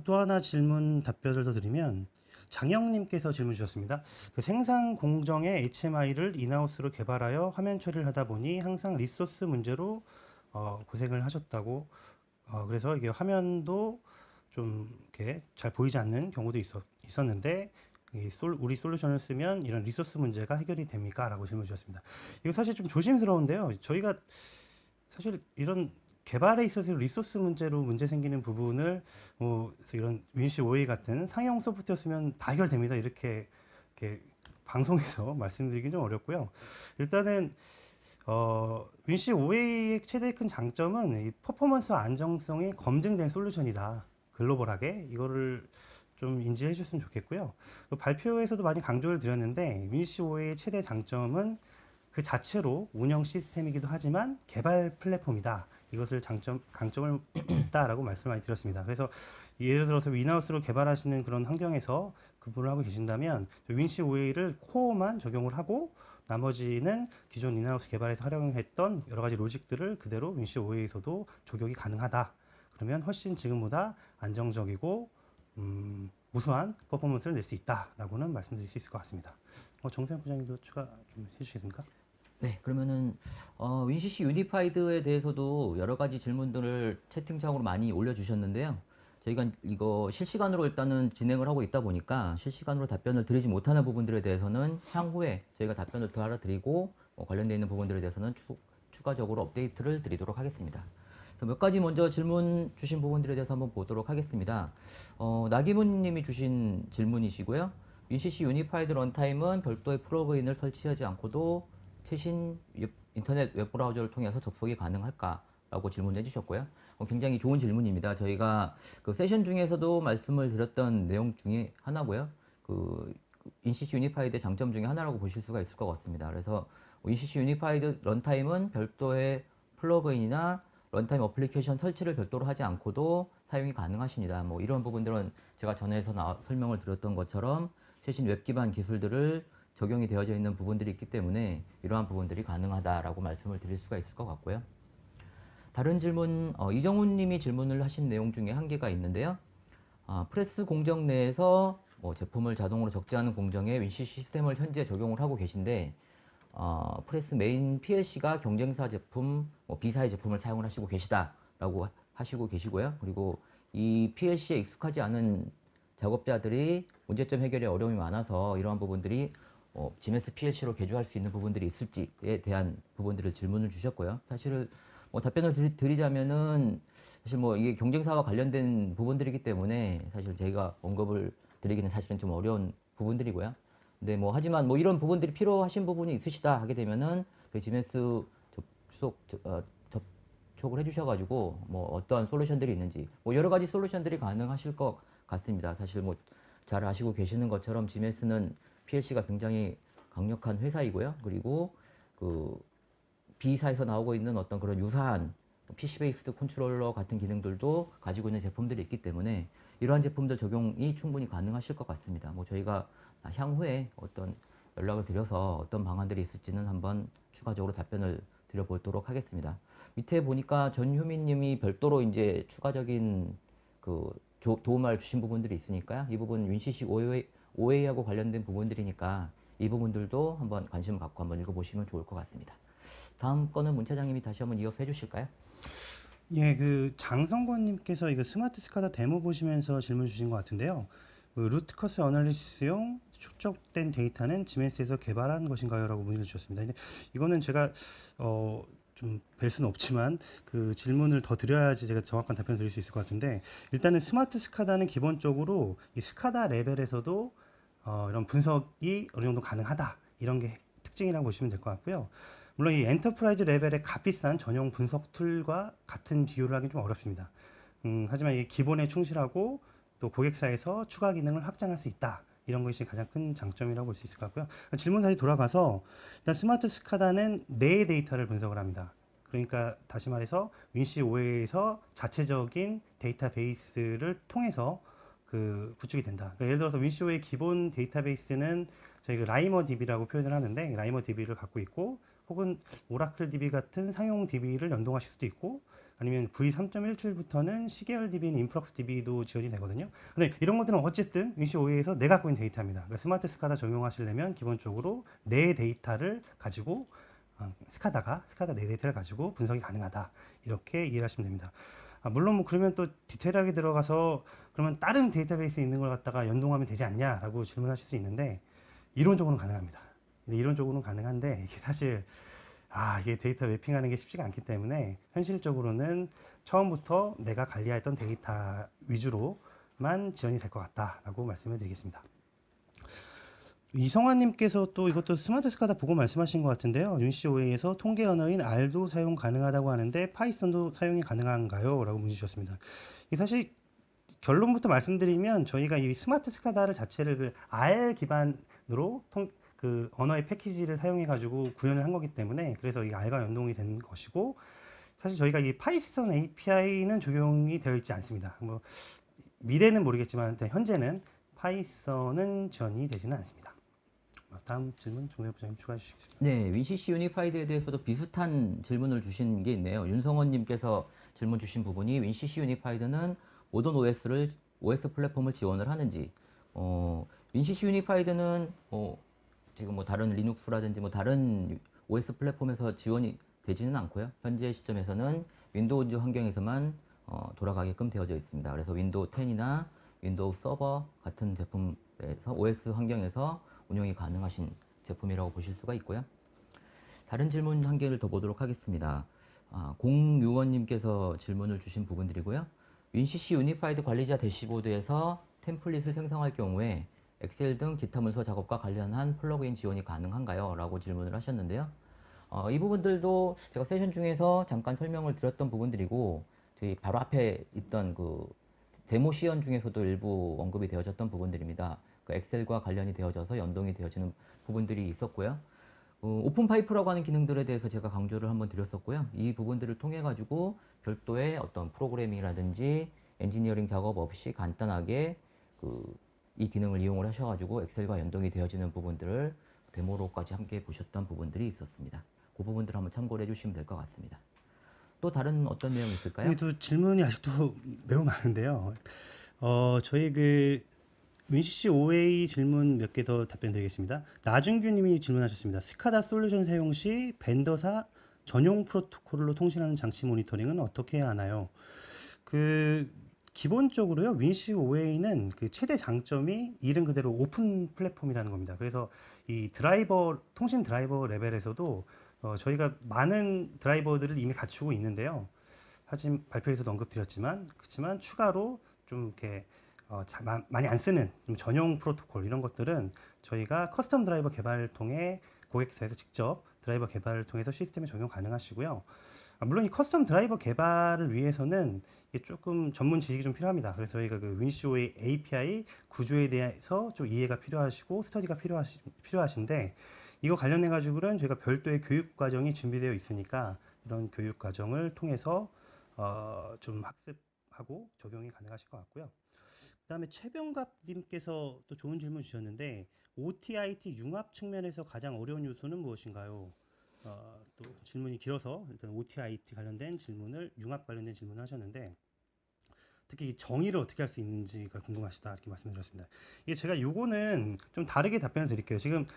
또 하나 질문 답변을 더 드리면, 장영님께서 질문 주셨습니다. 생산 공정의 HMI를 인하우스로 개발하여 화면 처리를 하다 보니 항상 리소스 문제로 고생을 하셨다고, 그래서 이게 화면도 좀 이렇게 잘 보이지 않는 경우도 있었는데 우리 솔루션을 쓰면 이런 리소스 문제가 해결이 됩니까? 라고 질문 주셨습니다. 이거 사실 좀 조심스러운데요. 저희가 사실 이런 개발에 있어서 리소스 문제로 문제 생기는 부분을 이런 윈시 OA 같은 상용 소프트웨어 쓰면 다 해결됩니다. 이렇게 방송에서 말씀드리긴 좀 어렵고요. 일단은 윈시 OA의 최대 큰 장점은 이 퍼포먼스 안정성이 검증된 솔루션이다. 글로벌하게 이거를 좀 인지해 주셨으면 좋겠고요. 발표에서도 많이 강조를 드렸는데 윈시 OA의 최대 장점은 그 자체로 운영 시스템이기도 하지만 개발 플랫폼이다. 이것을 강점을 있다라고 말씀을 많이 드렸습니다. 그래서 예를 들어서 인하우스로 개발하시는 그런 환경에서 근무를 하고 계신다면 윈시 OA를 코어만 적용을 하고 나머지는 기존 인하우스 개발에서 활용했던 여러 가지 로직들을 그대로 윈시 OA에서도 적용이 가능하다. 그러면 훨씬 지금보다 안정적이고 우수한 퍼포먼스를 낼 수 있다라고는 말씀드릴 수 있을 것 같습니다. 정세현 부장님도 추가 좀 해주시겠습니까? 네, 그러면은 윈CC 유니파이드에 대해서도 여러 가지 질문들을 채팅창으로 많이 올려주셨는데요. 저희가 이거 실시간으로 일단은 진행을 하고 있다 보니까 실시간으로 답변을 드리지 못하는 부분들에 대해서는 향후에 저희가 답변을 더 알아드리고 관련되어 있는 부분들에 대해서는 추가적으로 업데이트를 드리도록 하겠습니다. 그래서 몇 가지 먼저 질문 주신 부분들에 대해서 한번 보도록 하겠습니다. 나기문 님이 주신 질문이시고요. 윈CC 유니파이드 런타임은 별도의 프로그인을 설치하지 않고도 최신 인터넷 웹브라우저를 통해서 접속이 가능할까라고 질문해 주셨고요. 굉장히 좋은 질문입니다. 저희가 그 세션 중에서도 말씀을 드렸던 내용 중에 하나고요. 그 윈CC 유니파이드의 장점 중에 하나라고 보실 수가 있을 것 같습니다. 그래서 윈CC 유니파이드 런타임은 별도의 플러그인이나 런타임 어플리케이션 설치를 별도로 하지 않고도 사용이 가능하십니다. 뭐 이런 부분들은 제가 전에서 설명을 드렸던 것처럼 최신 웹 기반 기술들을 적용이 되어져 있는 부분들이 있기 때문에 이러한 부분들이 가능하다라고 말씀을 드릴 수가 있을 것 같고요. 다른 질문, 이정훈 님이 질문을 하신 내용 중에 한 개가 있는데요. 프레스 공정 내에서 제품을 자동으로 적재하는 공정에 윈시 시스템을 현재 적용을 하고 계신데 프레스 메인 PLC가 경쟁사 제품, B사의 제품을 사용을 하시고 계시다라고 하시고 계시고요. 그리고 이 PLC에 익숙하지 않은 작업자들이 문제점 해결에 어려움이 많아서 이러한 부분들이 GMS PLC로 개조할 수 있는 부분들이 있을지에 대한 부분들을 질문을 주셨고요. 사실 답변을 드리자면은 사실 이게 경쟁사와 관련된 부분들이기 때문에 사실 저희가 언급을 드리기는 사실은 좀 어려운 부분들이고요. 근데 하지만 이런 부분들이 필요하신 부분이 있으시다 하게 되면은 저희 GMS 접촉을 해주셔가지고 어떠한 솔루션들이 있는지 여러 가지 솔루션들이 가능하실 것 같습니다. 사실 잘 아시고 계시는 것처럼 GMS는 PLC가 굉장히 강력한 회사이고요. 그리고 그 B사에서 나오고 있는 어떤 그런 유사한 PC 베이스드 컨트롤러 같은 기능들도 가지고 있는 제품들이 있기 때문에 이러한 제품들 적용이 충분히 가능하실 것 같습니다. 저희가 향후에 어떤 연락을 드려서 어떤 방안들이 있을지는 한번 추가적으로 답변을 드려보도록 하겠습니다. 밑에 보니까 전효민 님이 별도로 이제 추가적인 그 도움을 주신 부분들이 있으니까요. 이 부분 윈CC OA하고 관련된 부분들이니까 이 부분들도 한번 관심을 갖고 한번 읽어보시면 좋을 것 같습니다. 다음 거는 문 차장님이 다시 한번 이어서 해주실까요? 예, 그 장성권님께서 이거 스마트 스카다 데모 보시면서 질문 주신 것 같은데요. 그 루트커스 어널리시스용 축적된 데이터는 GMS에서 개발한 것인가요? 라고 문의를 주셨습니다. 근데 이거는 제가 좀 뵐 수는 없지만 그 질문을 더 드려야지 제가 정확한 답변을 드릴 수 있을 것 같은데, 일단은 스마트 스카다는 기본적으로 이 스카다 레벨에서도 이런 분석이 어느 정도 가능하다, 이런 게 특징이라고 보시면 될 것 같고요. 물론 이 엔터프라이즈 레벨의 값비싼 전용 분석 툴과 같은 비교를 하기는 좀 어렵습니다. 하지만 이게 기본에 충실하고 또 고객사에서 추가 기능을 확장할 수 있다, 이런 것이 가장 큰 장점이라고 볼 수 있을 것 같고요. 질문 다시 돌아가서, 일단 스마트 스카다는 내 데이터를 분석을 합니다. 그러니까 다시 말해서 윈시 OA에서 자체적인 데이터베이스를 통해서 그 구축이 된다. 그러니까 예를 들어서 윈시 OA 기본 데이터베이스는 저희가 라이머 DB라고 표현을 하는데, 라이머 DB를 갖고 있고, 혹은 오라클 DB 같은 상용 DB를 연동하실 수도 있고, 아니면 V3.17부터는 시계열 DB인 인플럭스 DB도 지원이 되거든요. 근데 이런 것들은 어쨌든 윈시 OA에서 내가 갖고 있는 데이터입니다. 그러니까 스마트 스카다 적용하시려면 기본적으로 내 데이터를 가지고 스카다 내 데이터를 가지고 분석이 가능하다, 이렇게 이해를 하시면 됩니다. 물론 그러면 또 디테일하게 들어가서 그러면 다른 데이터베이스에 있는 걸 갖다가 연동하면 되지 않냐라고 질문하실 수 있는데, 이론적으로는 가능합니다. 이론적으로는 가능한데 이게 사실 이게 데이터 매핑하는 게 쉽지가 않기 때문에 현실적으로는 처음부터 내가 관리했던 데이터 위주로만 지원이 될 것 같다라고 말씀을 드리겠습니다. 이성환님께서 또 이것도 스마트 스카다 보고 말씀하신 것 같은데요. 윈시 OA에서 통계 언어인 R도 사용 가능하다고 하는데 파이썬도 사용이 가능한가요? 라고 문의 주셨습니다. 사실 결론부터 말씀드리면 저희가 이 스마트 스카다를 자체를 그 R 기반으로 그 언어의 패키지를 사용해 가지고 구현을 한 거기 때문에, 그래서 이 R과 연동이 된 것이고, 사실 저희가 이 파이썬 API는 적용이 되어 있지 않습니다. 미래는 모르겠지만 현재는 파이썬은 지원이 되지는 않습니다. 다음 질문 정세 부장님 추가해 주시겠습니다. 네, 윈CC 유니파이드에 대해서도 비슷한 질문을 주신 게 있네요. 윤성원님께서 질문 주신 부분이 윈CC 유니파이드는 모든 OS 플랫폼을 지원을 하는지, 윈CC 유니파이드는 지금 뭐 다른 리눅스라든지 뭐 다른 OS 플랫폼에서 지원이 되지는 않고요. 현재 시점에서는 윈도우즈 환경에서만 돌아가게끔 되어져 있습니다. 그래서 윈도우 10이나 윈도우 서버 같은 제품에서 OS 환경에서 운영이 가능하신 제품이라고 보실 수가 있고요. 다른 질문 한 개를 더 보도록 하겠습니다. 공유원님께서 질문을 주신 부분들이고요. 윈CC 유니파이드 관리자 대시보드에서 템플릿을 생성할 경우에 엑셀 등 기타 문서 작업과 관련한 플러그인 지원이 가능한가요? 라고 질문을 하셨는데요. 이 부분들도 제가 세션 중에서 잠깐 설명을 드렸던 부분들이고, 저희 바로 앞에 있던 그 데모 시연 중에서도 일부 언급이 되어졌던 부분들입니다. 그 엑셀과 관련이 되어져서 연동이 되어지는 부분들이 있었고요. 오픈 파이프라고 하는 기능들에 대해서 제가 강조를 한번 드렸었고요. 이 부분들을 통해 가지고 별도의 어떤 프로그래밍이라든지 엔지니어링 작업 없이 간단하게 이 기능을 이용을 하셔가지고 엑셀과 연동이 되어지는 부분들을 데모로까지 함께 보셨던 부분들이 있었습니다. 그 부분들 한번 참고를 해주시면 될 것 같습니다. 또 다른 어떤 내용이 있을까요? 또 질문이 아직도 매우 많은데요. 저희 그 윈CC OA 질문 몇 개 더 답변드리겠습니다. 나준규님이 질문하셨습니다. 스카다 솔루션 사용 시 벤더사 전용 프로토콜로 통신하는 장치 모니터링은 어떻게 해야 하나요? 기본적으로요, 윈CC OA는 그 최대 장점이 이름 그대로 오픈 플랫폼이라는 겁니다. 그래서 이 통신 드라이버 레벨에서도 저희가 많은 드라이버들을 이미 갖추고 있는데요. 하지만 발표에서도 언급드렸지만, 그렇지만 추가로 좀 이렇게 많이 안 쓰는 좀 전용 프로토콜 이런 것들은 저희가 커스텀 드라이버 개발을 통해 고객사에서 직접 드라이버 개발을 통해서 시스템에 적용 가능하시고요. 물론 이 커스텀 드라이버 개발을 위해서는 이게 조금 전문 지식이 좀 필요합니다. 그래서 저희가 그 윈CCO의 API 구조에 대해서 좀 이해가 필요하시고 스터디가 필요하신데, 이거 관련해 가지고는 저희가 별도의 교육 과정이 준비되어 있으니까 이런 교육 과정을 통해서 좀 학습하고 적용이 가능하실 것 같고요. 그다음에 최병갑님께서 또 좋은 질문 주셨는데, OT/IT 융합 측면에서 가장 어려운 요소는 무엇인가요? 또 질문이 길어서 일단 OT/IT 관련된 질문을 융합 관련된 질문을 하셨는데, 특히 이 정의를 어떻게 할 수 있는지가 궁금하시다 이렇게 말씀드렸습니다. 이게 제가 요거는 좀 다르게 답변을 드릴게요. 지금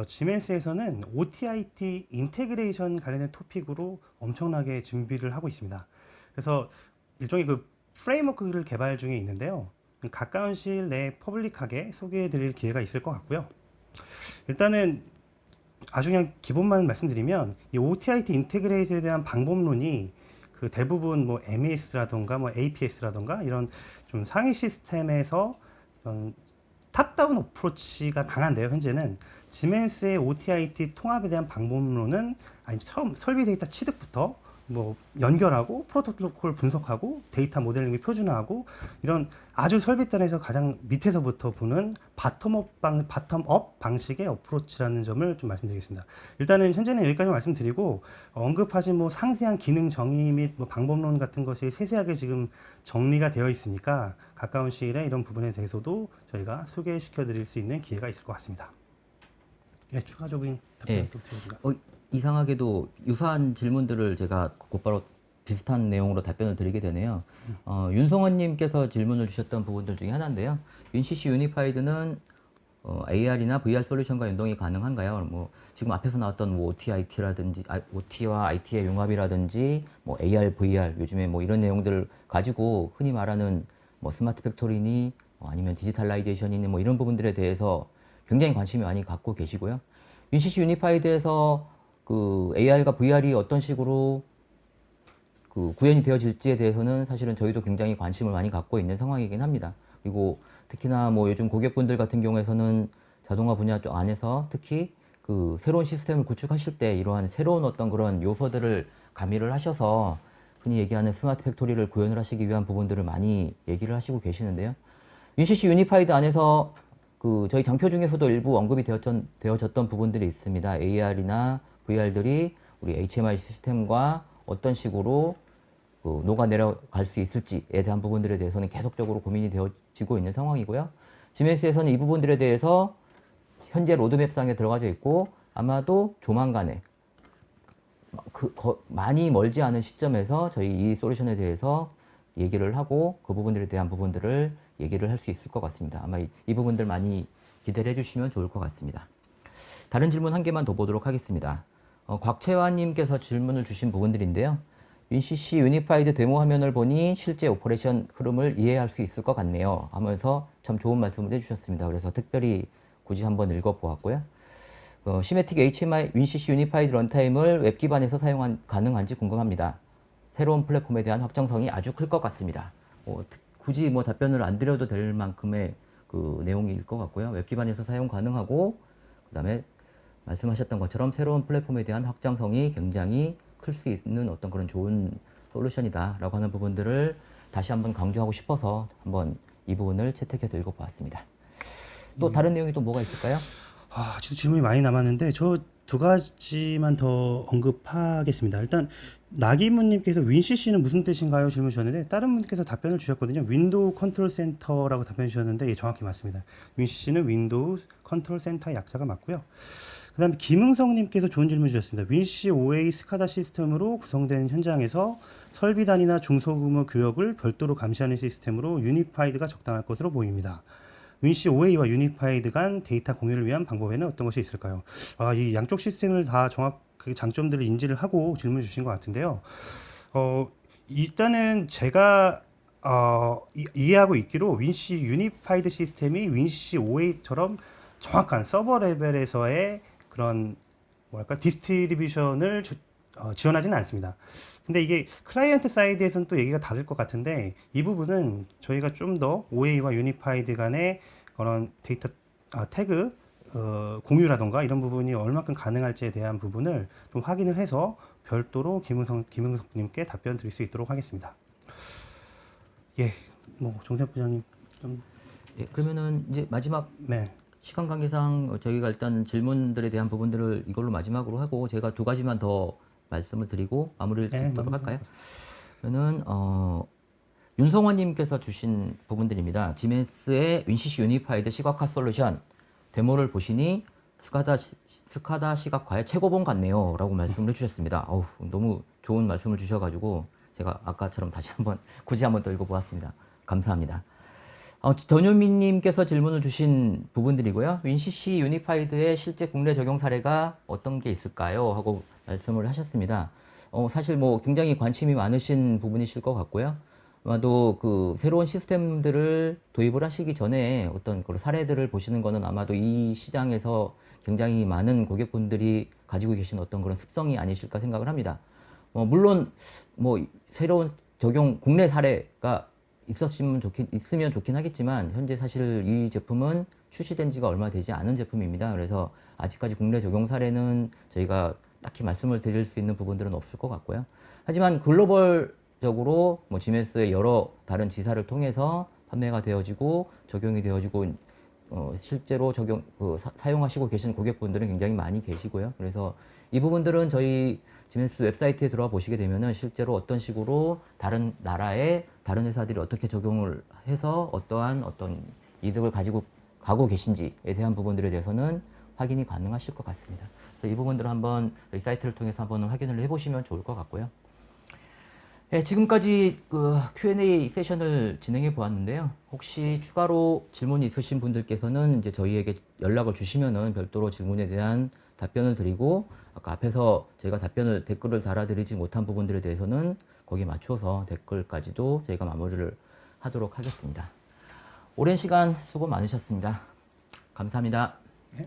지멘스에서는 OT/IT 인테그레이션 관련된 토픽으로 엄청나게 준비를 하고 있습니다. 그래서 일종의 그 프레임워크를 개발 중에 있는데요. 가까운 시일 내에 퍼블릭하게 소개해 드릴 기회가 있을 것 같고요. 일단은 아주 그냥 기본만 말씀드리면, 이 OT/IT 인테그레이션에 대한 방법론이 그 대부분 뭐 MES라던가 뭐 APS라던가 이런 좀 상위 시스템에서 탑다운 어프로치가 강한데요. 현재는 지멘스의 OT/IT 통합에 대한 방법론은 처음 설비 데이터 취득부터 뭐 연결하고 프로토콜 분석하고 데이터 모델링 및 표준화하고 이런 아주 설비단에서 가장 밑에서부터 보는 바텀업 방식의 어프로치라는 점을 좀 말씀드리겠습니다. 일단은 현재는 여기까지 말씀드리고, 언급하신 뭐 상세한 기능 정의 및 뭐 방법론 같은 것이 세세하게 지금 정리가 되어 있으니까 가까운 시일에 이런 부분에 대해서도 저희가 소개시켜 드릴 수 있는 기회가 있을 것 같습니다. 네, 추가적인 답변 또 드립니다. 이상하게도 유사한 질문들을 제가 곧바로 비슷한 내용으로 답변을 드리게 되네요. 윤성원님께서 질문을 주셨던 부분들 중에 하나인데요. 윈CC 유니파이드는 AR이나 VR 솔루션과 연동이 가능한가요? 뭐 지금 앞에서 나왔던 뭐 OT/IT라든지 OT와 IT의 융합이라든지 뭐 AR, VR 요즘에 뭐 이런 내용들을 가지고 흔히 말하는 뭐 스마트 팩토리니 아니면 디지털라이제이션이니 뭐 이런 부분들에 대해서 굉장히 관심이 많이 갖고 계시고요. 윈CC 유니파이드에서 그 AR과 VR이 어떤 식으로 그 구현이 되어질지에 대해서는 사실은 저희도 굉장히 관심을 많이 갖고 있는 상황이긴 합니다. 그리고 특히나 뭐 요즘 고객분들 같은 경우에서는 자동화 분야 쪽 안에서 특히 그 새로운 시스템을 구축하실 때 이러한 새로운 어떤 그런 요소들을 가미를 하셔서 흔히 얘기하는 스마트 팩토리를 구현을 하시기 위한 부분들을 많이 얘기를 하시고 계시는데요. 윈CC 유니파이드 안에서 그 저희 장표 중에서도 일부 언급이 되어졌던 부분들이 있습니다. AR이나 VR들이 우리 HMI 시스템과 어떤 식으로 그 녹아내려갈 수 있을지에 대한 부분들에 대해서는 계속적으로 고민이 되어지고 있는 상황이고요. 지멘스에서는 이 부분들에 대해서 현재 로드맵상에 들어가져 있고 아마도 조만간에 많이 멀지 않은 시점에서 저희 이 솔루션에 대해서 얘기를 하고 그 부분들에 대한 부분들을 얘기를 할 수 있을 것 같습니다. 아마 이 부분들 많이 기대를 해주시면 좋을 것 같습니다. 다른 질문 한 개만 더 보도록 하겠습니다. 곽채환님께서 질문을 주신 부분들인데요. WinCC 유니파이드 데모 화면을 보니 실제 오퍼레이션 흐름을 이해할 수 있을 것 같네요 하면서 참 좋은 말씀을 해주셨습니다. 그래서 특별히 굳이 한번 읽어보았고요. 시메틱 HMI WinCC 유니파이드 런타임을 웹 기반에서 가능한지 궁금합니다. 새로운 플랫폼에 대한 확장성이 아주 클 것 같습니다. 굳이 답변을 안 드려도 될 만큼의 그 내용일 것 같고요. 웹 기반에서 사용 가능하고 그 다음에 말씀하셨던 것처럼 새로운 플랫폼에 대한 확장성이 굉장히 클 수 있는 어떤 그런 좋은 솔루션이다라고 하는 부분들을 다시 한번 강조하고 싶어서 한번 이 부분을 채택해서 읽어보았습니다. 또 다른 내용이 또 뭐가 있을까요? 아직도 질문이 많이 남았는데 저 두 가지만 더 언급하겠습니다. 일단 나기문님께서 윈CC는 무슨 뜻인가요? 질문 주셨는데 다른 분께서 답변을 주셨거든요. 윈도우 컨트롤 센터라고 답변 주셨는데 예, 정확히 맞습니다. 윈CC는 윈도우 컨트롤 센터의 약자가 맞고요. 그 다음에 김흥성님께서 좋은 질문 주셨습니다. 윈CC OA 스카다 시스템으로 구성된 현장에서 설비단이나 중소규모 규역을 별도로 감시하는 시스템으로 유니파이드가 적당할 것으로 보입니다. 윈CC OA와 유니파이드 간 데이터 공유를 위한 방법에는 어떤 것이 있을까요? 이 양쪽 시스템을 다 정확하게 장점들을 인지를 하고 질문 주신 것 같은데요. 일단은 제가 이해하고 있기로 윈CC 유니파이드 시스템이 윈CC OA처럼 정확한 서버 레벨에서의 그런 디스트리뷰션을 지원하지는 않습니다. 근데 이게 클라이언트 사이드에서는 또 얘기가 다를 것 같은데 이 부분은 저희가 좀 더 OA와 유니파이드 간의 그런 데이터 태그 공유라던가 이런 부분이 얼마큼 가능할지에 대한 부분을 좀 확인을 해서 별도로 김흥석님께 답변 드릴 수 있도록 하겠습니다. 예, 정세엽 부장님 좀. 예, 그러면은 이제 마지막 네. 시간 관계상 저희가 일단 질문들에 대한 부분들을 이걸로 마지막으로 하고 제가 두 가지만 더 말씀을 드리고 마무리를 짓도록 할까요? 그러면 윤성원님께서 주신 부분들입니다. 지멘스의 윈CC 유니파이드 시각화 솔루션 데모를 보시니 스카다 시각화의 최고봉 같네요 라고 말씀을 해주셨습니다. 너무 좋은 말씀을 주셔가지고 제가 아까처럼 다시 한번 굳이 한번 더 읽어보았습니다. 감사합니다. 전효민님께서 질문을 주신 부분들이고요. 윈CC 유니파이드의 실제 국내 적용 사례가 어떤 게 있을까요? 하고 말씀을 하셨습니다. 사실 굉장히 관심이 많으신 부분이실 것 같고요. 아마도 그 새로운 시스템들을 도입을 하시기 전에 어떤 그런 사례들을 보시는 거는 아마도 이 시장에서 굉장히 많은 고객분들이 가지고 계신 어떤 그런 습성이 아니실까 생각을 합니다. 물론 새로운 적용 국내 사례가 있으면 좋긴 하겠지만 현재 사실 이 제품은 출시된 지가 얼마 되지 않은 제품입니다. 그래서 아직까지 국내 적용 사례는 저희가 딱히 말씀을 드릴 수 있는 부분들은 없을 것 같고요. 하지만 글로벌적으로 지멘스의 여러 다른 지사를 통해서 판매가 되어지고 적용이 되어지고 실제로 사용하시고 계신 고객분들은 굉장히 많이 계시고요. 그래서 이 부분들은 저희 지멘스 웹사이트에 들어와 보시게 되면은 실제로 어떤 식으로 다른 나라의 다른 회사들이 어떻게 적용을 해서 어떠한 어떤 이득을 가지고 가고 계신지에 대한 부분들에 대해서는 확인이 가능하실 것 같습니다. 그래서 이 부분들을 한번 저희 사이트를 통해서 한번 확인을 해보시면 좋을 것 같고요. 네, 지금까지 그 Q&A 세션을 진행해 보았는데요. 혹시 추가로 질문이 있으신 분들께서는 이제 저희에게 연락을 주시면은 별도로 질문에 대한 답변을 드리고 아까 앞에서 저희가 댓글을 달아드리지 못한 부분들에 대해서는 거기에 맞춰서 댓글까지도 저희가 마무리를 하도록 하겠습니다. 오랜 시간 수고 많으셨습니다. 감사합니다. 네.